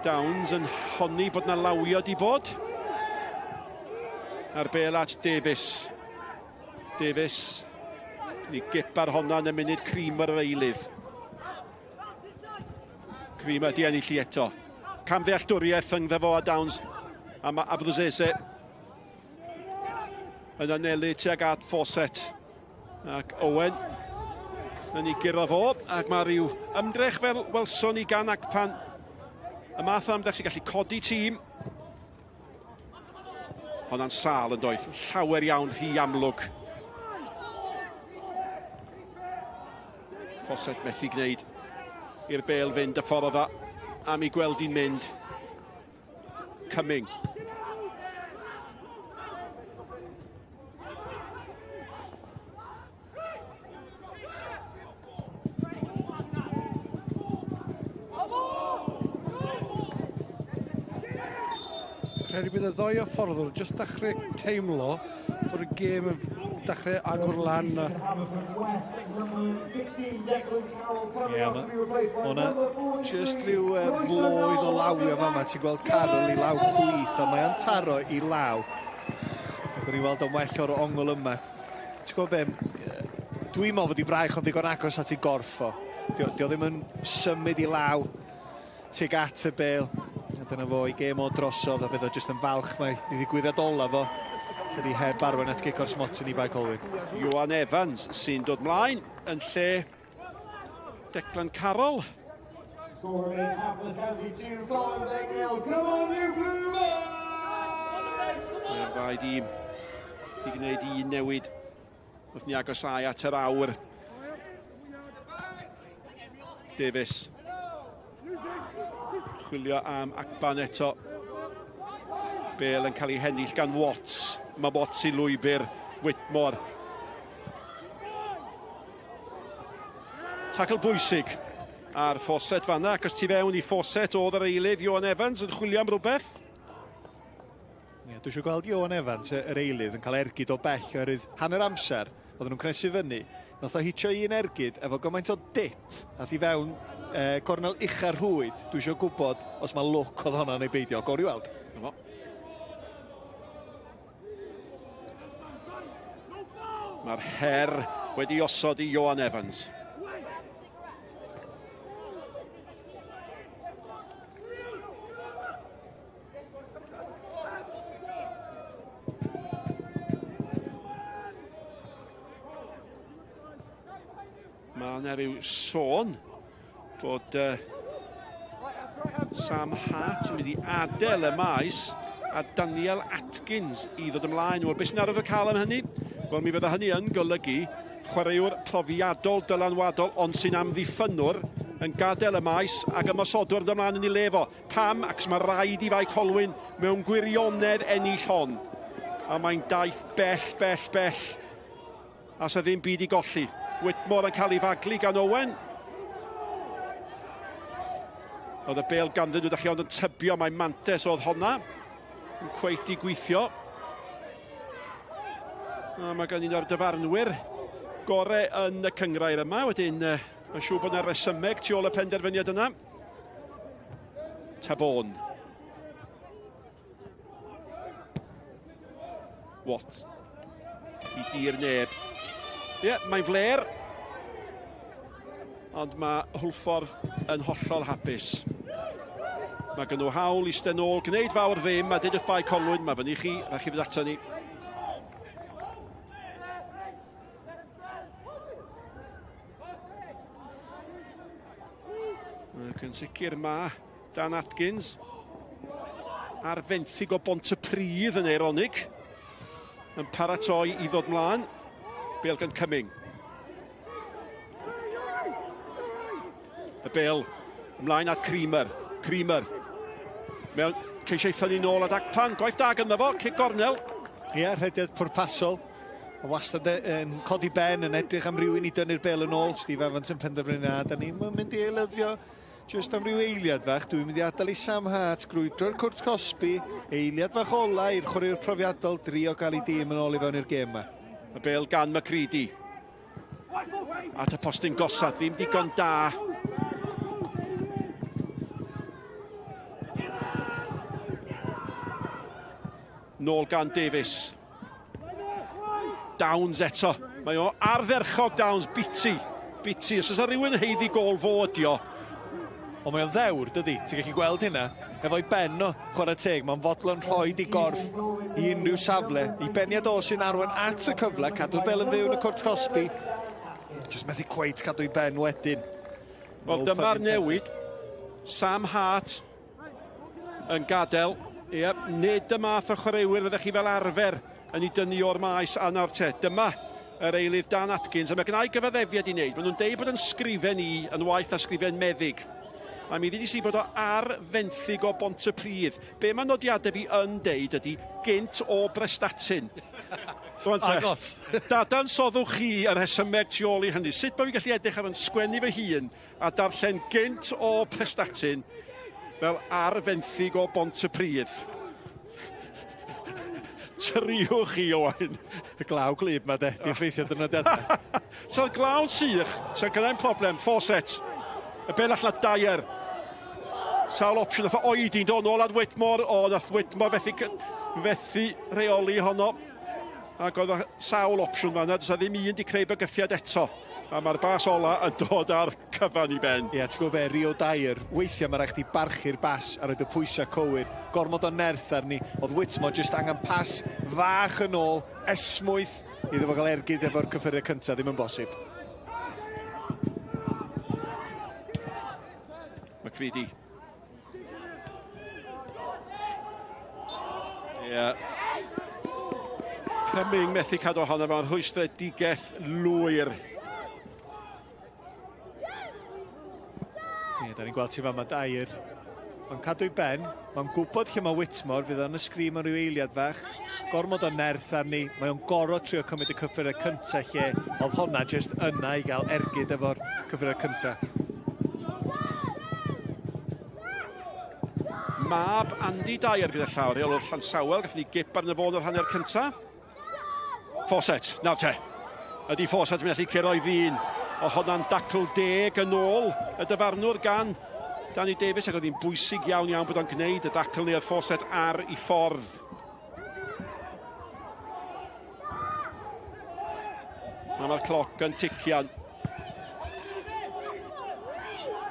Downs yn honni bod na lawio di bod. Ar bel at Davies. Davies, ni gip ar honna yn y munud Creamer yr eilydd. Creamer di ennill i eto. Camddealltwriaeth yngddo fo a Downs. A mae Brosese yn anelu tuag at Fawcett. Ac Owen yn ei gyrra fo. Ac mae rhyw ymdrech fel welson i gan Akpan. Y math o ymdrech sy'n gallu codi tîm. Honna'n sâl yn doedd. Llawer iawn rhy amlwg. Fawcett methu gwneud i'r bel fynd y ffordd o am ei gweld hi'n mynd. Cumming. Credu bydd y ddoi o fforddwr jyst dechrau teimlo bod y gêm yn dechrau agor lan. Ie, hwnna jyst rhyw floedd o lawio fama. Ti'n gweld Carol i law chwith, a mae o'n taro i law. Ac o'n i weld o'n well o'r ongl yma. Ti'n gweld be? Dwi'n meddwl fod i braich ond ddigon agos at ei gorff o. Dio ddim yn symud i law tuag at y bel. A dyna fo i gêm o drosodd, a bydd o jyst yn falch mai i ddigwyddiad ola fo. Dydy heb arwain at gic o'r smotyn i Bae Colwyn. Iwan Evans sy'n dod mlaen yn lle Declan Carroll. Mae'r ddau dîm wedi gwneud un newid wrth ni agosau at yr awr. Davies. Chwilio am Akban eto. Bale yn cael ei hennill gan Watts. Mae Watts i lwybr Whitmore. Tackle bwysig ar Fawcett fanna, ac os ti fewn i Fawcett oedd yr eilydd, Iwan Evans yn chwilio am rhywbeth. Dwi eisiau gweld Iwan Evans, yr eilydd, yn cael ergyd o bell oherwydd hanner amser, oedden nhw'n cnesu fyny. Nath o hitio un ergyd efo gymaint o dip, nath i fewn cornel uchar rhwyd. Dwi eisiau gwybod os mae look oedd honna neu beidio. Gawn ni weld. Mae'r her wedi osod i Iwan Evans. Mae yna rhyw sôn bod Sam Hart yn mynd i adael y maes a Daniel Atkins i ddod ymlaen. Wel, beth sy'n arwydd o cael am hynny? Wel, mi fydda hynny yn golygu chwaraewr profiadol dylanwadol ond sy'n amddiffynwr yn gadael y maes ac y Sadwrn ymlaen yn ei lefo. Pam? Ac mae rhaid i Bae Colwyn mewn gwirionedd ennill hon. A mae'n daith bell. A sa ddim byd i golli. Whitmore yn cael ei faglu gan Owen. Oedd y bêl ganddyn nhw, ddech chi ond yn tybio, mae mantes oedd honna. Yn cweit i gweithio. A mae gan un o'r dyfarnwyr gore yn y cyngrair yma. Wedyn, mae'n siŵr bod yna resymeg tu ôl y penderfyniad yna. Tabon. What? I dir neb. Ie, mae'n fler. Ond mae Hwlffordd yn hollol hapus. Mae gen nhw hawl i sten ôl, gwneud fawr ddim, a dydych Bae Colwyn, mae fyny chi, rhaid chi fynd ato ni. Ac yn sicr ma Dan Atkins ar fenthyg o Bontypridd yn Eironig yn paratoi i ddod mlaen. Bêl gan Cyming. Y bêl ymlaen at Creamer. Mewn ceisiaethon ni nôl a Dacpan. Gwaith da ganddo fo, cic gornel. Ie, rhediad pwrpasol. A wastad yn codi ben yn edrych am rywun i dynnu'r bêl yn ôl. Steve Evans yn penderfynu na. Da ni'n mynd i eilyfio just am ryw eiliad fach. Dwi'n mynd i adael i Sam Hart grwydro'r Cwrt Cosby. Eiliad fach ola i'r chwaraewr profiadol drio gael ei dîm yn ôl i fewn i'r gêm yma. Y bêl gan McCready. At y postyn gosad, ddim digon da. Nôl gan Davies. Downs eto. Mae o ardderchog Downs, biti. Os oes rhywun heiddi gol fo ydi o. Ond mae o'n ddewr, dydy. Ti'n gallu gweld hynna? Efo'i ben o, chwarae teg, mae'n fodlon rhoi i gorff i unrhyw safle. I beniad o sy'n arwain at y cyfle, cadw'r bel yn fyw yn y Cwrt Cosby. Just methu cweit cadw'i ben wedyn. Wel, dyma'r newid. Sam Hart yn gadael. Ie, nid y math o chwaraewyr fyddech chi fel arfer yn ei dynnu o'r maes anawr te. Dyma yr eilydd Dan Atkins. A mae gennau gyfaddefiad i wneud. Maen nhw'n deud bod yn sgrifen i yn waith a sgrifen meddyg. A mi ddyn ni bod o ar fenthyg o Bontypridd. Be mae nodiadau fi yn deud ydy gynt o Prestatyn. Agos. Dadansoddwch chi yr rhesymeg tu ôl i hynny. Sut bod fi'n gallu edrych ar yn sgwennu fy hun a darllen gynt o Prestatyn fel ar fenthyg o Bontypridd. Triwch chi, Owen. Y glaw glib ma de, i ffeithio dynodiadau. So'r glaw sych, so'n gyda'n problem, Fawcett. Y bel allan Dyer. Sawl opsiwn oedd oedi'n dod nôl ad Whitmore. O, nath Whitmore fethu reoli honno. Ac oedd sawl opsiwn fan'na, does ddim un di creu bygythiad eto. A mae'r bas ola yn dod ar cyfan i ben. Ie, ti'n gwybod be, Rio Dyer, weithiau mae rhaid chdi barchu'r bas a roed y pwysau cywir. Gormod o nerth arni. Oedd Whitmore just angen pas fach yn ôl, esmwyth, iddo fo gael ergyd efo'r cyffuriau cyntaf, ddim yn bosib. McCready. Ie. Cyming methu cadw ohono fo'n rhwystredigaeth lwyr. Ie, da ni'n gweld ti fan mae Dyer. Mae'n cadw'i ben, mae'n gwybod lle mae Whitmore, fydd o'n ysgrim yn rhyw eiliad fach. Gormod o nerth arni, mae o'n gorfod trio cymryd y cyffuriau cyntaf lle oedd honna just yna i gael ergyd efo'r cyffuriau cyntaf. Mab Andy Dyer gyda llaw reolwr Llansawel, gath ni gip arno fo yn yr hanner cynta. Fawcett, nawr te. Ydy Fawcett yn gallu curo i ddyn. O honna'n dacl deg yn ôl y dyfarnwr gan Danny Davies, ac oedd hi'n bwysig iawn bod o'n gwneud y dacl neu'r Fawcett ar ei ffordd. Mae'r cloc yn tician.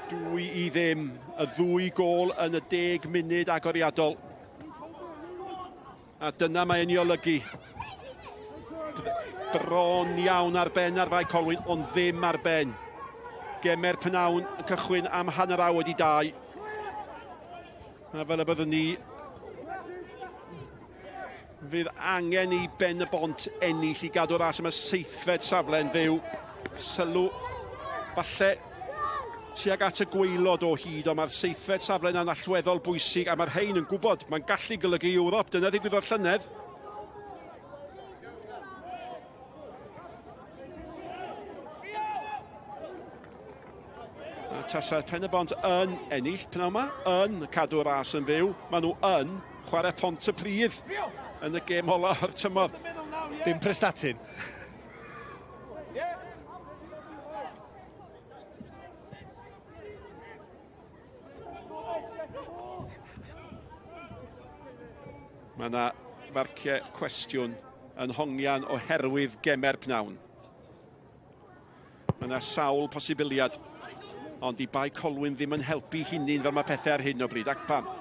2-0, y 2 gôl yn y 10 munud agoriadol. A dyna mae'n ei olygu. Bron iawn ar ben ar Bae Colwyn, ond ddim ar ben. Gemer Pnawn yn cychwyn am hanner awr i 2. A fel y byddwn ni, fydd angen i ben y bont ennill i gadw ras am y seithfed safle yn fyw. Sylw, falle, tuag at y gwaelod o hyd, ond mae'r seithfed safle yna'n allweddol bwysig, a mae'r rhain yn gwybod, mae'n gallu golygu Ewrop, dyna ddigwyddodd llynedd. A tasa Pen-y-bont yn ennill, pnawn yma, yn cadw ras yn fyw, maen nhw yn chwarae pont y pridd yn y gêm ola o'r tymor. Dim prestatyn. Mae yna farciau cwestiwn yn hongian oherwydd gemer pnawn. Mae yna sawl posibiliad, ond i Bae Colwyn ddim yn helpu hunin fel mae pethau ar hyn o bryd, ac pam.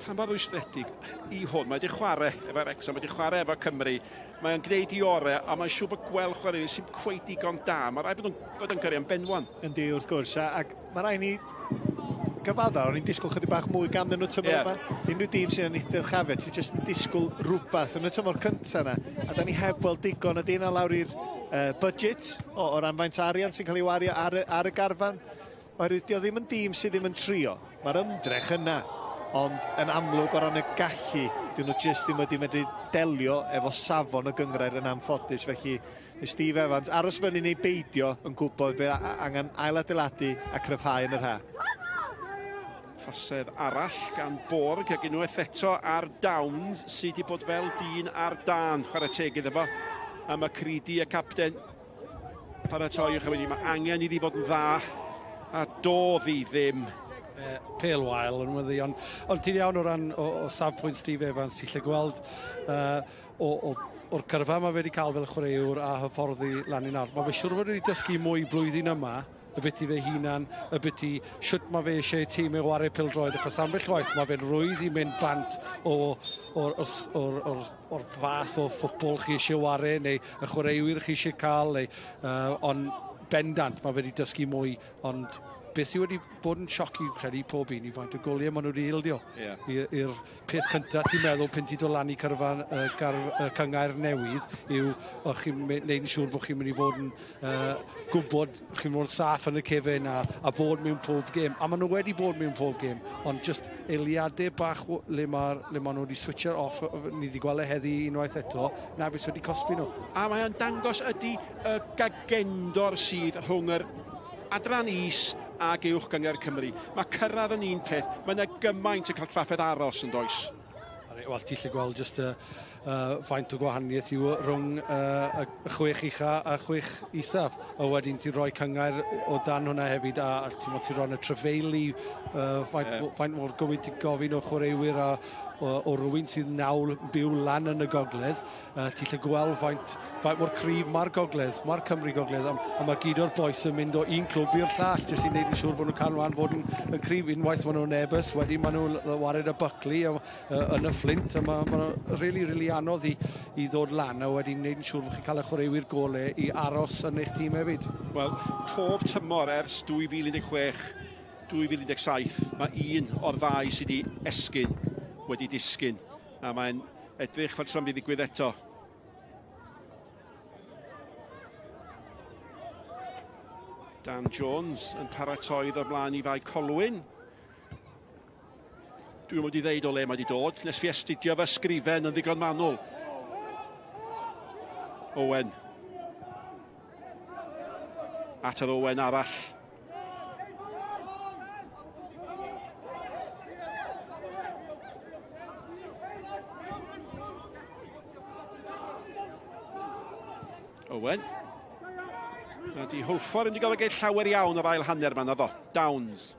Pan mor rwystredig i hwn, mae wedi chwarae efo Wrexham, mae wedi chwarae efo Cymru, mae'n gwneud i orau, a mae'n siŵr bod gweld chwarae sy'n cweit digon da. Mae rai bod yn gyrru am benwan. Yndi, wrth gwrs, ac mae rai ni gyfadda, o'n i'n disgwyl chydig bach mwy gan nhw tymor yma. Unrhyw dîm sy'n ennill chafed, sy'n jyst yn disgwyl rhywbeth yn y tymor cyntaf yna. A da ni heb weld digon ydy yna lawr i'r budget o ran faint arian sy'n cael ei wario ar y garfan. Oherwydd, di o ddim yn dîm sydd ddim yn trio. Mae'r ymdrech yna. Ond yn amlwg o ran y gallu, dyn nhw jyst ddim wedi medru delio efo safon y gyngrair yn anffodus. Felly, Steve Evans, aros fyny neu beidio yn gwybod fe angen ailadeiladu a cryfhau yn yr ha. Ffosedd arall gan Borg ac unwaith eto ar Downs sydd wedi bod fel dyn ar dan chwarae teg iddo fo. A mae Creedy y capten paratoi o'ch wedi, mae angen iddi fod yn dda a doedd hi ddim. Pale while yn weddi, ond ti'n iawn o ran o safpwynt Steve Evans, ti'n lle gweld o'r cyrfa mae wedi cael fel chwaraewr a hyfforddi lan i'n ardd. Mae fe siwr fod wedi dysgu mwy blwyddyn yma, y byti fe hunan, y byti siwt mae fe eisiau tîm ei wario pildroed, achos ambell waith mae fe'n rwydd i mynd bant o'r fath o ffwtbol chi eisiau wario, neu y chwaraewyr chi eisiau cael, ond bendant mae fe wedi dysgu mwy, ond beth sydd wedi bod yn sioc i credu pob un i faint o goliau maen nhw wedi ildio. I'r peth cyntaf ti'n meddwl pen ti'n dod lan i cyrfa cyngair newydd yw o'ch chi'n neud yn siŵr bod chi'n mynd i fod yn gwybod chi'n mynd saff yn y cefen a bod mewn pob gêm. A maen nhw wedi bod mewn pob gêm, ond just eiliadau bach le maen nhw wedi switcher off, ni wedi gweld heddi unwaith eto, na beth wedi cosbi nhw. A mae'n dangos ydy y gagendor sydd rhwng yr adran is ag uwch gyngor Cymru. Mae cyrraedd yn un peth, mae yna gymaint yn cael trafferth aros yn does. Wel, ti'n lle gweld just faint o gwahaniaeth yw rhwng y chwech ucha a chwech isaf. A wedyn ti'n rhoi cyngair o dan hwnna hefyd, a ti'n rhoi y trefeili, faint mor gymaint i gofyn o chwaraewyr o rhywun sydd nawl byw lan yn y gogledd. Ti'n lle gweld faint mor cryf mae'r gogledd, mae'r Cymru gogledd, a mae gyd o'r boes yn mynd o un clwb i'r llall, jyst i wneud yn siŵr bod nhw'n cael rhan fod yn cryf. Unwaith maen nhw'n nebys, wedyn maen nhw'n wared y Buckley yn y Flint, a maen nhw'n really anodd i ddod lan, a wedyn wneud yn siŵr bod chi'n cael y chwaraewyr golau i aros yn eich tîm hefyd. Wel, pob tymor ers 2016, 2017, mae un o'r ddau sydd wedi esgyn wedi disgyn, a mae'n edrych fel sy'n ddigwydd eto. Dan Jones yn paratoi o'r blaen i Bae Colwyn. Dwi'n mynd i ddeud o le mae wedi dod, nes fi astudio fy sgrifen yn ddigon manwl. Owen. At yr Owen arall. Owen. A di Hwlffordd yn wedi gael llawer iawn o'r ail hanner man efo. Downs.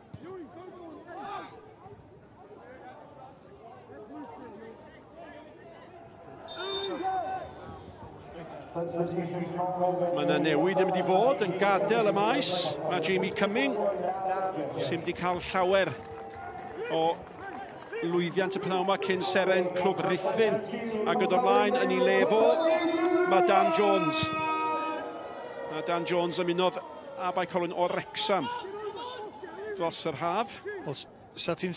Mae yna newid yn mynd i fod yn gadael y maes. Mae Jamie Cumming sy'n wedi cael llawer o lwyddiant y pnawn yma cyn seren clwb Rhuthun. Ac yn ymlaen yn ei lefo, mae Dan Jones. A Dan Jones yn munodd a Bae Colwyn o Wrexham dros yr haf. Sa ti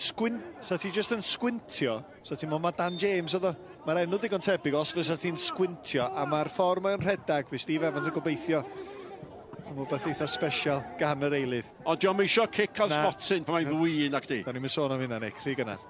just yn sgwintio, sa ti'n meddwl mae Dan James oedd o? Mae'r enw digon tebyg os fysa ti'n sgwintio, a mae'r ffordd mae'n rhedag fi Steve Evans yn gobeithio am rhywbeth eitha special gan yr eilydd. Ond diolch eisiau cic al spotting pan mae'n ddwy ac di. Da ni'n mynd sôn am hynna, Nick, rhy gynnar.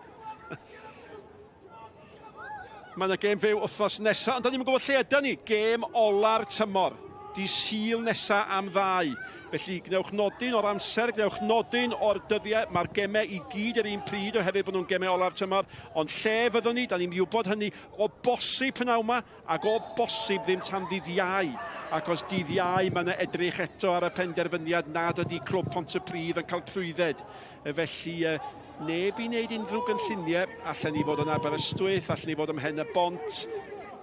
Mae yna gêm fyw wythnos nesaf, ond da ni'n gwybod lle yda ni. Gêm ola'r tymor. Di Sul nesaf am 2. Felly gnewch nodyn o'r amser, gnewch nodyn o'r dyddiau. Mae'r gemau i gyd yr un pryd oherwydd bod nhw'n gemau ola'r tymor. Ond lle fyddwn ni, da ni'n wybod hynny o bosib pnaw yma ac o bosib ddim tan ddydd Iau. Ac os dydd Iau mae yna edrych eto ar y penderfyniad nad ydy clwb Pontypridd yn cael trwydded. Felly neb i wneud unrhyw gynlluniau. Allen ni fod yn Aberystwyth, allen ni fod ym Mhen y Bont,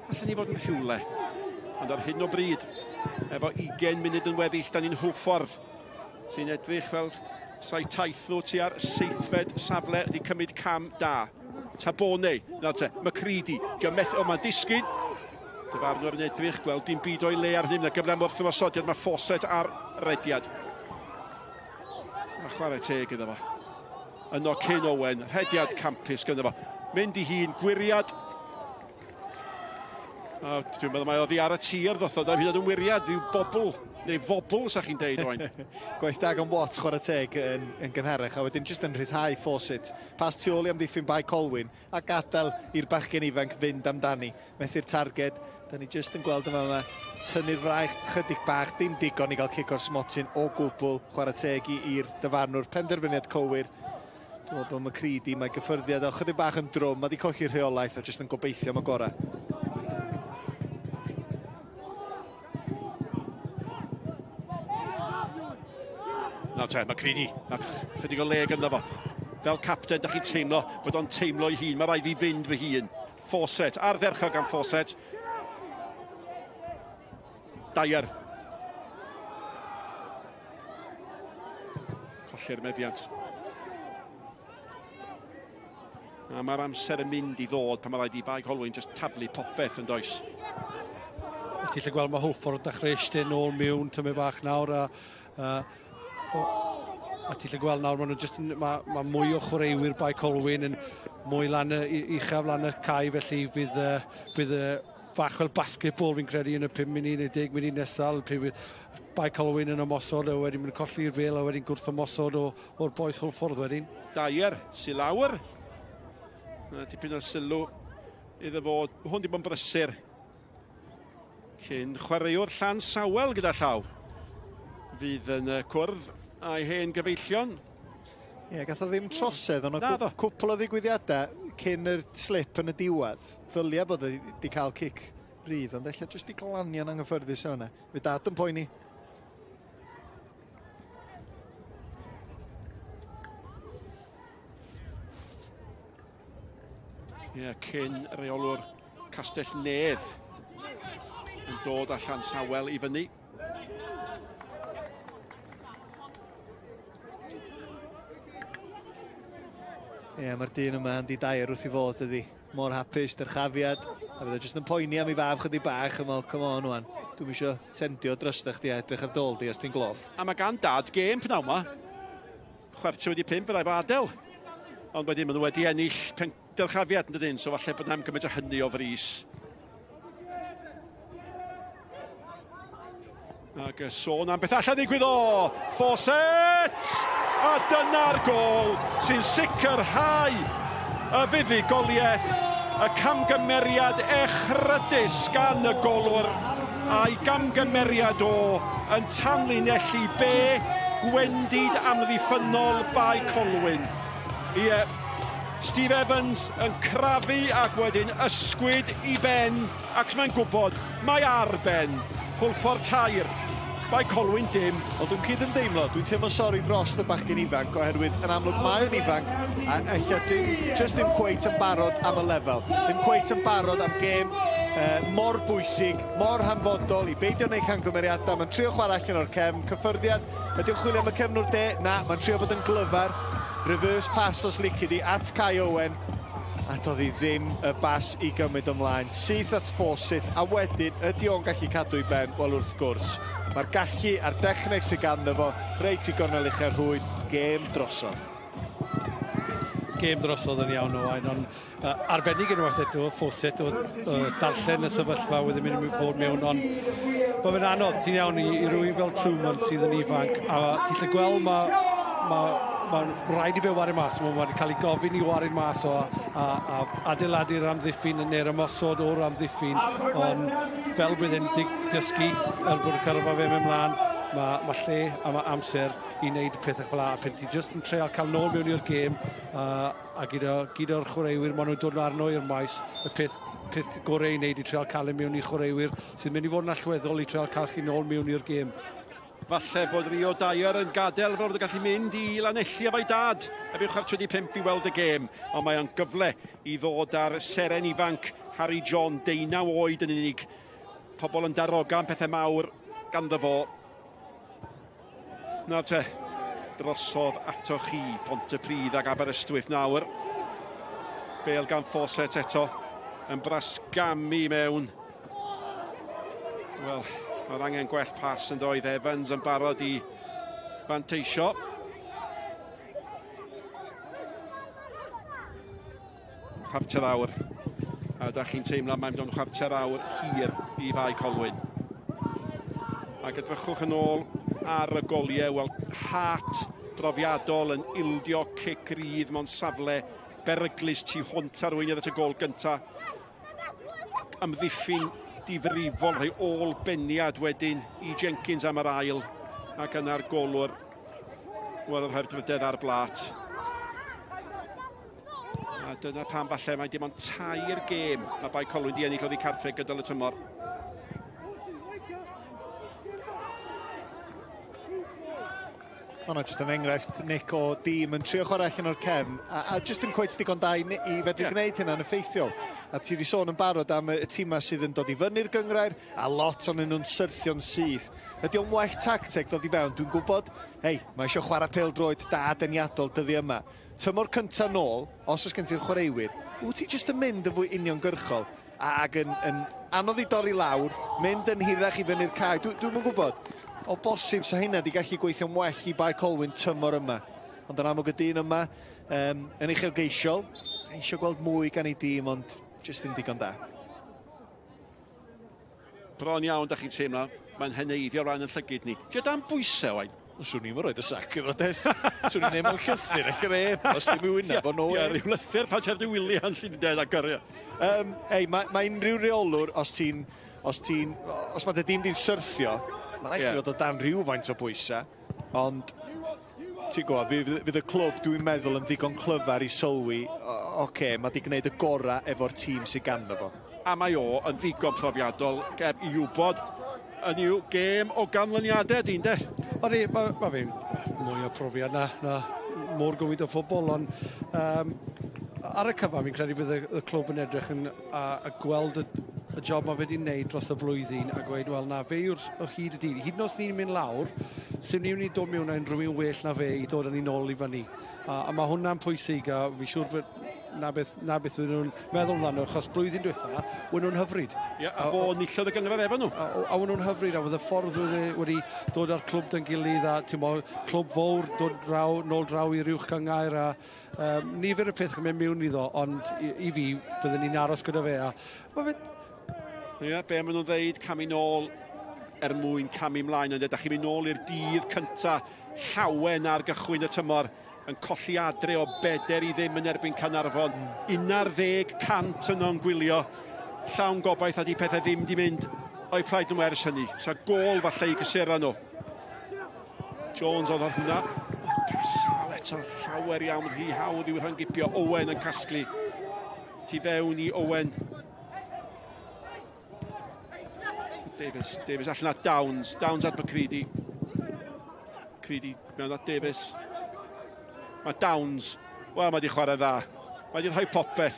allen ni fod yn Rhywle. Ond ar hyn o bryd, efo 20 munud yn weddill, da ni'n Hwlffordd, sy'n edrych fel sai taithw tu ar 7fed safle, wedi cymryd cam da. Tabone, nawr te, Macready, gymeth o mae'n disgyn. Dyfarnwr yn edrych, gweld dim byd o'i le ar hyn, na gyflem wrth ymosodiad, mae Fawcett ar rediad. A chwarae teg iddo fo. Yno Cyn Owen, rhediad campus gyda fo. Mynd i hun, gwiriad. Dwi'n meddwl mae oddi ar y tir ddotho, da hyd yn wiriad, rhyw bobl, neu fobl, sa chi'n deud oen. Gwaith dag yn wat, chwarae teg yn gynharach, a wedyn jyst yn rhyddhau Fawcett. Pas tu ôl i amddiffyn Bae Colwyn, a gadael i'r bachgen ifanc fynd amdani. Methu'r targed, da ni jyst yn gweld yma tynnu'r fraich chydig bach, dim digon i gael cic o'r smotyn o gwbl. Chwarae teg i'r dyfarnwr, penderfyniad cywir. Dwi'n meddwl bod Macready, mae gyffyrddiad o chydig bach yn drwm, mae di colli'r rheolaeth a jyst yn gobeithio am y gorau. Nawr te, Macready, chydig o leg ynddo fo. Fel capten, da chi'n teimlo bod o'n teimlo ei hun. Mae rai fi fynd fy hun. Fawcett, ardderchog gan Fawcett. Dyer. Colli'r meddiant. A mae'r amser yn mynd i ddod pan mae rhaid i Bae Colwyn just taflu popeth yn does. Ti'n lle gweld mae Hwlffordd dechrau eistedd nôl mewn tymu bach nawr a ti'n lle gweld nawr mae mwy o chwaraewyr Bae Colwyn yn mwy lan uchaf lan y cae, felly bydd bach fel basketball fi'n credu yn y 5 munud neu 10 munud nesaf, pryd bydd Bae Colwyn yn ymosod a wedyn mynd colli'r fel a wedyn gwrth ymosod o'r boes Hwlffordd wedyn. Dyer, sy'n lawr. Dipyn o sylw iddo fod, hwn di bod yn brysur. Cyn chwaraewr Llan Sawel gyda llaw. Fydd yn cwrdd a'i hen gyfeillion. Ie, gath o ddim trosedd, ond o cwpl o ddigwyddiadau cyn yr slip yn y diwedd. Ddylia bod wedi cael cic rydd, ond eich jyst i glanion anghyffyrddus o hwnna. Fe dad yn poeni. Ie, cyn reolwr Castell Nedd yn dod â Llan Sawel i fyny. Ie, mae'r dyn yma yn Dyer wrth i fod ydi. Mor hapus, dyrchafiad. A fydd o jyst yn poeni am ei faf chydig bach yn meddwl, come on wan. Dwi'n eisiau tendio drystach di a edrych ar dol di os ti'n glof. A mae gan dad gêm pnaw yma. 4:25 byddai fo adel. Ond wedyn maen nhw wedi ennill dyrchafiad yn dydyn, so falle bod na'm gymaint o hynny o frys. Ac sôn am beth allan ddigwydd o! Fawcett! A dyna'r gol sy'n sicrhau y fuddugoliaeth, y camgymeriad echrydus gan y golwr a'i gamgymeriad yn tamlinellu gwendid amddiffynol Bae Colwyn. Ie, Steve Evans yn crafu ac wedyn ysgwyd i ben ac mae'n gwybod mae ar ben Hwlffordd tair. Bae Colwyn dim. Ond dwi'n cyd yn deimlo, dwi'n teimlo sori dros y bachgen ifanc oherwydd yn amlwg mae'n ifanc a eich just ddim cweit yn barod am y lefel. Ddim cweit yn barod am gêm mor bwysig, mor hanfodol i beidio wneud camgymeriadau. Mae'n trio chwarae allan o'r cefn, cyffyrddiad. Ydy'n chwilio am y cefnwr de? Na, mae'n trio bod yn glyfar. Reverse pass os lici di at Kai Owen. A doedd hi ddim y bas i gymryd ymlaen. Syth at Fawcett a wedyn ydy o'n gallu cadw i ben, wel wrth gwrs. Mae'r gallu a'r dechneg sy'n ganddo fo, reit i gornel uchel rhwyd, gêm drosodd. gêm drosodd yn iawn o Wain, ond arbennig unwaith eto, Fawcett o darllen y sefyllfa wedi mynd i fod mewn, ond mae fe'n anodd, ti'n iawn i rywun fel Truman sydd yn ifanc, a ti'n lle gweld mae'n rhaid i fe wario mas, mae wedi cael ei gofyn i wario mas o a adeiladu'r amddiffyn neu'r ymosod o'r amddiffyn, ond fel bydd e'n dysgu bod y cyrfa fe mewn mlaen, mae lle a mae amser i wneud pethau fel a pen ti jyst yn treol cael nôl mewn i'r gêm a gyda'r chwaraewyr maen nhw'n dod arno i'r maes y peth gorau i wneud i treol cael ei mewn i chwaraewyr sy'n mynd i fod yn allweddol i treol cael chi nôl mewn i'r gêm. Falle bod Rio Dyer yn gadael fod yn gallu mynd i lanelli efo'i dad erbyn 45 i weld y gêm, ond mae o'n gyfle i ddod ar seren ifanc Harry John, 19 oed yn unig, pobl yn darogan pethau mawr ganddo fo. Nawr te, drosodd ato chi Pontypridd ag Aberystwyth nawr. Bêl gan Fawcett eto, yn brasgamu mewn. Wel, oedd angen gwell pas yn doedd, Evans yn barod i fanteisio. Chwarter awr. A da chi'n teimlo mae'n mynd o'n chwarter awr hir i Bae Colwyn. Ac edrychwch yn ôl ar y goliau, wel, hat brofiadol yn ildio cic rydd mewn safle beryglus tu hwnt arweinydd at y gol gynta. Amddiffyn difrifol, rhai ôl beniad wedyn i Jenkins am yr ail, ac yna'r golwr, wel, yr herdrydedd ar blat. A dyna pam falle mae dim ond tair gêm a Bae Colwyn di ennill oddi cartref gydol y tymor. Hwna jyst yn enghraifft, Nick, o dîm yn trio chwarae allan o'r cefn, a jyst yn cweit digon da i fedru gwneud hynna'n effeithiol. A ti wedi sôn yn barod am y tîma sydd yn dod i fyny'r gyngrair, a lot o'n nhw'n syrthio'n syth. Ydy o'n well tacteg dod i fewn? Dwi'n gwybod, hei, mae eisiau chwarae pêl-droed da deniadol dyddi yma. Tymor cynta nôl, os oes gen ti'r chwaraewyr, wyt ti jyst yn mynd yn fwy uniongyrchol, ac yn anodd i dorri lawr, mynd yn hirach i fyny'r cae. Dwi'n gwybod. O bosib sa hynna di gallu gweithio'n well i Bae Colwyn tymor yma. Ond yn amlwg y dyn yma, yn uchelgeisiol, eisiau gweld mwy gan ei dîm, ond jyst ddim digon da. Bron iawn, da chi'n teimlo, mae'n heneiddio rhan yn llygyd ni. Dio dan bwysau, Wain? Swn i'n roed y sac iddo, de. Swn i'n neud mewn llythyr ac yr os ddim i wyna, bo nhw. Ie, rhyw lythyr pan Chefdi William Llundain a gyrrio. Ei, mae unrhyw reolwr, os mae dy dîm di'n syrthio, mae'n rhaid i fod o dan rhywfaint o bwysau, ond ti'n gwybod, fydd y clwb dwi'n meddwl yn ddigon clyfar i sylwi, oce, mae di gwneud y gorau efo'r tîm sydd ganddo fo. A mae o yn ddigon profiadol, geb i wybod yn i'w gêm o ganlyniadau di'n de. Mae fi'n mwy o profiad na mor gwmyd o ffobl, ond ar y cyfan fi'n credu bydd y clwb yn edrych a gweld y job mae fe wedi'i wneud dros y flwyddyn a gweud, wel, na, fe yw'r hyd y dydd. Hyd yn oes ni'n mynd lawr, sy'n ni'n dod mewn a'n rhywun well na fe i ddod yn ei nôl i fyny. A mae hwnna'n pwysig, a fi siŵr bod na beth wedi'n nhw'n meddwl amdano, achos blwyddyn diwetha, wedi'n nhw'n hyfryd. Ie, a fo nillodd y gyngraf efo nhw. A wedi'n nhw'n hyfryd, a fod y ffordd wedi dod â'r clwb dyn gilydd, a ti'n mo, clwb fawr dod nôl draw i'r uwch cyngair, a nifer y peth yn mynd mewn iddo, ond i fi, byddwn ni'n aros gyda fe, a mae fe... Ie, be maen nhw'n dweud, camu nôl mwyn camu mlaen, ond ydych chi'n mynd nôl i'r dydd cynta, llawen ar gychwyn y tymor, yn colli adre o beder i ddim yn erbyn Canarfon. 11% yn o'n gwylio. Llawn gobaith a di pethau ddim di mynd o'i plaid nhw ers hynny. Sa gol falle i gysura nhw. Jones oedd ar hwnna. Sal eto llawer iawn rhy hawdd i'w rhangipio. Owen yn casglu. Tu fewn i Owen. Davies allan at Downs at Macready. Creedy mewn at Davies. Mae Downs, wel, mae di chwarae dda. Mae di rhoi popeth.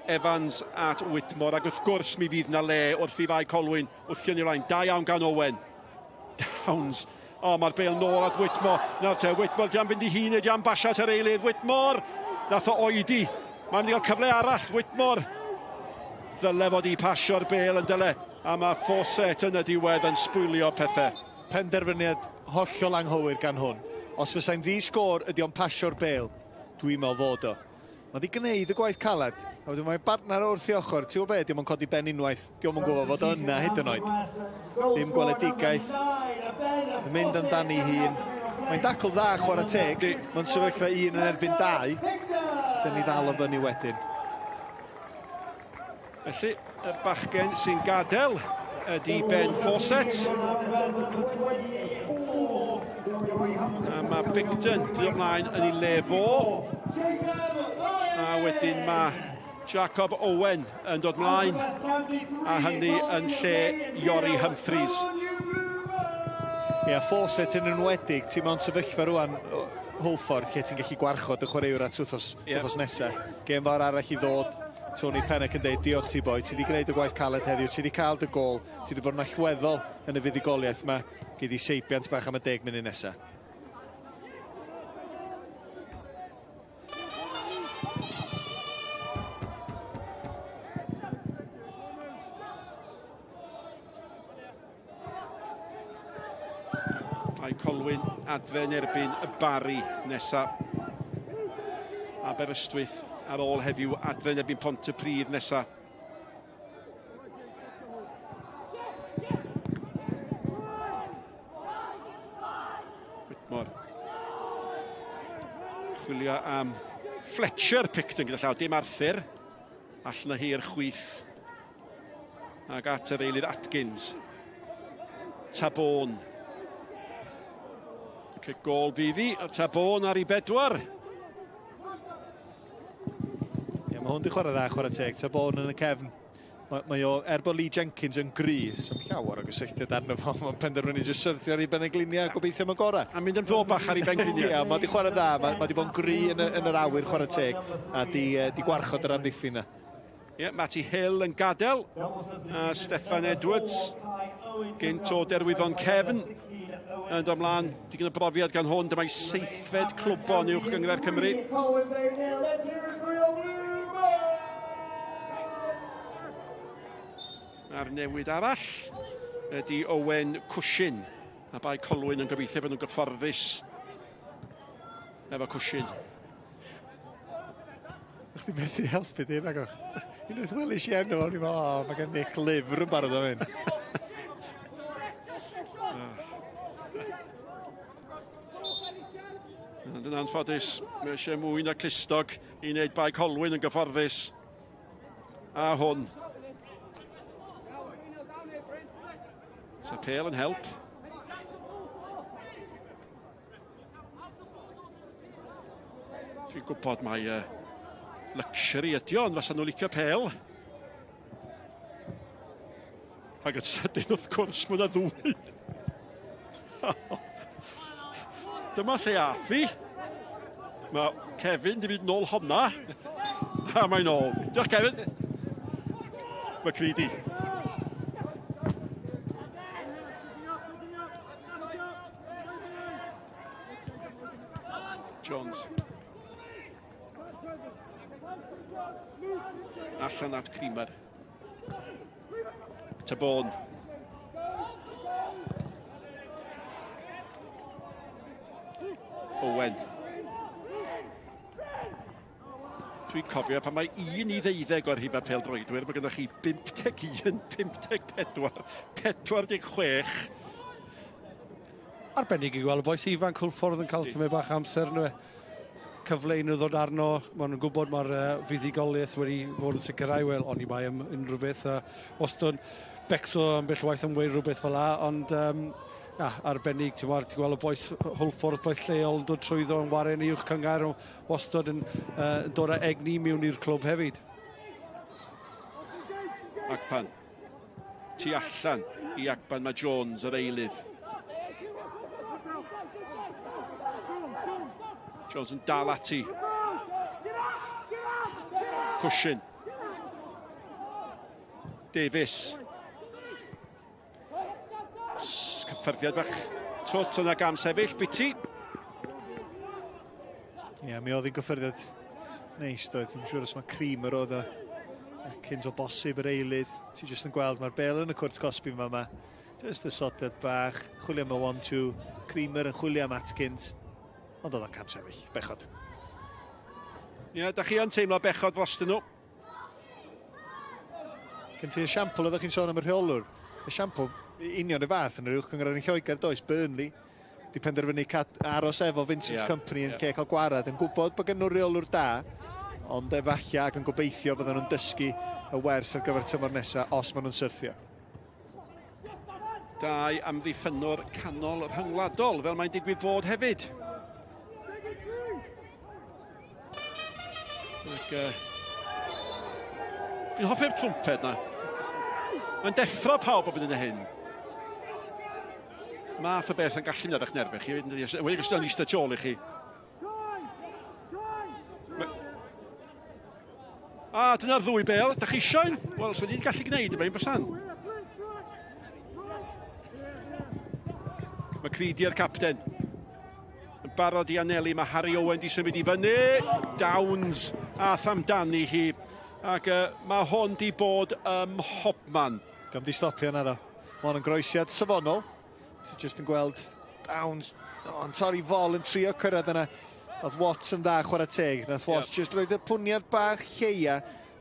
Evans at Whitmore, ac wrth gwrs mi fydd na le wrth i Bae Colwyn wrthio ni rhain. Da iawn gan Owen. Downs. Mae'r bêl nôl at Whitmore. Nawr te, Whitmore diam fynd i hun, diam basio at yr eilydd. Whitmore, nath o oedi. Mae'n mynd i cael cyfle arall, Whitmore. Ddyle fod i pasio'r bêl yn dyle. A mae Fawcett yn y diwedd yn sbwylio pethau. Penderfyniad hollol anghywir gan hwn. Os fysa'n ddi sgôr ydi o'n pasio'r Bale, dwi'n meddwl fod o. Mae wedi gwneud y gwaith caled. A wedyn mae'r partner wrth i ochr, ti'n gwybod be, diolch yn codi ben unwaith. Diolch yn gwybod fod o yna hyd yn oed. Dim gweledigaeth. Yn mynd amdani hun. Mae'n dacl dda chwarae teg. Mae'n sefyllfa 1 yn erbyn 2. Jyst yn ei ddal o fyny wedyn. Felly, y bachgen sy'n gadael ydi Ben Fawcett. A mae Picton dod ymlaen yn ei lefo. A wedyn mae Jacob Owen yn dod ymlaen. A hynny yn lle Iori Humphreys. Ie, Fawcett yn enwedig, ti'n mewn sefyllfa rwan Hwlffordd, lle ti'n gallu gwarchod y chwaraewr at wthos nesaf. Gêm fawr arall i ddod. Tony Pennock yn dweud, diolch ti boi, ti wedi gwneud y gwaith caled heddiw, ti wedi cael dy gol, ti wedi bod yn allweddol yn y fuddigoliaeth yma, gyd i seibiant bach am y 10 munud nesaf. Bae Colwyn adfen erbyn y Bari nesaf. Aberystwyth ar ôl heddiw adfen erbyn Pontypridd nesaf. Whitmore. Chwilio am Fletcher Picton gyda llaw, dim Arthur. Allan o hir chwith. Ag at yr eilydd Atkins. Tabôn. Gol bydd hi, a Tabôn ar ei 4. Mae hwn di chwarae dda, chwarae teg, Tabôn yn y cefn. Mae o, bod Lee Jenkins yn gry, sy'n llawer o gysylltiad arno fo, mae'n penderfynu jyst syrthio ar ei bengliniau a gobeithio mae'n gorau. A mynd yn dro bach ar ei bengliniau. Ie, mae di chwarae dda, mae di bod yn gry yn yr awyr chwarae teg, a di gwarchod yr amddiffyn na. Ie, Matty Hill yn gadael, a Steffan Edwards, gynt o derwyddon cefn, yn dod ymlaen, digon y brofiad gan hwn, dyma'i 7fed clwbon uwch gyngor Cymru. A'r newid arall ydy Owen Cwshin, a Bae Colwyn yn gobeithio bod nhw'n gyfforddus efo Cwshin. Ych ti'n methu helpu di, nag o'ch? Unwaith welis i enw, o'n i'n meddwl, mae gen Nick lyfr yn barod o hyn. Yn anffodus, mae eisiau mwy na clustog i wneud Bae Colwyn yn gyfforddus. A hwn. So Pale yn help. Dwi'n gwybod mae luxury ydi o, ond fasa nhw licio Pale. Ac yn sydyn wrth gwrs, mae yna ddwy. Dyma lle affi. Mae Kevin di fynd nôl honna. A mae'n nôl. Diolch Kevin. Mae Creedy. Jones. Allan at Creamer. Tabôn. Owen. Dwi'n cofio pan mae 1 o'r hifa pêl-droedwyr, mae gennych chi 51, 54, 46. Arbennig i gweld y boes ifanc Hwlffordd yn cael tymed bach amser nhw. Cyfle i nhw ddod arno, maen nhw'n gwybod mae'r fuddigoliaeth wedi fod yn sicrhau, wel, oni bai am unrhyw beth. Wastad becso am bell waith am weir rhywbeth fel la, ond arbennig, ti'n gweld y boes Hwlffordd, boes lleol yn dod trwyddo yn waren i'w cyngar, wastad yn dod â egni mewn i'r clwb hefyd. Agban. Tu allan i Agban mae Jones yr eilydd. Jones yn dal ati. Cwshin. Davies. Cyffyrddiad bach trwt yna gam sefyll, biti. Ie, mi oedd hi'n gyffyrddiad neis, doedd. Dwi'n siŵr os mae Creamer oedd cynt o bosib yr eilydd. Ti jyst yn gweld, mae'r Bale yn y cwrt cosbi yma. Jyst y sodedd bach, chwilio am y 1-2. Creamer yn chwilio am Atkins. Ond oedd o'n cam sefyll, bechod. Ie, da chi yn teimlo bechod fostyn nhw. Gen ti esiampl oeddech chi'n sôn am y rheolwr. Esiampl union y fath yn yr uwch gyngor yn ei Lloegr does, Burnley. Di penderfynu aros efo Vincent Company yn cael gwarad, yn gwybod bod gen nhw reolwr da, ond efallai ac yn gobeithio bydden nhw'n dysgu y wers ar gyfer tymor nesaf os maen nhw'n syrthio. Dau amddiffynwr canol rhyngwladol, fel mae'n digwydd bod hefyd. Dwi'n hoffi'r trwmped na. Mae'n deffro pawb o byd yn y hyn. Math o beth yn gallu mynd ar eich nerfau chi. Wedi gwestiwn eistedd tu ôl i chi. Dyna'r ddwy bel. Da chi eisiau? Wel, os wedi'n gallu gwneud yma, i'n bysan. Mae Creedy yr capten. Yn barod i anelu, mae Harry Owen di symud i fyny. Downs ath amdani hi. Ac mae hwn di bod mhobman. Gam di stopio yna ddo. Mae hwn yn groesiad safonol. Ti'n just yn gweld Downs yn torri fol yn trio cyrraedd yna. Oedd Watts yn dda chwarae teg. Nath Watts just roed y pwniad bach lleia.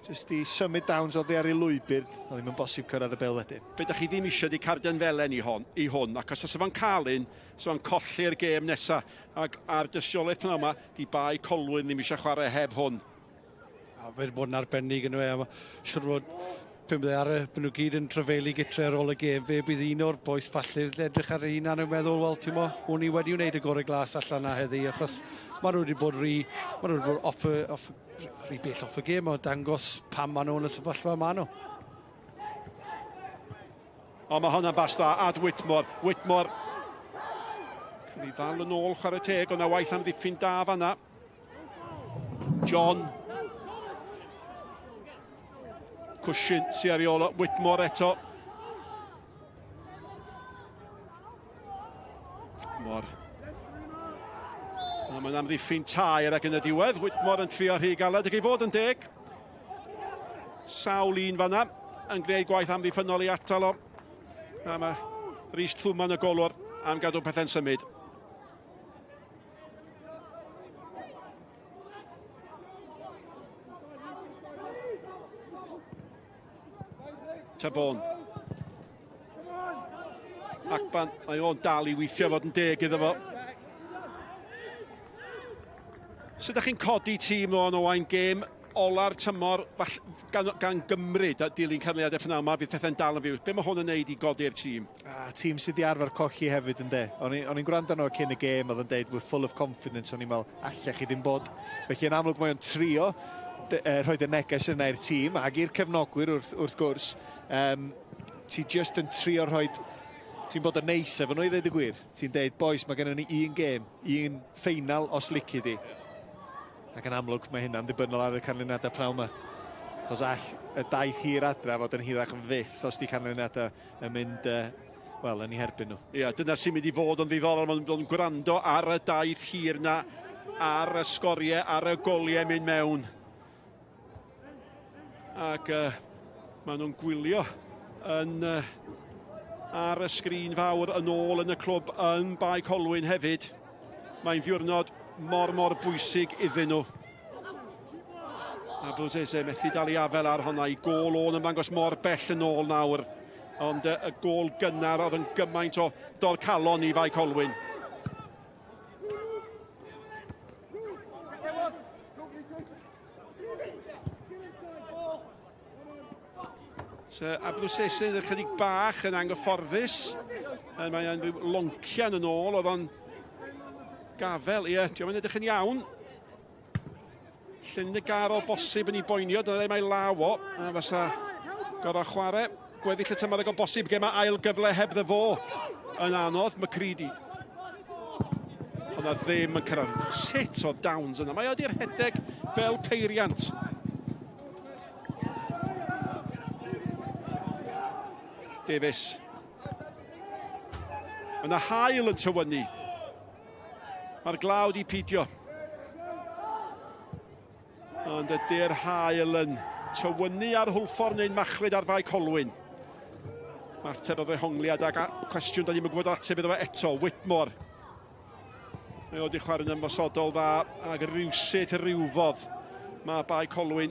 Just i symud Downs oddi ar ei lwybr. Oedd ddim yn bosib cyrraedd y bel wedyn. Be da chi ddim eisiau di cardian felen i hwn. Ac os oes efo'n cael un, so yn colli'r gêm nesaf. Ac ar dystiolaeth yma, di Bae Colwyn ddim eisiau chwarae heb hwn. Fe wedi bod yn arbennig yn y siwr fod nhw gyd yn trefelu gytre ar ôl y gêm. Fe bydd un o'r boes fallydd edrych ar un a'n meddwl, wel, ti'n mo, hwn i wedi wneud y gorau glas allan na heddi, achos maen nhw wedi bod rhy bell off y gêm o dangos pam maen nhw'n y sefyllfa maen nhw. O, mae hwnna'n bas dda, Ad Whitmore. Whitmore. Cyfri ddal yn ôl chwarae teg, o'na waith am ddiffyn da fanna. John. Cwsyn sy'n ar ei ôl Whitmore eto. Mae'n amddiffyn tair ac yn y diwedd. Whitmore yn trio rhy galed ac ei fod yn deg. Sawl un fanna yn gwneud gwaith amddiffynol i atal o. A mae Rhys Llwman y golwr am gadw pethau'n symud. Tabon. Acban, mae o'n dal i weithio fod yn deg iddo fo. Sut ydych chi'n codi tîm o'n Owain gêm ola'r tymor gan gymryd a dilyn canlyniadau ffynna yma, fydd pethau'n dal yn fyw. Be mae hwn yn neud i godi'r tîm? Tîm sydd wedi arfer colli hefyd yn de. O'n i'n gwrando nhw cyn y gêm, oedd yn deud, we're full of confidence, o'n i'n meddwl, allech chi ddim bod. Felly yn amlwg mae o'n trio rhoi'r neges yna i'r tîm ac i'r cefnogwyr wrth gwrs. Ti just yn trio rhoi... Ti'n bod yn neis efo nhw i ddweud y gwir. Ti'n deud, boys, mae gennym ni un gêm, un ffeinal os lici di. Ac yn amlwg mae hynna'n ddibynnol ar y canlyniadau prawn yma. Chos all y daith hir adra fod yn hirach yn fyth os di canlyniadau yn mynd, wel, yn ei herbyn nhw. Ie, dyna sy'n mynd i fod yn ddiddorol. Mae'n dod yn gwrando ar y daith hir na, ar y sgoriau, ar y goliau mynd mewn. Ac maen nhw'n gwylio ar y sgrin fawr yn ôl yn y clwb yn Bae Colwyn hefyd. Mae'n ddiwrnod mor bwysig iddyn nhw. A Blwsese methu dal i afel ar honna. I gol o'n ymddangos mor bell yn ôl nawr. Ond y gol gynnar oedd yn gymaint o dorcalon i Bae Colwyn. A Blwsese yn ychydig bach yn anghyfforddus. Mae'n rhyw loncian yn ôl, oedd o'n gafel, ie, diolch yn edrych yn iawn. Llyn y gar o bosib yn ei boenio, dyna mae law o, a fysa gorau chwarae. Gweddill y tymor ag o bosib, gema ail gyfle heb ddo yn anodd, mae Creedy. Ond ddim yn cyrraedd. Sut o Downs yna, mae ydi'r hedeg fel peiriant. Davies. Yna hael yn tywynu. Mae'r glawd i pidio. Ond ydy'r hael yn tywynu ar Hwlffordd neu'n machlud ar Bae Colwyn. Mater o ddehongliad ac cwestiwn da ni'n gwybod ateb iddo fe eto. Whitmore. Mae wedi chwarae'n ymosodol dda ac rywsut rywfodd. Mae Bae Colwyn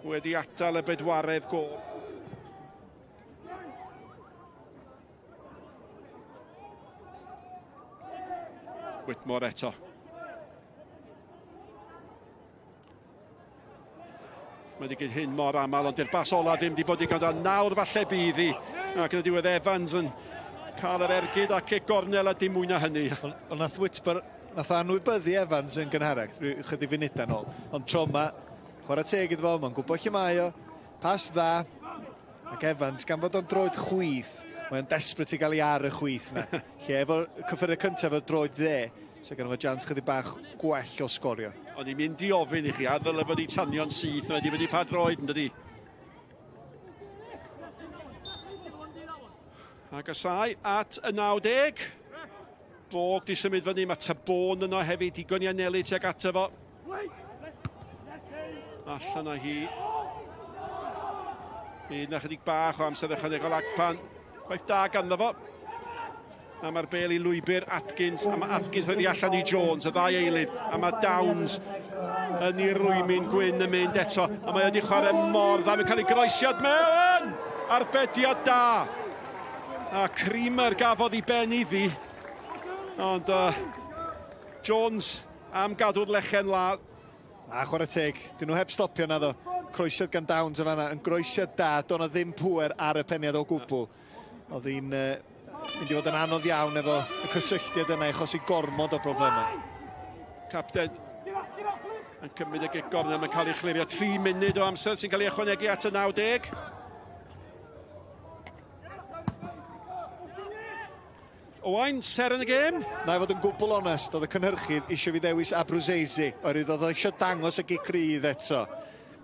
wedi atal y bedwaredd gol. Whitmore eto. Mae wedi gyd hyn mor aml, ond i'r bas ola ddim wedi bod i ganda. Nawr falle bydd hi. Ac yn y diwedd Evans yn cael yr ergyd ac e gornel a dim mwy na hynny. Ond nath Whitmore, nath anwybyddu Evans yn gynharach, chydig funudau nôl. Ond tro yma, chwarae teg iddo fo, mae'n gwybod lle mae o. Pas dda. Ac Evans, gan fod o'n droed chwith, mae'n desperate i gael ei ar y chwith na. Lle efo cyffyr y cyntaf o droed dde, so gan fod jans chydig bach gwell o sgorio. O'n i'n mynd i ofyn i chi, a ddyle fod i tanio'n syth, mae wedi wedi pa droed yn dydi. Ac asau at y 90. Bog di symud fyny, mae Tybôn yno hefyd, digon i anelu tuag ato fo. Allan a hi. Bydd na chydig bach o amser ychanegol Agpan. Gwaith da ganddo fo. A mae'r bel i lwybr Atkins, a mae Atkins wedi allan i Jones, y ddau eilydd, a mae Downs yn ei rwymyn gwyn yn mynd eto, a mae wedi chwarae mor dda, mae'n cael ei groesiad mewn! Arbediad da! A Creamer gafodd i ben iddi, ond Jones am gadw'r lechen lad. A chwarae teg, dyn nhw heb stopio na ddo. Croesiad gan Downs y fanna, yn groesiad da, do'n na ddim pwer ar y peniad o gwbl. Oedd hi'n mynd i fod yn anodd iawn efo y cysylltiad yna achos i gormod o broblemau. Capten yn cymryd y gornel, mae'n cael ei chlirio 3 munud o amser sy'n cael ei ychwanegu at y 90. Owain, ser yn y gêm? Na i fod yn gwbl onest, oedd y cynhyrchydd eisiau fi ddewis Abruzzese, oherwydd oedd o eisiau dangos y gicrydd eto.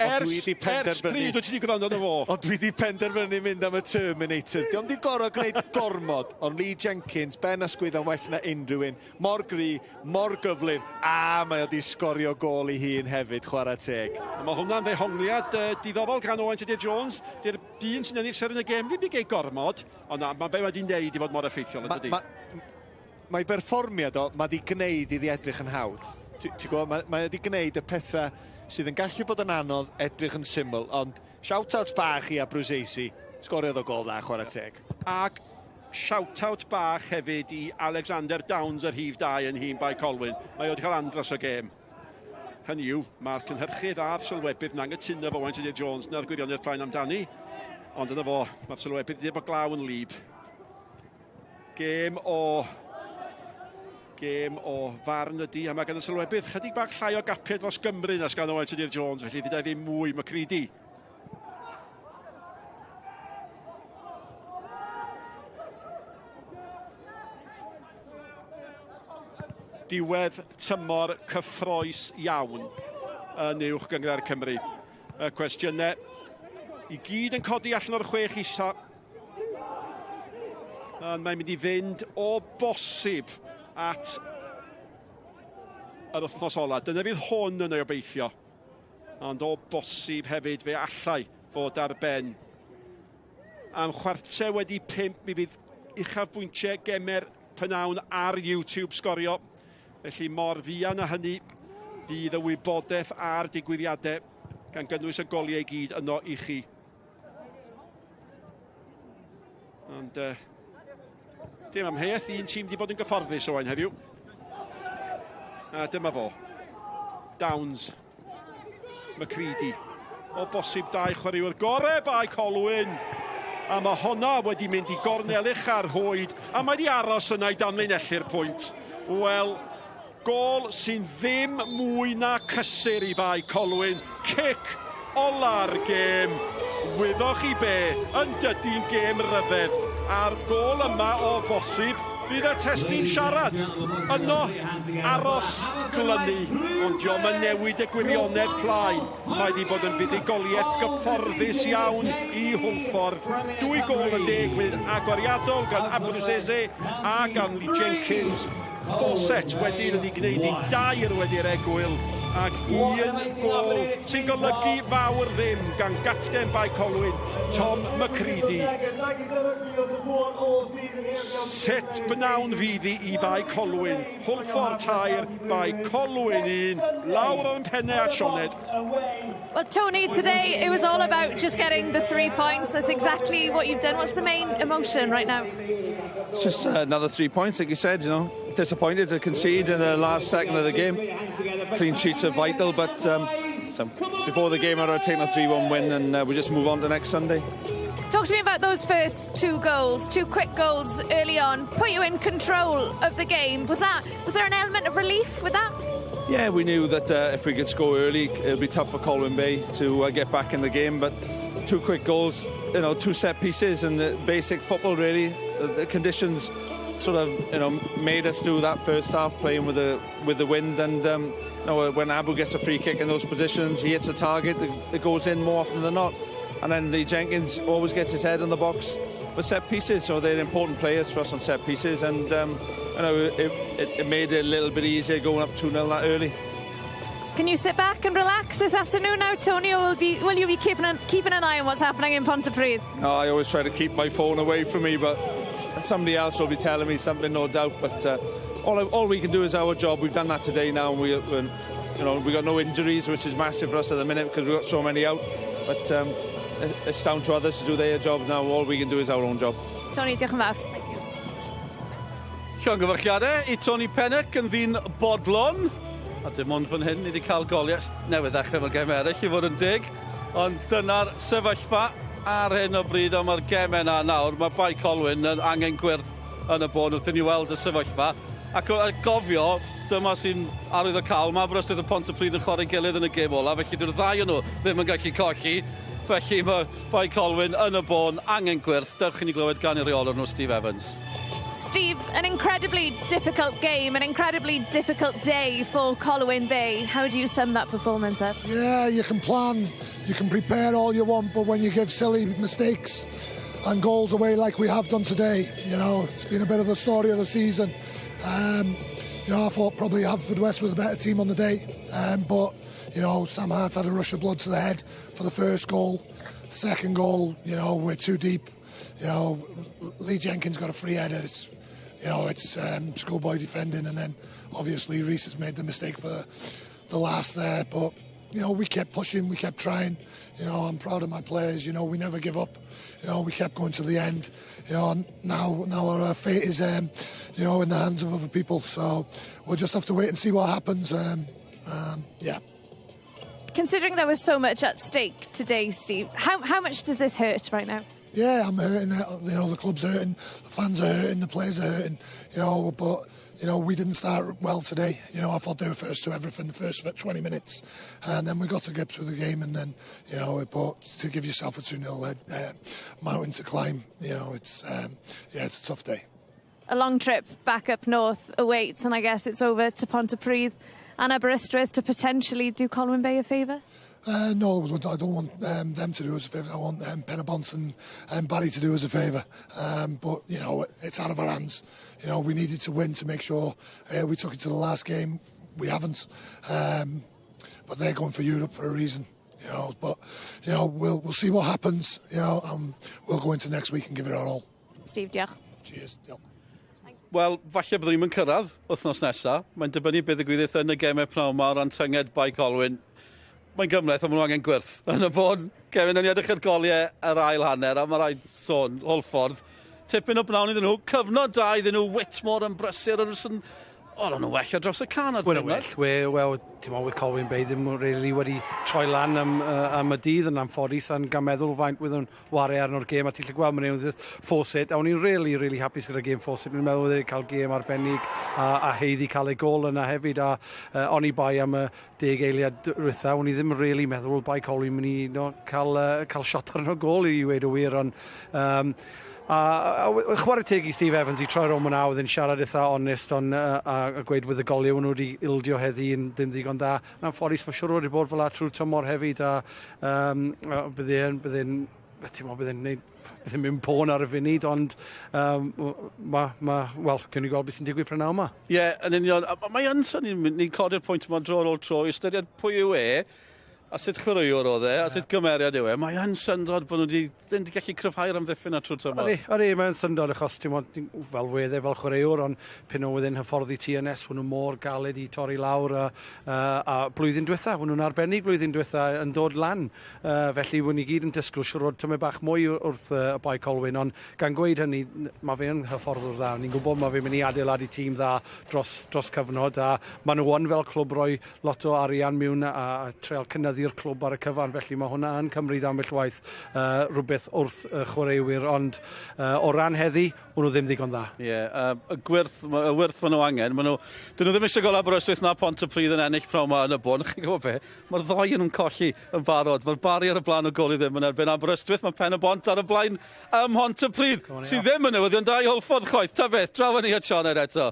Ers pryd wyt ti wedi gwrando na fo? Ond dwi wedi penderfynu mynd am y Terminator. Di ond di gorau gwneud gormod. Ond Lee Jenkins, Ben Ysgwydd yn well na unrhyw un. Mor gry, mor gyflym. A mae o di sgorio gol i hun hefyd, chwarae teg. Mae hwnna'n ddehongliad diddorol gan Owain Tudur Jones. Di'r dyn sy'n ennill ser yn y gêm. Fi wedi gormod, ond mae be wedi wneud i fod mor effeithiol. Mae berfformiad o, mae di gwneud iddi edrych yn hawdd. Ti'n gwybod, mae wedi gwneud y pethau sydd yn gallu bod yn anodd, edrych yn syml, ond shout-out bach i Abruzzese, sgoriodd o gol dda, chwarae teg. Ac shout-out bach hefyd i Alexander Downs, yr rhif 2 yn hun Bae Colwyn. Mae wedi cael andros o gêm. Hynny yw, mae'r cynhyrchydd a'r sylwebydd yn angytuno fo Owain Tudur Jones na'r gwirionedd plaen amdani. Ond yna fo, mae'r sylwebydd wedi bod glaw yn lib. Gêm o farn ydi, a mae gan y sylwebydd chydig bach llai o gapiau dros Gymru nas gan Owain Tudur Jones, felly fydd ddim mwy Macready. Diwedd tymor cyffroes iawn yn uwch gyngor Cymru. Y cwestiynau i gyd yn codi allan o'r 6 isa. Mae'n mynd i fynd o bosib at yr wythnos ola. Dyna fydd hwn yn ei obeithio. Ond o bosib hefyd fe allai fod ar ben. Am chwarter wedi 5, mi fydd uchafbwyntiau gemer pnawn ar YouTube sgorio. Felly mor fuan a hynny fydd y wybodaeth a'r digwyddiadau gan gynnwys y goliau i gyd yno i chi. Ond dim amheuaeth, un tîm wedi bod yn gyfforddus Owain heddiw. A dyma fo. Downs. Macready. O bosib 2 chwaraewyr gorau Bae Colwyn. A mae honna wedi mynd i gornel uch ar Hwyd. A mae wedi aros yna i danlinellu'r pwynt. Wel, gol sy'n ddim mwy na cysur i Bae Colwyn. Cic ola'r gêm. Wyddwch chi be, yn dydy'n gêm ryfedd. A'r gol yma o bosib, bydd y testyn siarad. Yno, aros glynu. Ond diolch yn newid y gwirionedd plaen. Mae wedi bod yn fuddugoliaeth gyfforddus iawn i Hwlffordd. 2 gol yn digwydd agoriadol gan Abruzzese a gan Lee Jenkins. Fawcett wedyn yn ei gwneud i 2 wedi'r egwyl. ac 1 gol sy'n golygu fawr ddim gan gapten Bae Colwyn, Tom McCready. Set bnawn fyddi i Bae Colwyn. Hwlffordd tair, Bae Colwyn 1, lawr o'n pennau a Sioned. Well, Tony, today it was all about just getting the 3 points. That's exactly what you've done. What's the main emotion right now? It's just another 3 points, like you said, you know. Disappointed to concede in the last second of the game. Clean sheets are vital, but before the game I'd have taken a 3-1 win and we just move on to next Sunday. Talk to me about those first 2 goals, 2 quick goals early on, put you in control of the game. Was there an element of relief with that? Yeah, we knew that if we could score early, it'll be tough for Colwyn Bay to get back in the game, but 2 quick goals, you know, 2 set pieces and basic football really. The conditions sort of, you know, made us do that first half, playing with the wind, and you know, when Abu gets a free kick in those positions, he hits a target, it goes in more often than not. And then Lee Jenkins always gets his head in the box for set pieces, so they're important players for us on set pieces, and you know, it made it a little bit easier going up 2-0 that early. Can you sit back and relax this afternoon now, Tony, or will you be keeping an eye on what's happening in Pontypridd? No, I always try to keep my phone away from me, but somebody else will be telling me something, no doubt. But all we can do is our job. We've done that today now, and we got no injuries, which is massive for us at the minute because we've got so many out. But it's down to others to do their jobs now. All we can do is our own job. Tony, diolch yn fawr. Llongyfarchiadau i Tony Pennock yn ddyn bodlon. A dim ond fan hyn, ni wedi cael goliau newydd ddechrau fel gem eraill i fod yn dig. Ond dyna'r sefyllfa ar hyn o bryd am yr gemau na nawr. Mae Bae Colwyn yn angen gwyrth yn y bon wrth i ni weld y sefyllfa. Ac gofio, dyma sy'n arwydd o cael. Mae Aberystwyth a Pontypridd yn chwarae gilydd yn y gem ola, felly dyw'r ddau yn nhw ddim yn gallu colli. Felly mae Bae Colwyn yn y bon angen gwyrth. Dewch i ni glywed gan i reolwr nhw, Steve Evans. Steve, an incredibly difficult game, an incredibly difficult day for Colwyn Bay. How do you sum that performance up? Yeah, you can plan, you can prepare all you want, but when you give silly mistakes and goals away like we have done today, you know, it's been a bit of the story of the season. You know, I thought probably Haverfordwest was a better team on the day, but, you know, Sam Hart had a rush of blood to the head for the first goal. Second goal, you know, we're too deep. You know, Lee Jenkins got a free header. It's schoolboy defending, and then obviously Reece has made the mistake for the last there. But, you know, we kept pushing, we kept trying. You know, I'm proud of my players. You know, we never give up. You know, we kept going to the end. You know, now our fate is, you know, in the hands of other people. So we'll just have to wait and see what happens. Yeah. Considering there was so much at stake today, Steve, how much does this hurt right now? Yeah, I'm hurting. You know, the club's hurting, the fans are hurting, the players are hurting. You know, but you know, we didn't start well today. You know, I thought they were first to everything, the first 20 minutes, and then we got to get through the game, and then you know, but to give yourself a 2-0 mountain to climb, you know, it's it's a tough day. A long trip back up north awaits, and I guess it's over to Pontypridd and Aberystwyth to potentially do Colwyn Bay a favour. No, I don't want them to do us a favour. I want Penabont and Barry to do us a favour. But, you know, it's out of our hands. You know, we needed to win to make sure we took it to the last game. We haven't. But they're going for Europe for a reason. You know, but, you know, we'll see what happens. You know, we'll go into next week and give it our all. Steve, diolch. Cheers. Diolch. Wel, falle byddwn ni'n cyrraedd wythnos nesaf. Mae'n dibynnu beth y gwyddiaeth yn y gemau pnawn ma o ran tynged Bae Colwyn. Mae'n gymlaeth, ond maen nhw angen gwyrth. Yn y bon, Kevin yn edrych ar goliau yr ail hanner, a mae rhaid sôn, Hwlffordd. Tipyn o bnawn iddyn nhw, cyfnod da iddyn nhw, Whitmore yn brysur, o'n nhw well dros y can. Wel, ti'n meddwl, with Colwyn Bay, ddim really wedi troi lan am y dydd yn anffodus, yn gan meddwl faint wydd yn wario arno'r gêm, a ti'n lle gweld mae'n ei fforset, a o'n i'n really hapus gyda'r gêm fforset. Mi'n meddwl wedi cael gêm arbennig a heiddi cael ei gol yna hefyd, a o'n i bai am y 10 eiliad rwytha, o'n i ddim really meddwl Bae Colwyn mynd i cael shot arno'r gol i weid o wir, ond a chwarae teg i Steve Evans i troi rownd yna oedd yn siarad eitha honest a gweud with y goliau nhw wedi ildio heddi yn ddim ddigon da. Na'n ffodus mae siwr wedi bod fel trwy'r tymor hefyd, a byddai'n ddim yn pôn ar y funud, ond wel, cyn i gweld beth sy'n digwydd prynawn yma. Ie, yn union. Mae'n ni'n codi'r pwynt yma dro ar ôl tro, i ystyried pwy yw a sut chwaraewr oedd a sut gymeriad yw Mae'n syndod bod nhw ddim wedi gallu cryfhau'r amddiffyn a trwy tymor. Mae'n syndod achos fel weddau fel chwaraewr, ond pyn oedd yn hyfforddi TNS, hwnnw mor galed i torri lawr a blwyddyn diwetha, hwnnw'n arbennig blwyddyn diwetha yn dod lan. Felly wnawn ni gyd yn disgwyl siwrod tymau bach mwy wrth Bae Colwyn, ond gan gweud hynny, mae fe'n hyfforddwr dda. Ni'n gwybod mae fe'n mynd i adeiladu tîm dda dros cyfnod, a maen nhw fel clwb roi lot o arian mewn a treol cynnyddu'r clwb ar y cyfan, felly mae hwnna yn cymryd ambell waith rhywbeth wrth chwaraewyr, ond o ran heddi, hwnnw ddim ddigon dda. Ie, y wyrth maen nhw angen. Dyn nhw ddim eisiau gol Aberystwyth na Pontypridd yn ennill pnawn yma yn y bôn. Chi'n gwybod be? Mae'r ddoi yn colli yn barod. Mae'r bari ar y blaen o gol i ddim yn erbyn Aberystwyth. Mae pen y bont ar y blaen Pontypridd, sydd ddim yn newyddion da i Hwlffordd chwaith. Ta beth, draw ni a Sioned eto.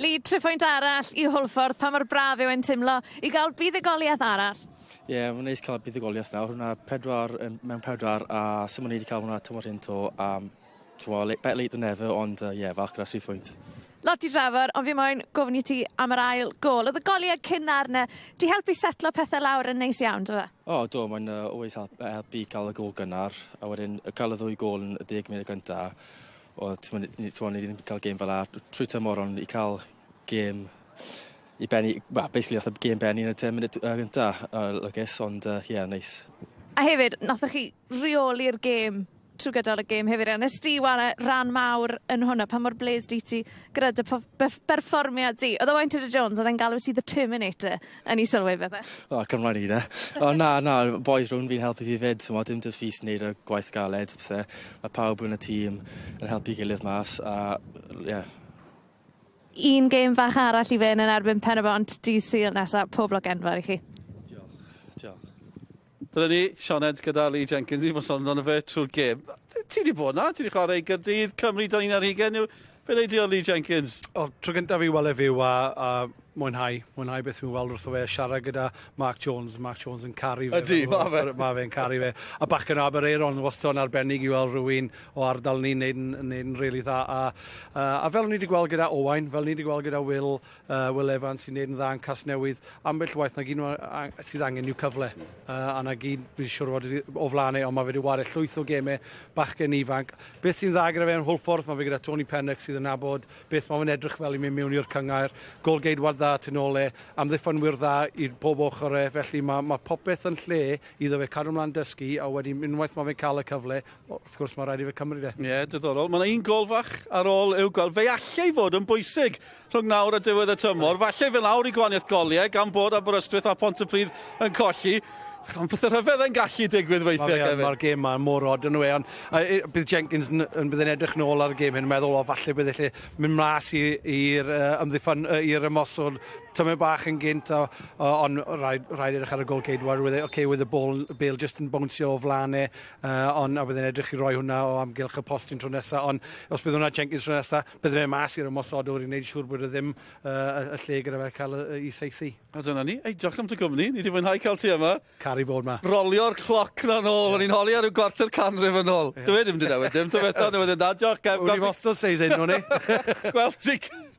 Lead 3 pwynt arall i Hwlffordd, pa mor braf yw e'n teimlo i gael buddugoliaeth arall? Ie, mae'n neis cael buddugoliaeth nawr. Hwna 4 mewn 4 a sy'n mynd i cael hwnna tymor hyn to bet late than ever, ond falch gyda 3 pwynt. Lot i drafod, ond fi moyn gofyn i ti am yr ail gol. Oedd y goliad cyn arna, di helpu setlo pethau lawr yn neis iawn, do fe? Do, mae'n always helpu cael y gol gynnar, a wedyn cael y 2 gol yn y 10 munud gyntaf. Ni ddim cael gêm fel la trwy tymor, ond i cael gêm i benni, basically oedd y gêm benni yn y 10 munud gyntaf, lygus, ond neis. A hefyd, nathoch chi reoli'r gêm trwy gydol y gêm hefyd, nes di ran mawr yn hwnna, pa mor bles di ti gyda dy berfformiad di? Oedd Owain Tudur-Jones, oedd e'n galw ti The Terminator yn ei sylwi bethau? Cymraeg ni, ne? Na, boys rhwng fi'n helpu fi fyd, dim dys ffys wneud y gwaith galed, mae pawb yn y tîm yn helpu gilydd mas, Un gêm fach arall i fe yn erbyn Pen y Bont dydd Sul nesaf, pob lwc enfawr i chi. Diolch. Dyna ni, Sioned gyda Lee Jenkins, ni fod sôn yn y fe trwy'r gêm. Ti wedi bod na? Ti wedi chwarae Gaerdydd, Cymru 2020. Be leid i o Lee Jenkins? Tro gyntaf fi weld fyw a mwynhau beth fi'n weld wrtho fe, siarad gyda Mark Jones yn caru fe. Ydy, mae fe'n caru fe. A bach yn Aberaeron, wastad yn arbennig i weld rhywun o ardal ni'n neud yn rili dda. A fel ni wedi gweld gyda Owain, fel ni wedi gweld gyda Will Evans sy'n neud yn dda yn Casnewydd, ambell waith na gyd sydd angen i'w cyfle. A na gyd, fi'n siŵr fod o flanau, ond mae fe wedi wario llwyth o gemau bachgen ifanc. Beth sy'n dda gyda fe yn Hwlffordd, mae fe gyda Tony Pennock sydd yn nabod beth mae fe'n edrych fel i mynd mewn i'r cyngair. Gol geidwad dda tu nôl amddiffynwyr dda i'r pob ochr felly mae popeth yn lle iddo fe cadw ymlaen dysgu, a wedyn unwaith mae fe'n cael y cyfle, wrth gwrs mae rhaid i fe cymryd e. Ie, diddorol. Mae yna un gol fach ar ôl i'w gol. Fe allai fod yn bwysig rhwng nawr a diwedd y tymor. Falle fe lawr i gwaniaeth goliau gan bod Aberystwyth a Pontypridd yn colli. Ond beth y rhyfedd yn gallu digwydd weithiau. Mae'r gêm ma'n mor od yn y bydd Jenkins bydd yn edrych nôl ar y gêm hyn, meddwl falle bydd eich mynd mlas i'r ymosod tymau bach yn gynt, ond rhaid edrych ar y gol ceidwad, with the bale just yn bounsio o flanau, ond bydd yn edrych i roi hwnna o amgylch y postyn tro nesaf, ond os bydd hwnna Jenkins tro nesaf, bydd yn mas i'r ymosodwr i wneud siŵr bod ddim y lle gyda fe cael i seithi. A dyna ni, diolch am dy gwmni, ni wedi mwynhau cael ti yma. Caru bod yma. Rolio'r cloc na nôl, o'n i'n holi ar yw gwarter canrif yn ôl. Dwi ddim wedi newid dim, diolch. Wedi fostol seis ein nhw'n ni.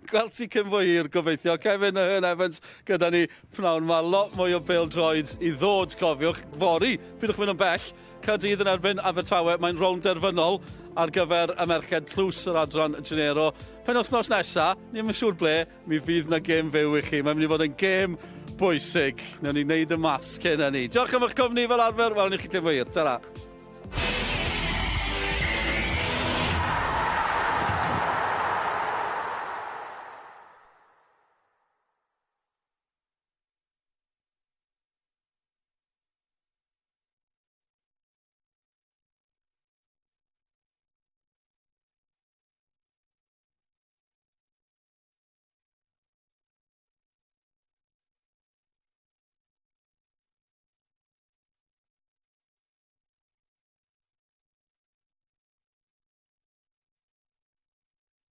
Gweld ti cyn fwy hir, gobeithio. Kevin Evans gyda ni pnawn yma. Lot mwy o bêl-droed i ddod, cofiwch. Fori, pidwch mynd yn bell. Caerdydd yn erbyn Abertawe. Mae'n rownd derfynol ar gyfer y merched tlws yr adran Genero. Penwythnos nesa, ni ddim yn siŵr ble, mi fydd na gêm fyw i chi. Mae'n mynd i fod yn gêm bwysig. Newn ni wneud y maths cyn hynny. Diolch am eich cwmni fel arfer. Wel, ni chi cyn fwy hir. Ta-ra.